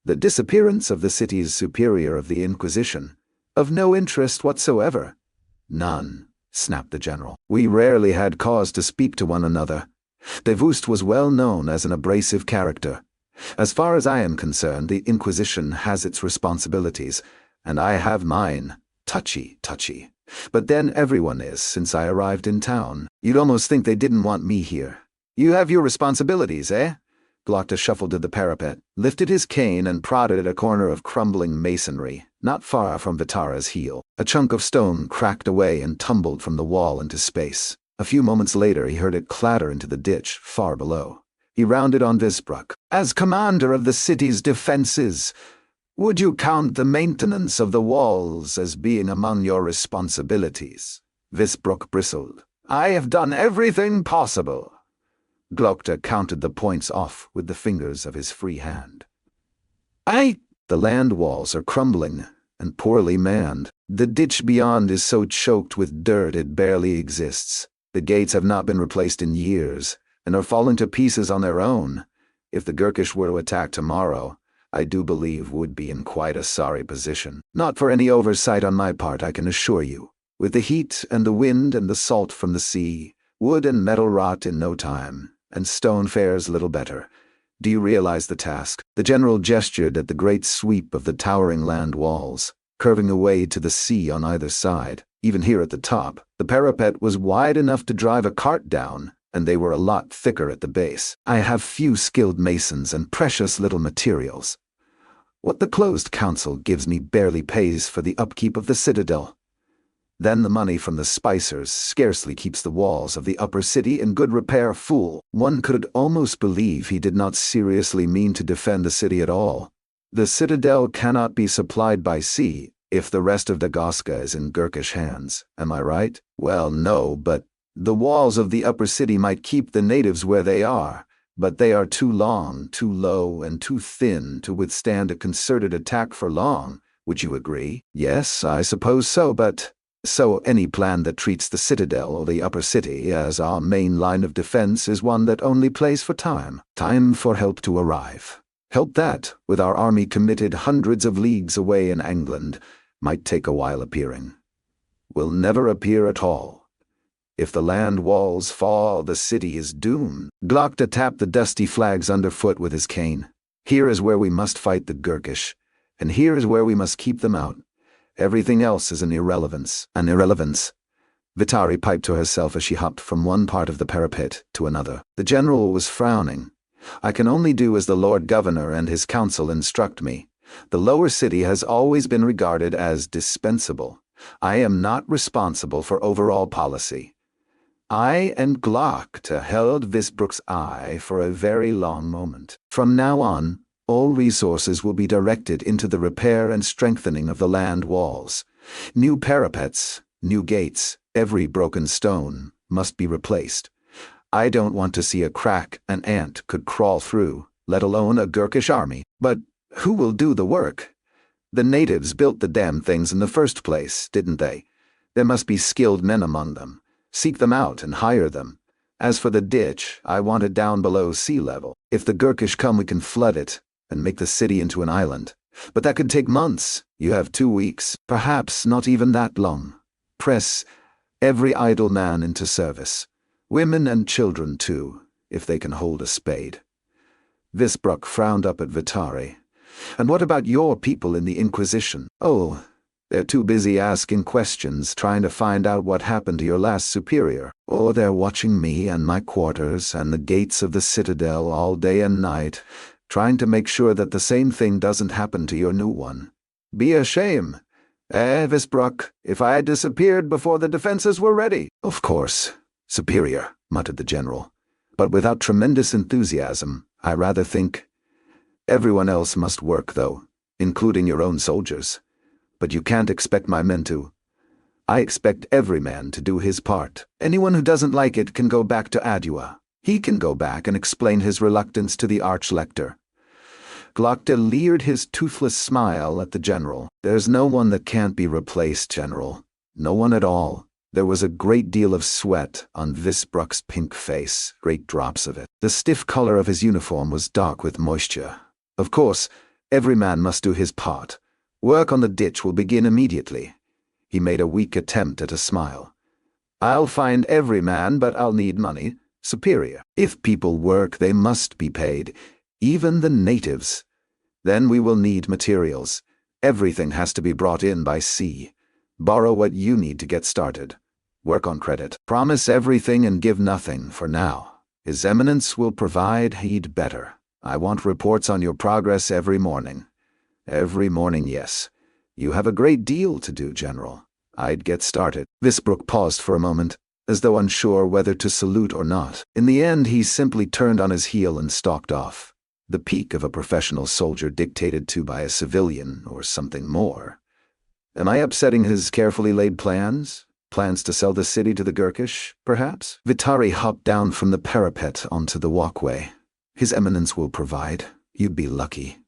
The disappearance of the city's superior of the Inquisition, of no interest whatsoever. None, snapped the general. We rarely had cause to speak to one another. Davust was well known as an abrasive character. As far as I am concerned, the Inquisition has its responsibilities, and I have mine. Touchy. But then everyone is, since I arrived in town. You'd almost think they didn't want me here. You have your responsibilities, eh? Glokta shuffled to the parapet, lifted his cane and prodded at a corner of crumbling masonry, not far from Vitara's heel. A chunk of stone cracked away and tumbled from the wall into space. A few moments later he heard it clatter into the ditch far below. He rounded on Visbruck. As commander of the city's defenses, would you count the maintenance of the walls as being among your responsibilities? Visbruck bristled. I have done everything possible. Glokta counted the points off with the fingers of his free hand. The land walls are crumbling and poorly manned. The ditch beyond is so choked with dirt it barely exists. The gates have not been replaced in years, and are falling to pieces on their own. If the Gurkish were to attack tomorrow, I do believe would be in quite a sorry position. Not for any oversight on my part, I can assure you. With the heat and the wind and the salt from the sea, wood and metal rot in no time, and stone fares little better. Do you realize the task? The general gestured at the great sweep of the towering land walls, curving away to the sea on either side. Even here at the top, the parapet was wide enough to drive a cart down, and they were a lot thicker at the base. I have few skilled masons and precious little materials. What the closed council gives me barely pays for the upkeep of the citadel. Then the money from the spicers scarcely keeps the walls of the upper city in good repair. Fool, one could almost believe he did not seriously mean to defend the city at all. The citadel cannot be supplied by sea if the rest of Dagosca is in Gurkish hands, am I right? Well, no, but the walls of the upper city might keep the natives where they are, but they are too long, too low, and too thin to withstand a concerted attack for long. Would you agree? Yes, I suppose so, but so any plan that treats the citadel or the upper city as our main line of defense is one that only plays for time. Time for help to arrive. Help that, with our army committed hundreds of leagues away in Angland, might take a while appearing. Will never appear at all. If the land walls fall, the city is doomed. Glokta tapped the dusty flags underfoot with his cane. Here is where we must fight the Gurkish, and here is where we must keep them out. Everything else is an irrelevance. An irrelevance. Vitari piped to herself as she hopped from one part of the parapet to another. The general was frowning. I can only do as the Lord Governor and his council instruct me. The lower city has always been regarded as dispensable. I am not responsible for overall policy. I and Glokta held Visbruck's eye for a very long moment. From now on, all resources will be directed into the repair and strengthening of the land walls. New parapets, new gates, every broken stone must be replaced. I don't want to see a crack an ant could crawl through, let alone a Gurkish army. But who will do the work? The natives built the damn things in the first place, didn't they? There must be skilled men among them. Seek them out and hire them. As for the ditch, I want it down below sea level. If the Gurkish come, we can flood it and make the city into an island. But that could take months. You have 2 weeks, perhaps not even that long. Press every idle man into service. Women and children, too, if they can hold a spade. Visbruck frowned up at Vitari. And what about your people in the Inquisition? Oh, they're too busy asking questions, trying to find out what happened to your last superior. Or they're watching me and my quarters and the gates of the citadel all day and night, trying to make sure that the same thing doesn't happen to your new one. Be a shame. Visbruck, if I had disappeared before the defenses were ready. Of course, superior, muttered the general. But without tremendous enthusiasm, I rather think. Everyone else must work, though, including your own soldiers. But you can't expect my men to. I expect every man to do his part. Anyone who doesn't like it can go back to Adua. He can go back and explain his reluctance to the Archlector. Glokta leered his toothless smile at the general. There's no one that can't be replaced, General. No one at all. There was a great deal of sweat on Visbruck's pink face, great drops of it. The stiff color of his uniform was dark with moisture. Of course, every man must do his part. Work on the ditch will begin immediately. He made a weak attempt at a smile. I'll find every man, but I'll need money. Superior. If people work, they must be paid, even the natives. Then we will need materials. Everything has to be brought in by sea. Borrow what you need to get started. Work on credit. Promise everything and give nothing for now. His Eminence will provide, he'd better. I want reports on your progress every morning. Every morning, yes. You have a great deal to do, General. I'd get started. Visbruck paused for a moment, as though unsure whether to salute or not. In the end, he simply turned on his heel and stalked off. The peak of a professional soldier dictated to by a civilian, or something more. Am I upsetting his carefully laid plans? Plans to sell the city to the Gurkish, perhaps? Vitari hopped down from the parapet onto the walkway. His Eminence will provide. You'd be lucky.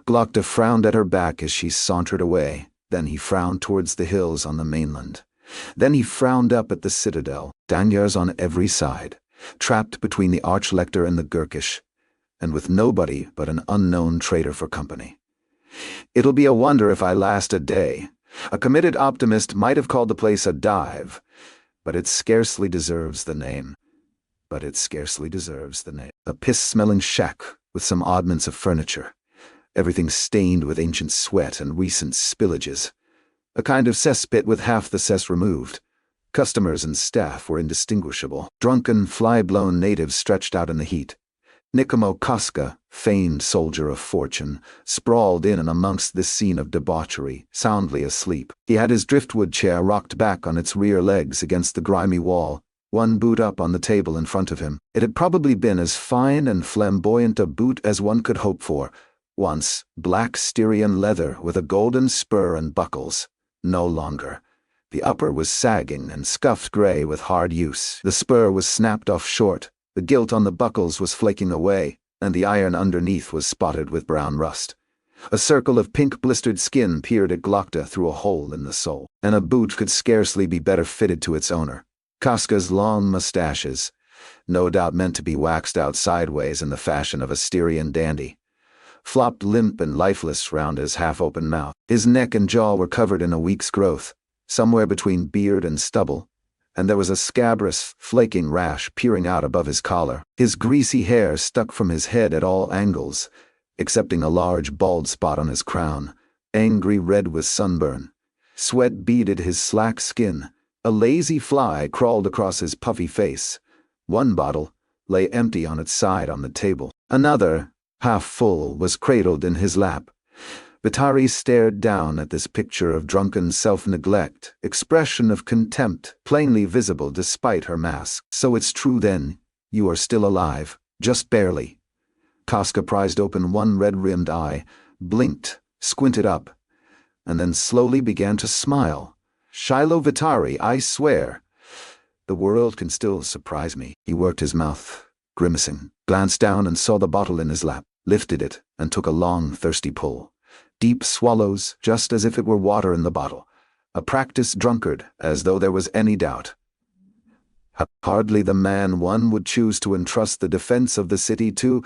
Glokta frowned at her back as she sauntered away. Then he frowned towards the hills on the mainland. Then he frowned up at the citadel, dangers on every side, trapped between the Archlector and the Gurkish, and with nobody but an unknown traitor for company. It'll be a wonder if I last a day. A committed optimist might have called the place a dive, but it scarcely deserves the name. A piss-smelling shack with some oddments of furniture. Everything stained with ancient sweat and recent spillages. A kind of cesspit with half the cess removed. Customers and staff were indistinguishable. Drunken, fly-blown natives stretched out in the heat. Nicomo Koska, famed soldier of fortune, sprawled in and amongst this scene of debauchery, soundly asleep. He had his driftwood chair rocked back on its rear legs against the grimy wall, one boot up on the table in front of him. It had probably been as fine and flamboyant a boot as one could hope for. Once, black Styrian leather with a golden spur and buckles. No longer. The upper was sagging and scuffed gray with hard use. The spur was snapped off short, the gilt on the buckles was flaking away, and the iron underneath was spotted with brown rust. A circle of pink blistered skin peered at Glokta through a hole in the sole, and a boot could scarcely be better fitted to its owner. Koska's long mustaches, no doubt meant to be waxed out sideways in the fashion of a Styrian dandy, flopped limp and lifeless round his half-open mouth. His neck and jaw were covered in a week's growth, somewhere between beard and stubble, and there was a scabrous, flaking rash peering out above his collar. His greasy hair stuck from his head at all angles, excepting a large bald spot on his crown, angry red with sunburn. Sweat beaded his slack skin. A lazy fly crawled across his puffy face. One bottle lay empty on its side on the table. Another, half full, was cradled in his lap. Vitari stared down at this picture of drunken self-neglect, expression of contempt, plainly visible despite her mask. "So it's true then, you are still alive, just barely." Koska prized open one red-rimmed eye, blinked, squinted up, and then slowly began to smile. "Shiloh Vitari, I swear. The world can still surprise me." He worked his mouth, grimacing, glanced down and saw the bottle in his lap, lifted it, and took a long, thirsty pull. Deep swallows, just as if it were water in the bottle. A practiced drunkard, as though there was any doubt. Hardly the man one would choose to entrust the defense of the city to.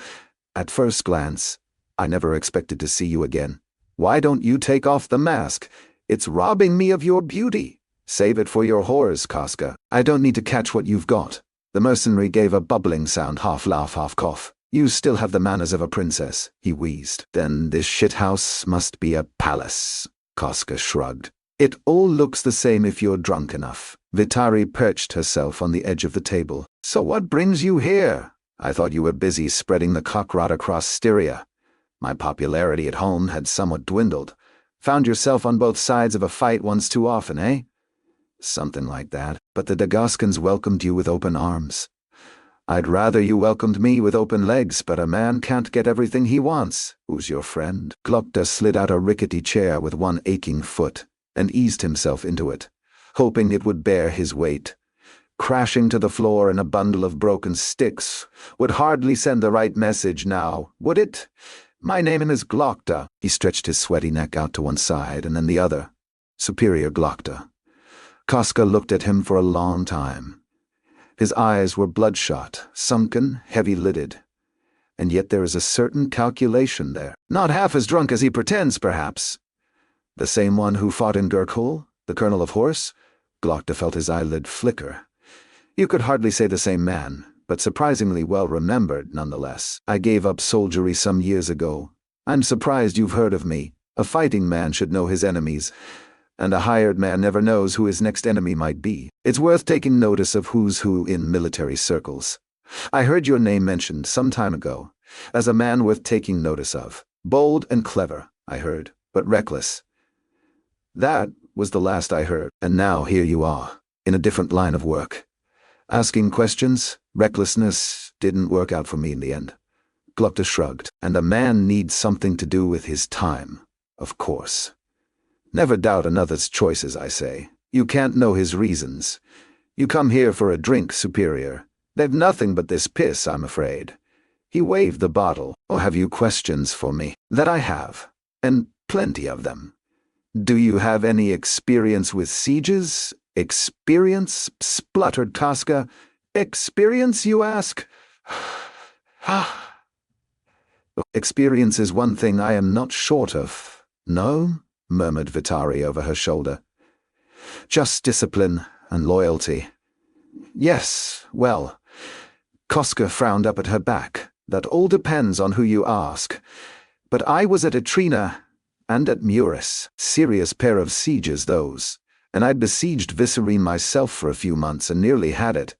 At first glance, "I never expected to see you again. Why don't you take off the mask? It's robbing me of your beauty. Save it for your whores, Koska. I don't need to catch what you've got." The mercenary gave a bubbling sound, half laugh, half cough. "You still have the manners of a princess," he wheezed. "Then this shithouse must be a palace." Koska shrugged. "It all looks the same if you're drunk enough." Vitari perched herself on the edge of the table. "So what brings you here? I thought you were busy spreading the cockrot across Styria. My popularity at home had somewhat dwindled. Found yourself on both sides of a fight once too often, eh?" "Something like that. But the Dagoscans welcomed you with open arms." "I'd rather you welcomed me with open legs, but a man can't get everything he wants." "Who's your friend?" Glokta slid out a rickety chair with one aching foot, and eased himself into it, hoping it would bear his weight. Crashing to the floor in a bundle of broken sticks would hardly send the right message now, would it? "My name is Glokta." He stretched his sweaty neck out to one side and then the other. "Superior Glokta." Koska looked at him for a long time. His eyes were bloodshot, sunken, heavy-lidded. And yet there is a certain calculation there. "Not half as drunk as he pretends, perhaps." "The same one who fought in Gurkhul, the colonel of horse?" Glokta felt his eyelid flicker. "You could hardly say the same man, but surprisingly well remembered nonetheless. I gave up soldiery some years ago. I'm surprised you've heard of me. A fighting man should know his enemies, and a hired man never knows who his next enemy might be. It's worth taking notice of who's who in military circles. I heard your name mentioned some time ago, as a man worth taking notice of. Bold and clever, I heard, but reckless. That was the last I heard, and now here you are, in a different line of work. Asking questions, recklessness didn't work out for me in the end." Glokta shrugged. "And a man needs something to do with his time, of course. Never doubt another's choices, I say. You can't know his reasons. You come here for a drink, superior. They've nothing but this piss, I'm afraid." He waved the bottle. "Or have you questions for me?" "That I have, and plenty of them." "Do you have any experience with sieges?" "Experience?" spluttered Koska. "Experience, you ask?" "Experience is one thing I am not short of." "No?" murmured Vitari over her shoulder. "Just discipline and loyalty." "Yes, well." Koska frowned up at her back. "That all depends on who you ask. But I was at Atrina and at Muris. Serious pair of sieges, those. And I'd besieged Visserine myself for a few months and nearly had it.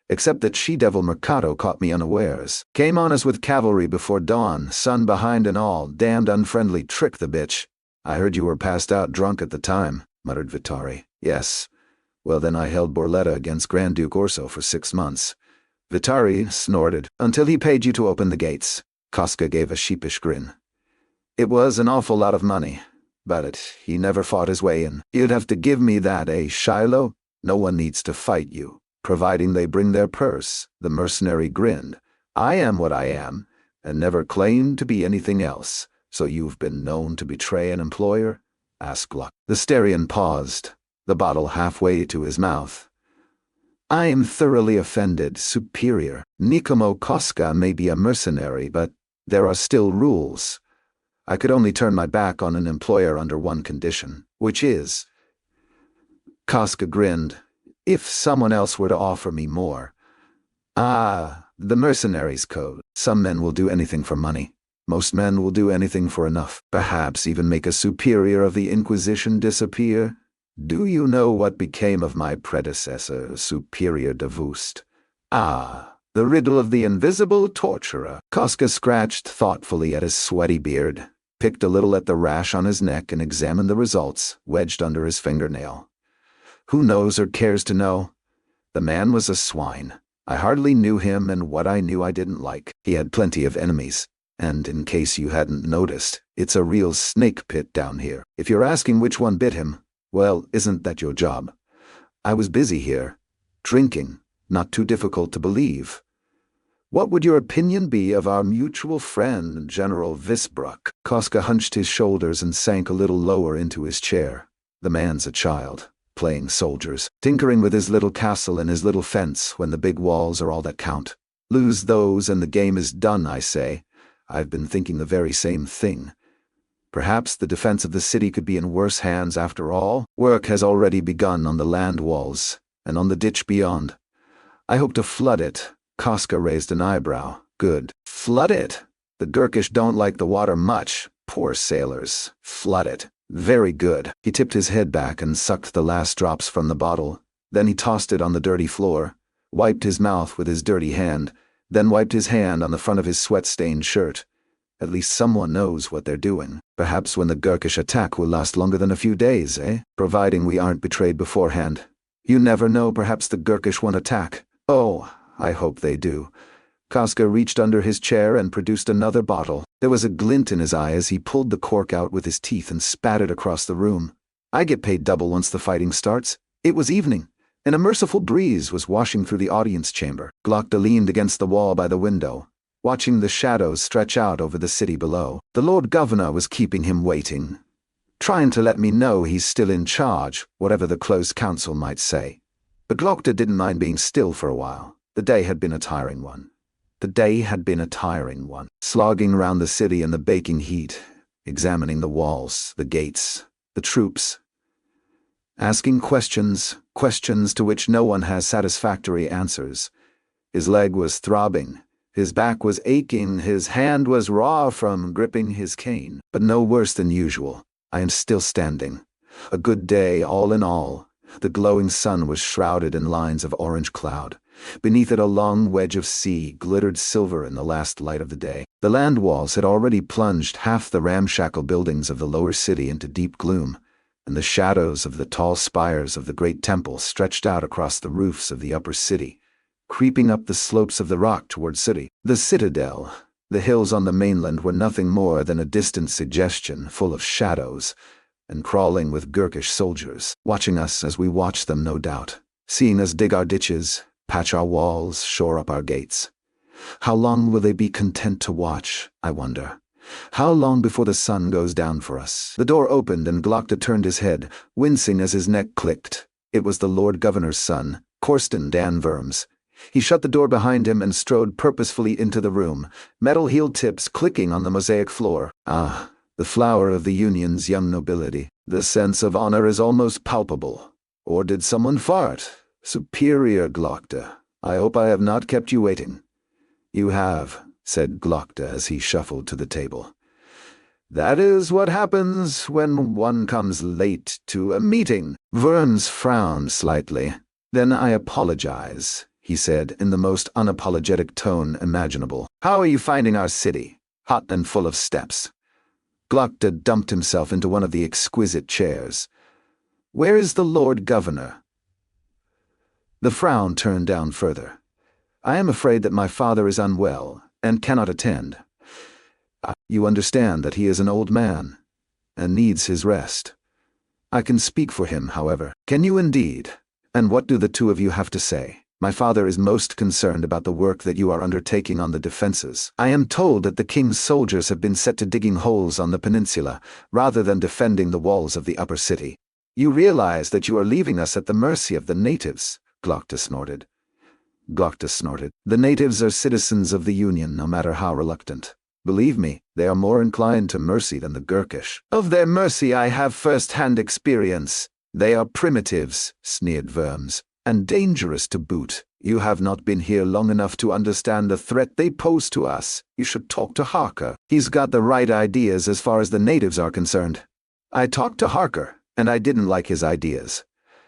except that she-devil Mercado caught me unawares. Came on us with cavalry before dawn, sun behind and all, damned unfriendly trick the bitch. I heard you were passed out drunk at the time, muttered Vitari. Yes. Well, then I held Borletta against Grand Duke Orso for 6 months. Vitari snorted, until he paid you to open the gates. Koska gave a sheepish grin. It was an awful lot of money, but he never fought his way in. You'd have to give me that, eh, Shiloh? No one needs to fight you, providing they bring their purse. The mercenary grinned. I am what I am, and never claimed to be anything else. So you've been known to betray an employer? Asked Glokta. The Styrian paused, the bottle halfway to his mouth. I am thoroughly offended, Superior. Nikomo Koska may be a mercenary, but there are still rules. I could only turn my back on an employer under one condition, which is... Koska grinned. If someone else were to offer me more. Ah, the mercenaries' code. Some men will do anything for money. Most men will do anything for enough. Perhaps even make a superior of the Inquisition disappear. Do you know what became of my predecessor, Superior Davust? Ah, the riddle of the invisible torturer. Koska scratched thoughtfully at his sweaty beard, picked a little at the rash on his neck and examined the results, wedged under his fingernail. Who knows or cares to know? The man was a swine. I hardly knew him, and what I knew I didn't like. He had plenty of enemies. And in case you hadn't noticed, it's a real snake pit down here. If you're asking which one bit him, well, isn't that your job? I was busy here. Drinking. Not too difficult to believe. What would your opinion be of our mutual friend, General Visbruck? Koska hunched his shoulders and sank a little lower into his chair. The man's a child, playing soldiers, tinkering with his little castle and his little fence when the big walls are all that count. Lose those and the game is done, I say. I've been thinking the very same thing. Perhaps the defense of the city could be in worse hands after all. Work has already begun on the land walls, and on the ditch beyond. I hope to flood it. Koska raised an eyebrow. Good. Flood it? The Gurkish don't like the water much. Poor sailors. Flood it. Very good. He tipped his head back and sucked the last drops from the bottle. Then he tossed it on the dirty floor, wiped his mouth with his dirty hand, then wiped his hand on the front of his sweat-stained shirt. At least someone knows what they're doing. Perhaps when the Gurkish attack will last longer than a few days, eh? Providing we aren't betrayed beforehand. You never know, perhaps the Gurkish won't attack. Oh, I hope they do. Koska reached under his chair and produced another bottle. There was a glint in his eye as he pulled the cork out with his teeth and spat it across the room. I get paid double once the fighting starts. It was evening, and a merciful breeze was washing through the audience chamber. Glokta leaned against the wall by the window, watching the shadows stretch out over the city below. The Lord Governor was keeping him waiting, trying to let me know he's still in charge, whatever the closed council might say. But Glokta didn't mind being still for a while. The day had been a tiring one. Slogging around the city in the baking heat, examining the walls, the gates, the troops, asking questions to which no one has satisfactory answers. His leg was throbbing. His back was aching, his hand was raw from gripping his cane, but no worse than usual. I am still standing. A good day, all in all. The glowing sun was shrouded in lines of orange cloud. Beneath it a long wedge of sea glittered silver in the last light of the day. The land walls had already plunged half the ramshackle buildings of the lower city into deep gloom, and the shadows of the tall spires of the great temple stretched out across the roofs of the upper city, creeping up the slopes of the rock toward city. The citadel, the hills on the mainland, were nothing more than a distant suggestion full of shadows, and crawling with Gurkish soldiers, watching us as we watched them, no doubt, seeing us dig our ditches, patch our walls, shore up our gates. How long will they be content to watch, I wonder? How long before the sun goes down for us? The door opened and Glokta turned his head, wincing as his neck clicked. It was the Lord Governor's son, Corsten Dan Verms. He shut the door behind him and strode purposefully into the room, metal heel tips clicking on the mosaic floor. Ah, the flower of the Union's young nobility. The sense of honor is almost palpable. Or did someone fart? Superior Glokta, I hope I have not kept you waiting. You have, said Glokta as he shuffled to the table. That is what happens when one comes late to a meeting. Verms frowned slightly. Then I apologize, he said in the most unapologetic tone imaginable. "How are you finding our city? Hot and full of steps." Glokta dumped himself into one of the exquisite chairs. "Where is the Lord Governor?" The frown turned down further. "I am afraid that my father is unwell and cannot attend. You understand that he is an old man and needs his rest. I can speak for him, however." "Can you indeed? And what do the two of you have to say?" "My father is most concerned about the work that you are undertaking on the defenses. I am told that the king's soldiers have been set to digging holes on the peninsula, rather than defending the walls of the upper city. You realize that you are leaving us at the mercy of the natives," Glokta snorted. "The natives are citizens of the Union, no matter how reluctant. Believe me, they are more inclined to mercy than the Gurkish." "Of their mercy I have first-hand experience. They are primitives," sneered Verms, "and dangerous to boot. You have not been here long enough to understand the threat they pose to us. You should talk to Harker. He's got the right ideas as far as the natives are concerned." "I talked to Harker, and I didn't like his ideas.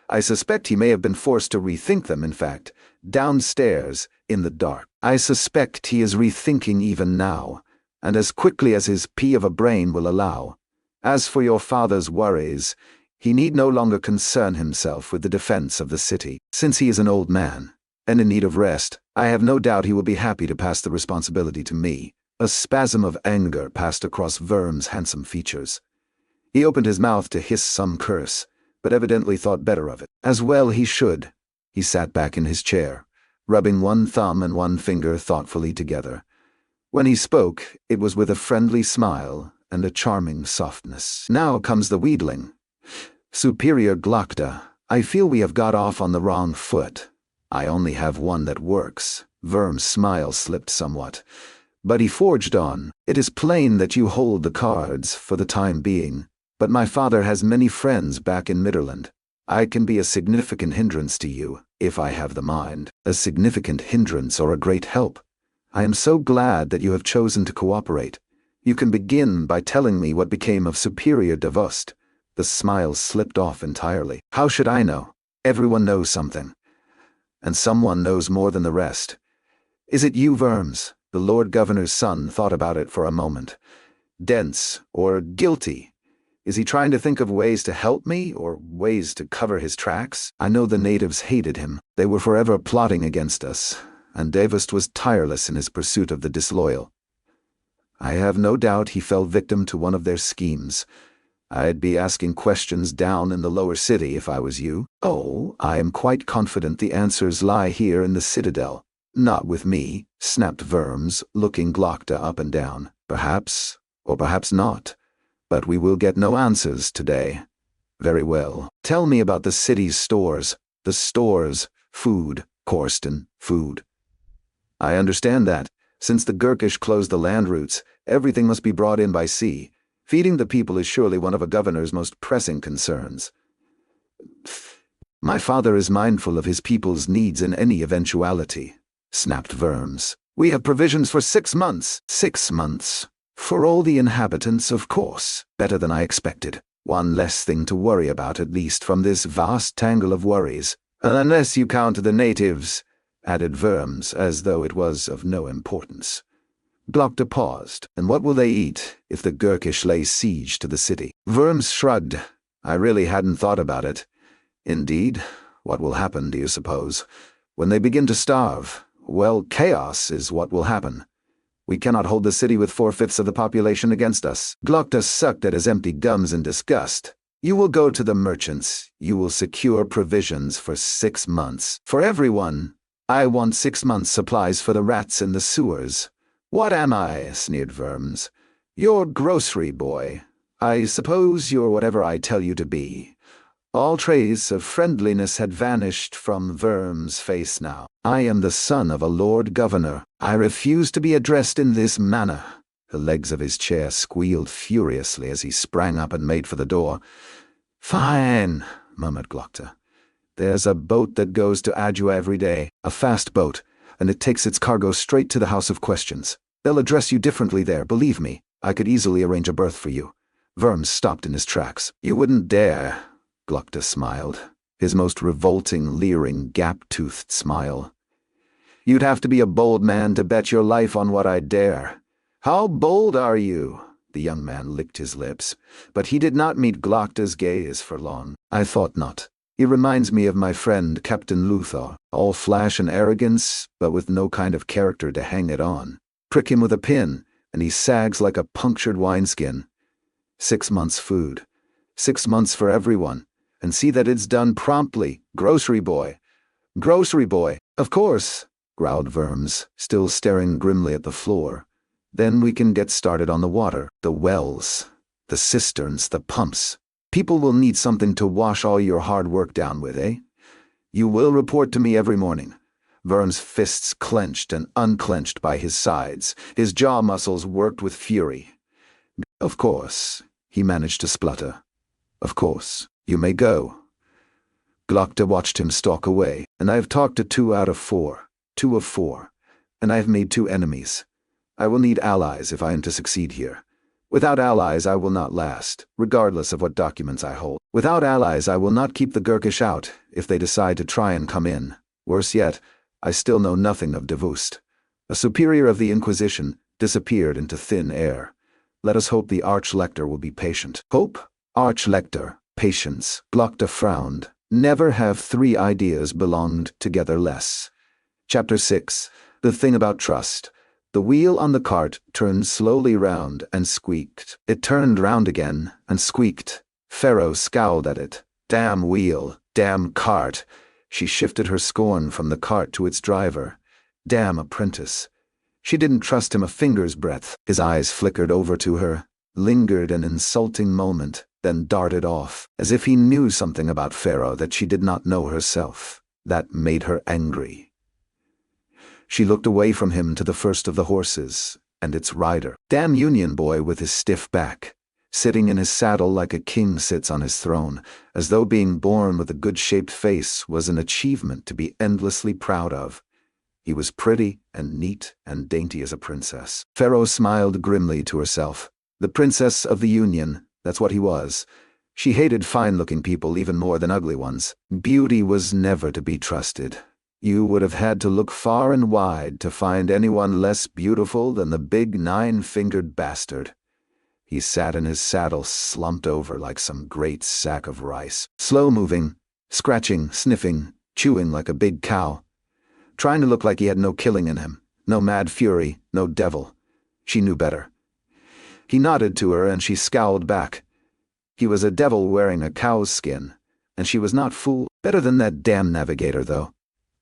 I suspect he may have been forced to rethink them, in fact, downstairs, in the dark. I suspect he is rethinking even now, and as quickly as his pea of a brain will allow. As for your father's worries, he need no longer concern himself with the defense of the city. Since he is an old man, and in need of rest, I have no doubt he will be happy to pass the responsibility to me." A spasm of anger passed across Verm's handsome features. He opened his mouth to hiss some curse, but evidently thought better of it. As well he should. He sat back in his chair, rubbing one thumb and one finger thoughtfully together. When he spoke, it was with a friendly smile and a charming softness. "Now comes the wheedling. Superior Glokta, I feel we have got off on the wrong foot. I only have one that works." Verm's smile slipped somewhat, but he forged on. "It is plain that you hold the cards for the time being, but my father has many friends back in Midderland. I can be a significant hindrance to you, if I have the mind." "A significant hindrance or a great help? I am so glad that you have chosen to cooperate. You can begin by telling me what became of Superior Davost." The smile slipped off entirely. "How should I know? Everyone knows something. And someone knows more than the rest. Is it you, Verms?" The Lord Governor's son thought about it for a moment. "Dense or guilty? Is he trying to think of ways to help me, or ways to cover his tracks? I know the natives hated him. They were forever plotting against us, and Davost was tireless in his pursuit of the disloyal. I have no doubt he fell victim to one of their schemes. I'd be asking questions down in the lower city if I was you." "Oh, I am quite confident the answers lie here in the Citadel." "Not with me," snapped Verms, looking Glokta up and down. "Perhaps, or perhaps not. But we will get no answers today." "Very well. Tell me about the city's stores." "The stores. Food, Corsten, food." "I understand that. Since the Gurkish closed the land routes, everything must be brought in by sea. Feeding the people is surely one of a governor's most pressing concerns." "My father is mindful of his people's needs in any eventuality," snapped Verms. "We have provisions for 6 months." 6 months. "For all the inhabitants, of course. Better than I expected. One less thing to worry about, at least, from this vast tangle of worries. Unless you count the natives," added Verms, as though it was of no importance. Glokta paused. "And what will they eat if the Gurkish lay siege to the city?" Verms shrugged. "I really hadn't thought about it." "Indeed? What will happen, do you suppose? When they begin to starve, well, chaos is what will happen. We cannot hold the city with 4/5 of the population against us." Glokta sucked at his empty gums in disgust. "You will go to the merchants. You will secure provisions for 6 months. For everyone. I want 6 months' supplies for the rats in the sewers." "What am I?" sneered Verms. "Your grocery boy. I suppose you're whatever I tell you to be." All trace of friendliness had vanished from Verm's face now. "I am the son of a Lord Governor. I refuse to be addressed in this manner." The legs of his chair squealed furiously as he sprang up and made for the door. "Fine," murmured Glokta. "There's a boat that goes to Adua every day, a fast boat, and it takes its cargo straight to the House of Questions. They'll address you differently there, believe me. I could easily arrange a berth for you." Verms stopped in his tracks. "You wouldn't dare." Glokta smiled, his most revolting, leering, gap-toothed smile. You'd have to be a bold man to bet your life on what I dare. How bold are you? The young man licked his lips, but he did not meet Glokta's gaze for long. I thought not. He reminds me of my friend Captain Luthor, all flash and arrogance, but with no kind of character to hang it on. Prick him with a pin, and he sags like a punctured wineskin. 6 months' food. 6 months for everyone. And see that it's done promptly, grocery boy. Grocery boy, of course, growled Verms, still staring grimly at the floor. Then we can get started on the water, the wells, the cisterns, the pumps. People will need something to wash all your hard work down with, eh? You will report to me every morning. Vern's fists clenched and unclenched by his sides. His jaw muscles worked with fury. Of course, he managed to splutter. Of course, you may go. Glokta watched him stalk away, and I have talked to 2 out of 4. 2 of 4. And I have made 2 enemies. I will need allies if I am to succeed here. Without allies I will not last, regardless of what documents I hold. Without allies I will not keep the Gurkish out if they decide to try and come in. Worse yet, I still know nothing of Devust. A superior of the Inquisition disappeared into thin air. Let us hope the Archlector will be patient. Hope? Archlector, patience. Glokta frowned. Never have 3 ideas belonged together less. Chapter 6. The Thing About Trust. The wheel on the cart turned slowly round and squeaked. It turned round again and squeaked. Pharaoh scowled at it. Damn wheel, damn cart. She shifted her scorn from the cart to its driver. Damn apprentice. She didn't trust him a finger's breadth. His eyes flickered over to her, lingered an insulting moment, then darted off, as if he knew something about Pharaoh that she did not know herself. That made her angry. She looked away from him to the first of the horses, and its rider. Damn Union boy with his stiff back, sitting in his saddle like a king sits on his throne, as though being born with a good-shaped face was an achievement to be endlessly proud of. He was pretty and neat and dainty as a princess. Pharaoh smiled grimly to herself. The princess of the Union, that's what he was. She hated fine-looking people even more than ugly ones. Beauty was never to be trusted. You would have had to look far and wide to find anyone less beautiful than the big 9-fingered bastard. He sat in his saddle slumped over like some great sack of rice, slow-moving, scratching, sniffing, chewing like a big cow, trying to look like he had no killing in him, no mad fury, no devil. She knew better. He nodded to her and she scowled back. He was a devil wearing a cow's skin, and she was not fooled. Better than that damn navigator, though.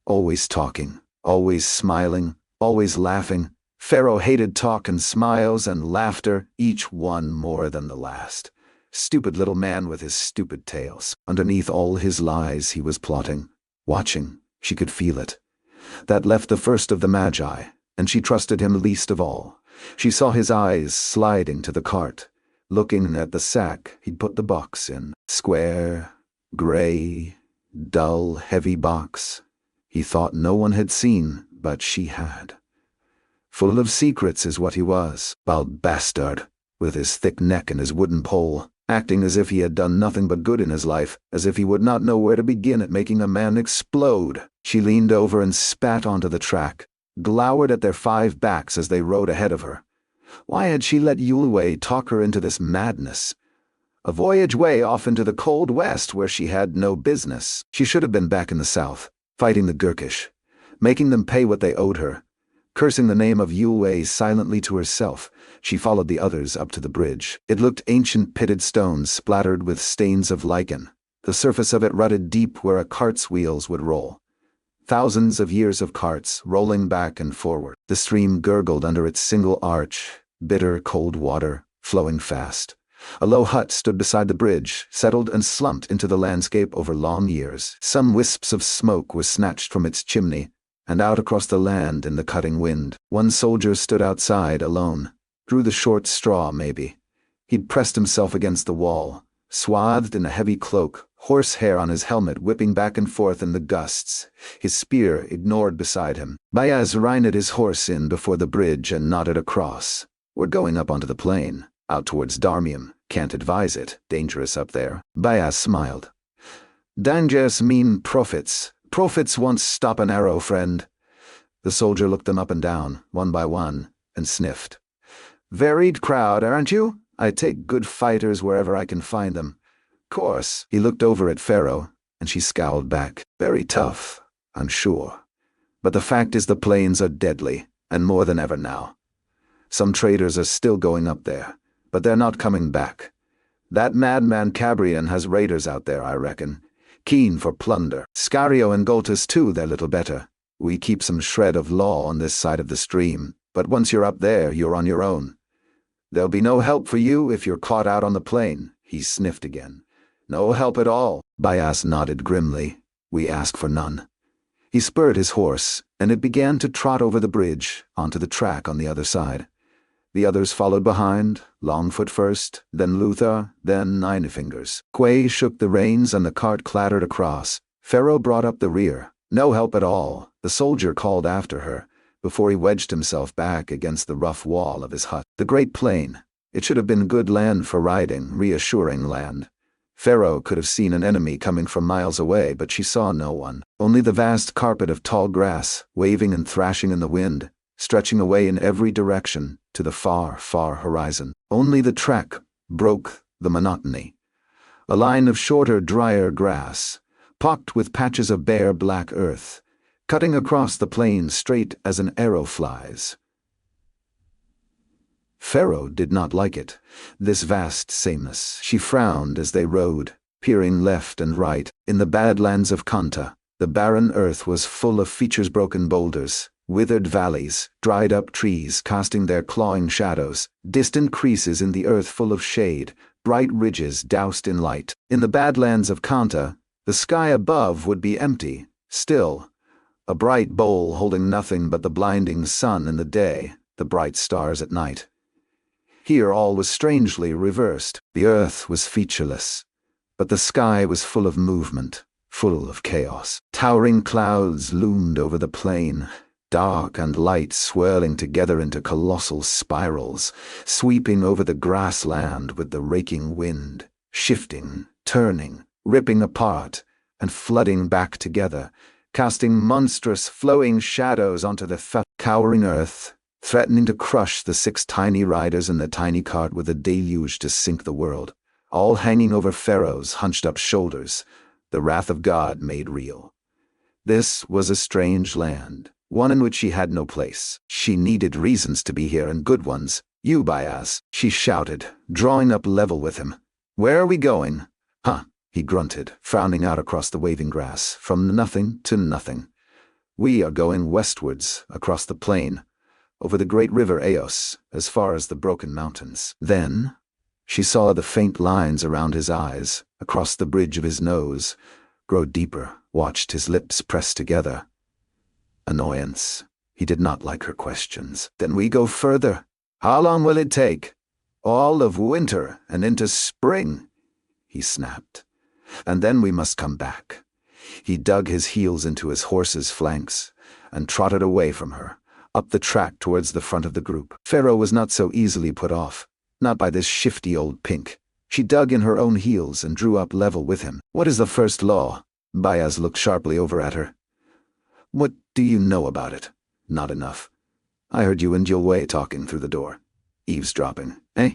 Always talking, always smiling, always laughing. Pharaoh hated talk and smiles and laughter, each one more than the last. Stupid little man with his stupid tales. Underneath all his lies he was plotting, watching. She could feel it. That left the first of the Magi, and she trusted him least of all. She saw his eyes sliding to the cart, looking at the sack he'd put the box in. Square, gray, dull, heavy box. He thought no one had seen, but she had. Full of secrets is what he was, bald bastard, with his thick neck and his wooden pole, acting as if he had done nothing but good in his life, as if he would not know where to begin at making a man explode. She leaned over and spat onto the track, glowered at their 5 backs as they rode ahead of her. Why had she let Yulway talk her into this madness? A voyage way off into the cold west where she had no business. She should have been back in the south, fighting the Gurkish, making them pay what they owed her. Cursing the name of Yulway silently to herself, she followed the others up to the bridge. It looked ancient pitted stones splattered with stains of lichen. The surface of it rutted deep where a cart's wheels would roll. Thousands of years of carts rolling back and forward. The stream gurgled under its single arch, bitter cold water, flowing fast. A low hut stood beside the bridge, settled and slumped into the landscape over long years. Some wisps of smoke were snatched from its chimney, and out across the land in the cutting wind. One soldier stood outside, alone. Drew the short straw, maybe. He'd pressed himself against the wall, swathed in a heavy cloak, horsehair on his helmet whipping back and forth in the gusts, his spear ignored beside him. Bayaz reined his horse in before the bridge and nodded across. We're going up onto the plain. Out towards Darmium. Can't advise it. Dangerous up there. Bayaz smiled. Dangers mean profits. Profits won't stop an arrow, friend. The soldier looked them up and down, one by one, and sniffed. "Varied crowd, aren't you? I take good fighters wherever I can find them." "Course." He looked over at Pharaoh, and she scowled back. "Very tough, I'm sure. But the fact is the plains are deadly, and more than ever now. Some traitors are still going up there, but they're not coming back. That madman Cabrian has raiders out there, I reckon, keen for plunder. Scario and Goltus too, they're little better. We keep some shred of law on this side of the stream, but once you're up there, you're on your own. There'll be no help for you if you're caught out on the plain." He sniffed again. "No help at all." Bayaz nodded grimly. "We ask for none." He spurred his horse, and it began to trot over the bridge, onto the track on the other side. The others followed behind, Longfoot first, then Luther, then Ninefingers. Quay shook the reins and the cart clattered across. Pharaoh brought up the rear. "No help at all," the soldier called after her, before he wedged himself back against the rough wall of his hut. The Great Plain. It should have been good land for riding, reassuring land. Pharaoh could have seen an enemy coming from miles away, but she saw no one. Only the vast carpet of tall grass, waving and thrashing in the wind, stretching away in every direction to the far, far horizon. Only the track broke the monotony. A line of shorter, drier grass, pocked with patches of bare black earth, cutting across the plain straight as an arrow flies. Pharaoh did not like it, this vast sameness. She frowned as they rode, peering left and right. In the badlands of Kanta, the barren earth was full of features-broken boulders, withered valleys, dried-up trees casting their clawing shadows, distant creases in the earth full of shade, bright ridges doused in light. In the badlands of Kanta, the sky above would be empty, still, a bright bowl holding nothing but the blinding sun in the day, the bright stars at night. Here all was strangely reversed. The earth was featureless, but the sky was full of movement, full of chaos. Towering clouds loomed over the plain, dark and light swirling together into colossal spirals, sweeping over the grassland with the raking wind, shifting, turning, ripping apart, and flooding back together, casting monstrous flowing shadows onto the cowering earth, threatening to crush the 6 tiny riders in the tiny cart with a deluge to sink the world, all hanging over Pharaoh's hunched-up shoulders, the wrath of God made real. This was a strange land, one in which she had no place. She needed reasons to be here, and good ones. "You, Bayaz," she shouted, drawing up level with him. "Where are we going?" "Huh," he grunted, frowning out across the waving grass, from nothing to nothing. "We are going westwards, across the plain, over the great river Eos, as far as the Broken Mountains." Then she saw the faint lines around his eyes, across the bridge of his nose, grow deeper, watched his lips press together. Annoyance. He did not like her questions. "Then we go further. How long will it take?" "All of winter and into spring," he snapped. "And then we must come back." He dug his heels into his horse's flanks and trotted away from her, up the track towards the front of the group. Pharaoh was not so easily put off, not by this shifty old pink. She dug in her own heels and drew up level with him. "What is the first law?" Bayaz looked sharply over at her. "What do you know about it?" "Not enough. I heard you and Yulway talking through the door. Eavesdropping, eh?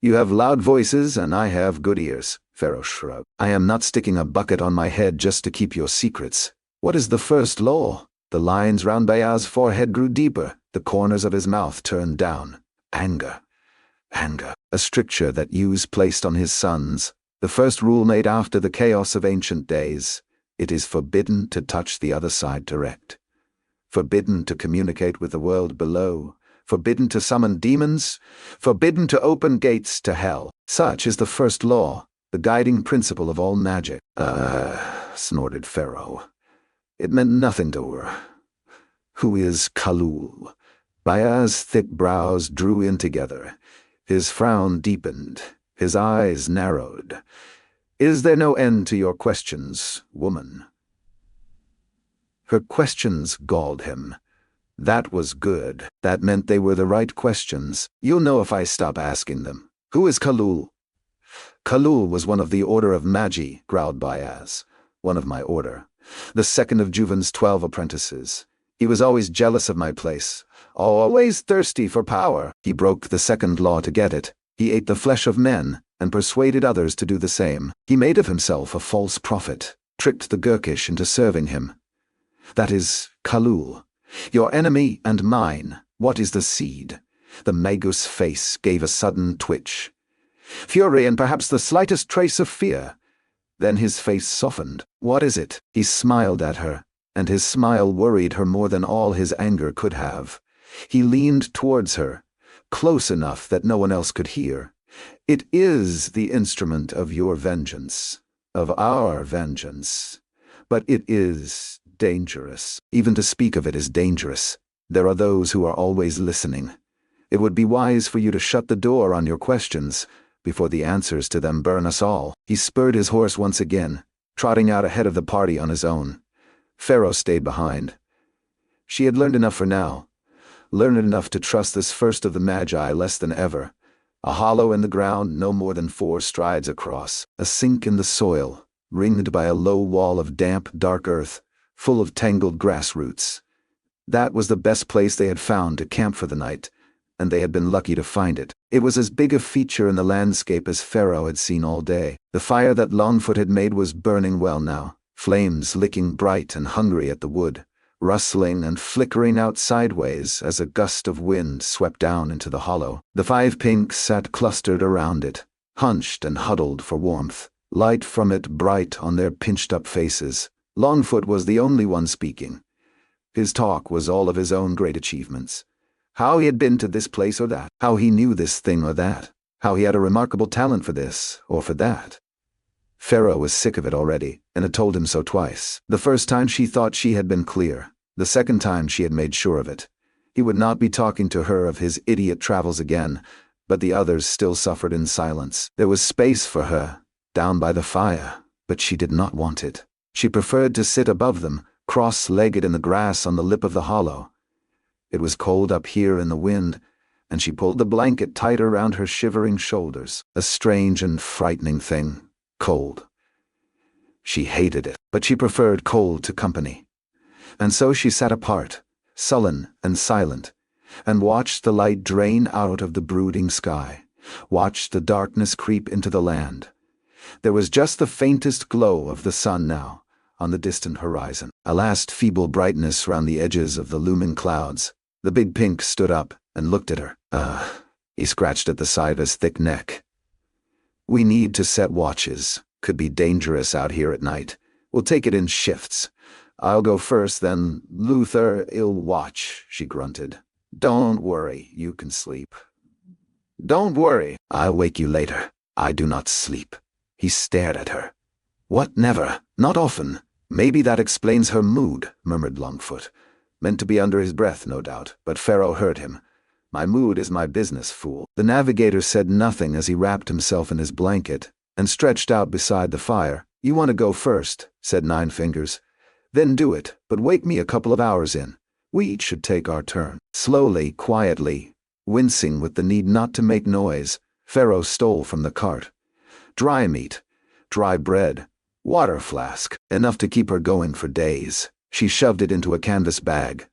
You have loud voices and I have good ears." Pharaoh shrugged. "I am not sticking a bucket on my head just to keep your secrets. What is the first law?" The lines round Bayaz's forehead grew deeper, the corners of his mouth turned down. "Anger. Anger. A stricture that Uz placed on his sons, the first rule made after the chaos of ancient days. It is forbidden to touch the other side direct. Forbidden to communicate with the world below. Forbidden to summon demons. Forbidden to open gates to hell. Such is the first law, the guiding principle of all magic." Snorted Pharaoh. It meant nothing to her. "Who is Khalul?" Bayaz's thick brows drew in together. His frown deepened. His eyes narrowed. "Is there no end to your questions, woman?" Her questions galled him. That was good. That meant they were the right questions. "You'll know if I stop asking them. Who is Khalul?" "Khalul was one of the Order of Magi," growled Bayaz. "One of my order. The second of Juven's 12 apprentices. He was always jealous of my place, always thirsty for power. He broke the second law to get it. He ate the flesh of men, and persuaded others to do the same. He made of himself a false prophet, tricked the Gurkish into serving him. That is Kalul, your enemy and mine. What is the seed? The Magus face gave a sudden twitch. Fury and perhaps the slightest trace of fear. Then his face softened. What is it? He smiled at her, and his smile worried her more than all his anger could have. He leaned towards her, close enough that no one else could hear. It is the instrument of your vengeance, of our vengeance. But it is dangerous. Even to speak of it is dangerous. There are those who are always listening. It would be wise for you to shut the door on your questions before the answers to them burn us all. He spurred his horse once again, trotting out ahead of the party on his own. Pharaoh stayed behind. She had learned enough for now, learned enough to trust this first of the Magi less than ever. A hollow in the ground no more than 4 strides across, a sink in the soil, ringed by a low wall of damp, dark earth, full of tangled grass roots. That was the best place they had found to camp for the night, and they had been lucky to find it. It was as big a feature in the landscape as Pharaoh had seen all day. The fire that Longfoot had made was burning well now, flames licking bright and hungry at the wood, rustling and flickering out sideways as a gust of wind swept down into the hollow. The 5 pinks sat clustered around it, hunched and huddled for warmth, light from it bright on their pinched-up faces. Longfoot was the only one speaking. His talk was all of his own great achievements. How he had been to this place or that, how he knew this thing or that, how he had a remarkable talent for this or for that. Pharaoh was sick of it already, and had told him so twice. The first time she thought she had been clear, the second time she had made sure of it. He would not be talking to her of his idiot travels again, but the others still suffered in silence. There was space for her, down by the fire, but she did not want it. She preferred to sit above them, cross-legged in the grass on the lip of the hollow. It was cold up here in the wind, and she pulled the blanket tighter round her shivering shoulders. A strange and frightening thing, cold. She hated it, but she preferred cold to company. And so she sat apart, sullen and silent, and watched the light drain out of the brooding sky, watched the darkness creep into the land. There was just the faintest glow of the sun now, on the distant horizon, a last feeble brightness round the edges of the looming clouds. The big pink stood up and looked at her. He scratched at the side of his thick neck. We need to set watches. Could be dangerous out here at night. We'll take it in shifts. I'll go first, then Luther'll watch, she grunted. Don't worry, you can sleep. Don't worry, I'll wake you later. I do not sleep. He stared at her. What, never? Not often. Maybe that explains her mood, murmured Longfoot. Meant to be under his breath, no doubt, but Pharaoh heard him. My mood is my business, fool. The navigator said nothing as he wrapped himself in his blanket and stretched out beside the fire. You want to go first, said Nine Fingers. Then do it, but wake me a couple of hours in. We each should take our turn. Slowly, quietly, wincing with the need not to make noise, Pharaoh stole from the cart. Dry meat, dry bread, water flask, enough to keep her going for days. She shoved it into a canvas bag.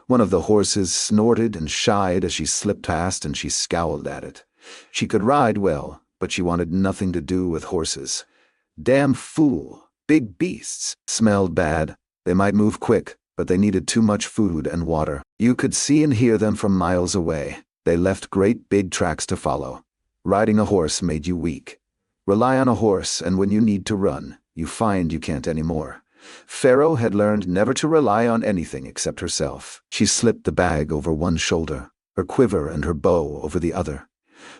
One of the horses snorted and shied as she slipped past, and she scowled at it. She could ride well, but she wanted nothing to do with horses. Damn fool. Big beasts. Smelled bad. They might move quick, but they needed too much food and water. You could see and hear them from miles away. They left great big tracks to follow. Riding a horse made you weak. Rely on a horse, and when you need to run, you find you can't anymore. Pharaoh had learned never to rely on anything except herself. She slipped the bag over one shoulder, her quiver and her bow over the other.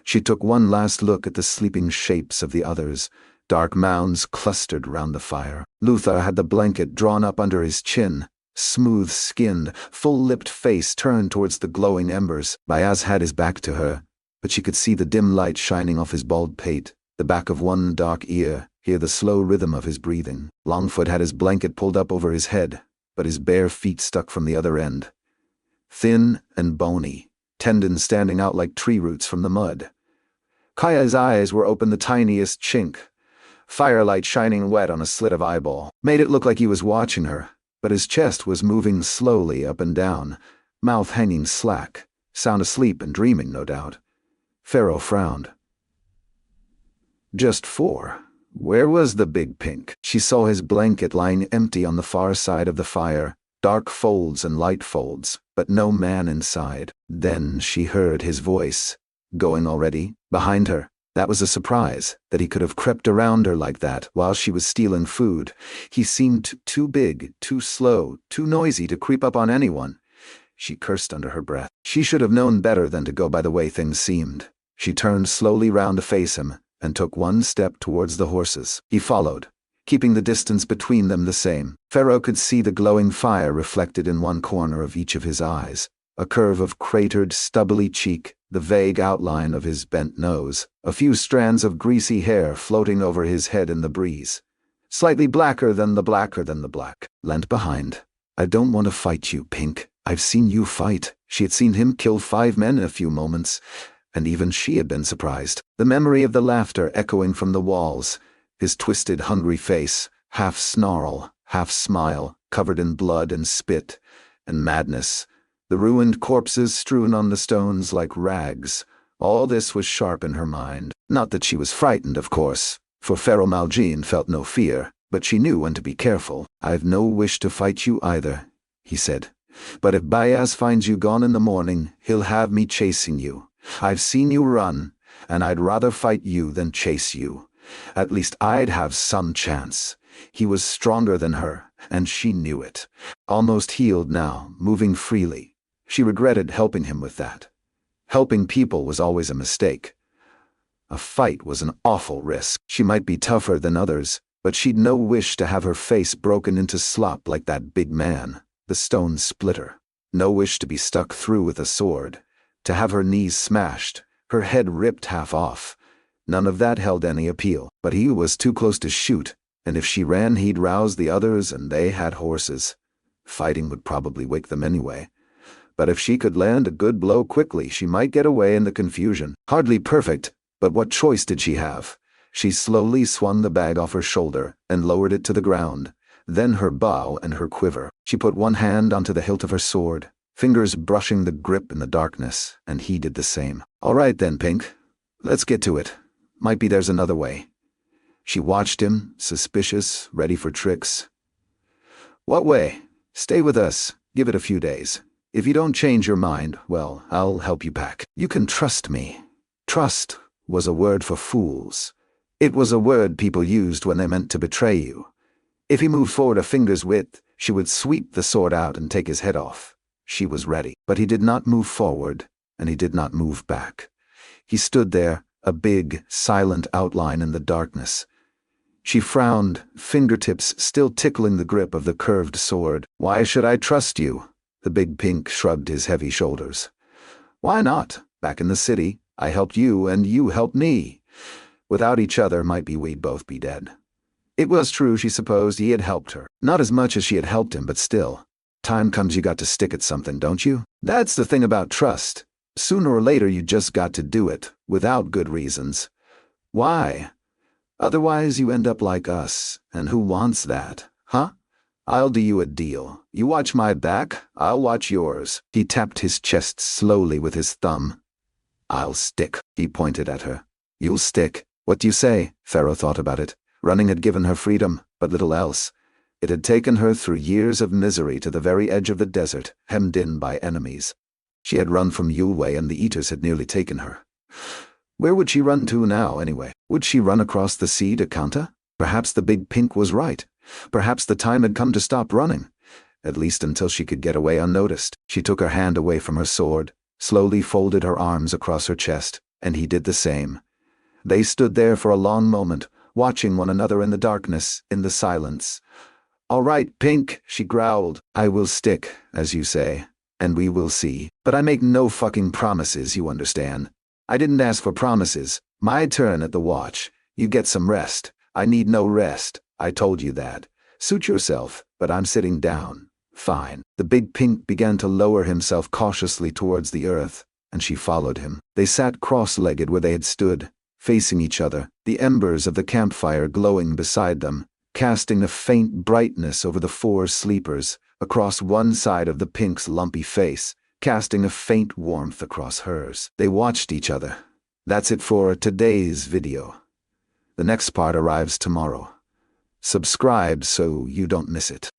She took one last look at the sleeping shapes of the others. Dark mounds clustered round the fire. Luther had the blanket drawn up under his chin, smooth-skinned, full-lipped face turned towards the glowing embers. Bayaz had his back to her, but she could see the dim light shining off his bald pate, the back of one dark ear, hear the slow rhythm of his breathing. Longfoot had his blanket pulled up over his head, but his bare feet stuck from the other end. Thin and bony, tendons standing out like tree roots from the mud. Kaya's eyes were open the tiniest chink. Firelight shining wet on a slit of eyeball made it look like he was watching her, but his chest was moving slowly up and down, mouth hanging slack, sound asleep and dreaming, no doubt. Pharaoh frowned. Just 4. Where was the big pink? She saw his blanket lying empty on the far side of the fire, dark folds and light folds, but no man inside. Then she heard his voice. Going already? Behind her. That was a surprise, that he could have crept around her like that while she was stealing food. He seemed too big, too slow, too noisy to creep up on anyone. She cursed under her breath. She should have known better than to go by the way things seemed. She turned slowly round to face him, and took one step towards the horses. He followed, keeping the distance between them the same. Pharaoh could see the glowing fire reflected in one corner of each of his eyes, a curve of cratered, stubbly cheek, the vague outline of his bent nose, a few strands of greasy hair floating over his head in the breeze. Slightly blacker than the black. Leant behind. I don't want to fight you, Pink. I've seen you fight. She had seen him kill 5 men in a few moments, and even she had been surprised. The memory of the laughter echoing from the walls, his twisted, hungry face, half snarl, half smile, covered in blood and spit, and madness. The ruined corpses strewn on the stones like rags. All this was sharp in her mind. Not that she was frightened, of course, for Pharaoh Malgene felt no fear, but she knew when to be careful. I've no wish to fight you either, he said. But if Bayaz finds you gone in the morning, he'll have me chasing you. I've seen you run, and I'd rather fight you than chase you. At least I'd have some chance. He was stronger than her, and she knew it. Almost healed now, moving freely. She regretted helping him with that. Helping people was always a mistake. A fight was an awful risk. She might be tougher than others, but she'd no wish to have her face broken into slop like that big man, the stone splitter. No wish to be stuck through with a sword, to have her knees smashed, her head ripped half off. None of that held any appeal, but he was too close to shoot, and if she ran he'd rouse the others, and they had horses. Fighting would probably wake them anyway. But if she could land a good blow quickly, she might get away in the confusion. Hardly perfect, but what choice did she have? She slowly swung the bag off her shoulder and lowered it to the ground, then her bow and her quiver. She put one hand onto the hilt of her sword, fingers brushing the grip in the darkness, and he did the same. All right then, Pink. Let's get to it. Might be there's another way. She watched him, suspicious, ready for tricks. What way? Stay with us. Give it a few days. If you don't change your mind, well, I'll help you pack. You can trust me. Trust was a word for fools. It was a word people used when they meant to betray you. If he moved forward a finger's width, she would sweep the sword out and take his head off. She was ready, but he did not move forward, and he did not move back. He stood there, a big, silent outline in the darkness. She frowned, fingertips still tickling the grip of the curved sword. Why should I trust you? The big Pink shrugged his heavy shoulders. Why not? Back in the city, I helped you and you helped me. Without each other, might be we'd both be dead. It was true, she supposed, he had helped her. Not as much as she had helped him, but still. Time comes you got to stick at something, don't you? That's the thing about trust. Sooner or later you just got to do it, without good reasons. Why? Otherwise you end up like us, and who wants that, huh? I'll do you a deal. You watch my back, I'll watch yours. He tapped his chest slowly with his thumb. I'll stick, he pointed at her. You'll stick. What do you say? Pharaoh thought about it. Running had given her freedom, but little else. It had taken her through years of misery to the very edge of the desert, hemmed in by enemies. She had run from Yulway and the Eaters had nearly taken her. Where would she run to now, anyway? Would she run across the sea to Kanta? Perhaps the big Pink was right. Perhaps the time had come to stop running. At least until she could get away unnoticed. She took her hand away from her sword, slowly folded her arms across her chest, and he did the same. They stood there for a long moment, watching one another in the darkness, in the silence. All right, Pink, she growled. I will stick, as you say, and we will see. But I make no fucking promises, you understand. I didn't ask for promises. My turn at the watch. You get some rest. I need no rest. I told you that. Suit yourself, but I'm sitting down. Fine. The big Pink began to lower himself cautiously towards the earth, and she followed him. They sat cross-legged where they had stood, facing each other, the embers of the campfire glowing beside them, casting a faint brightness over the four sleepers, across one side of the pink's lumpy face, casting a faint warmth across hers. They watched each other. That's it for today's video. The next part arrives tomorrow. Subscribe so you don't miss it.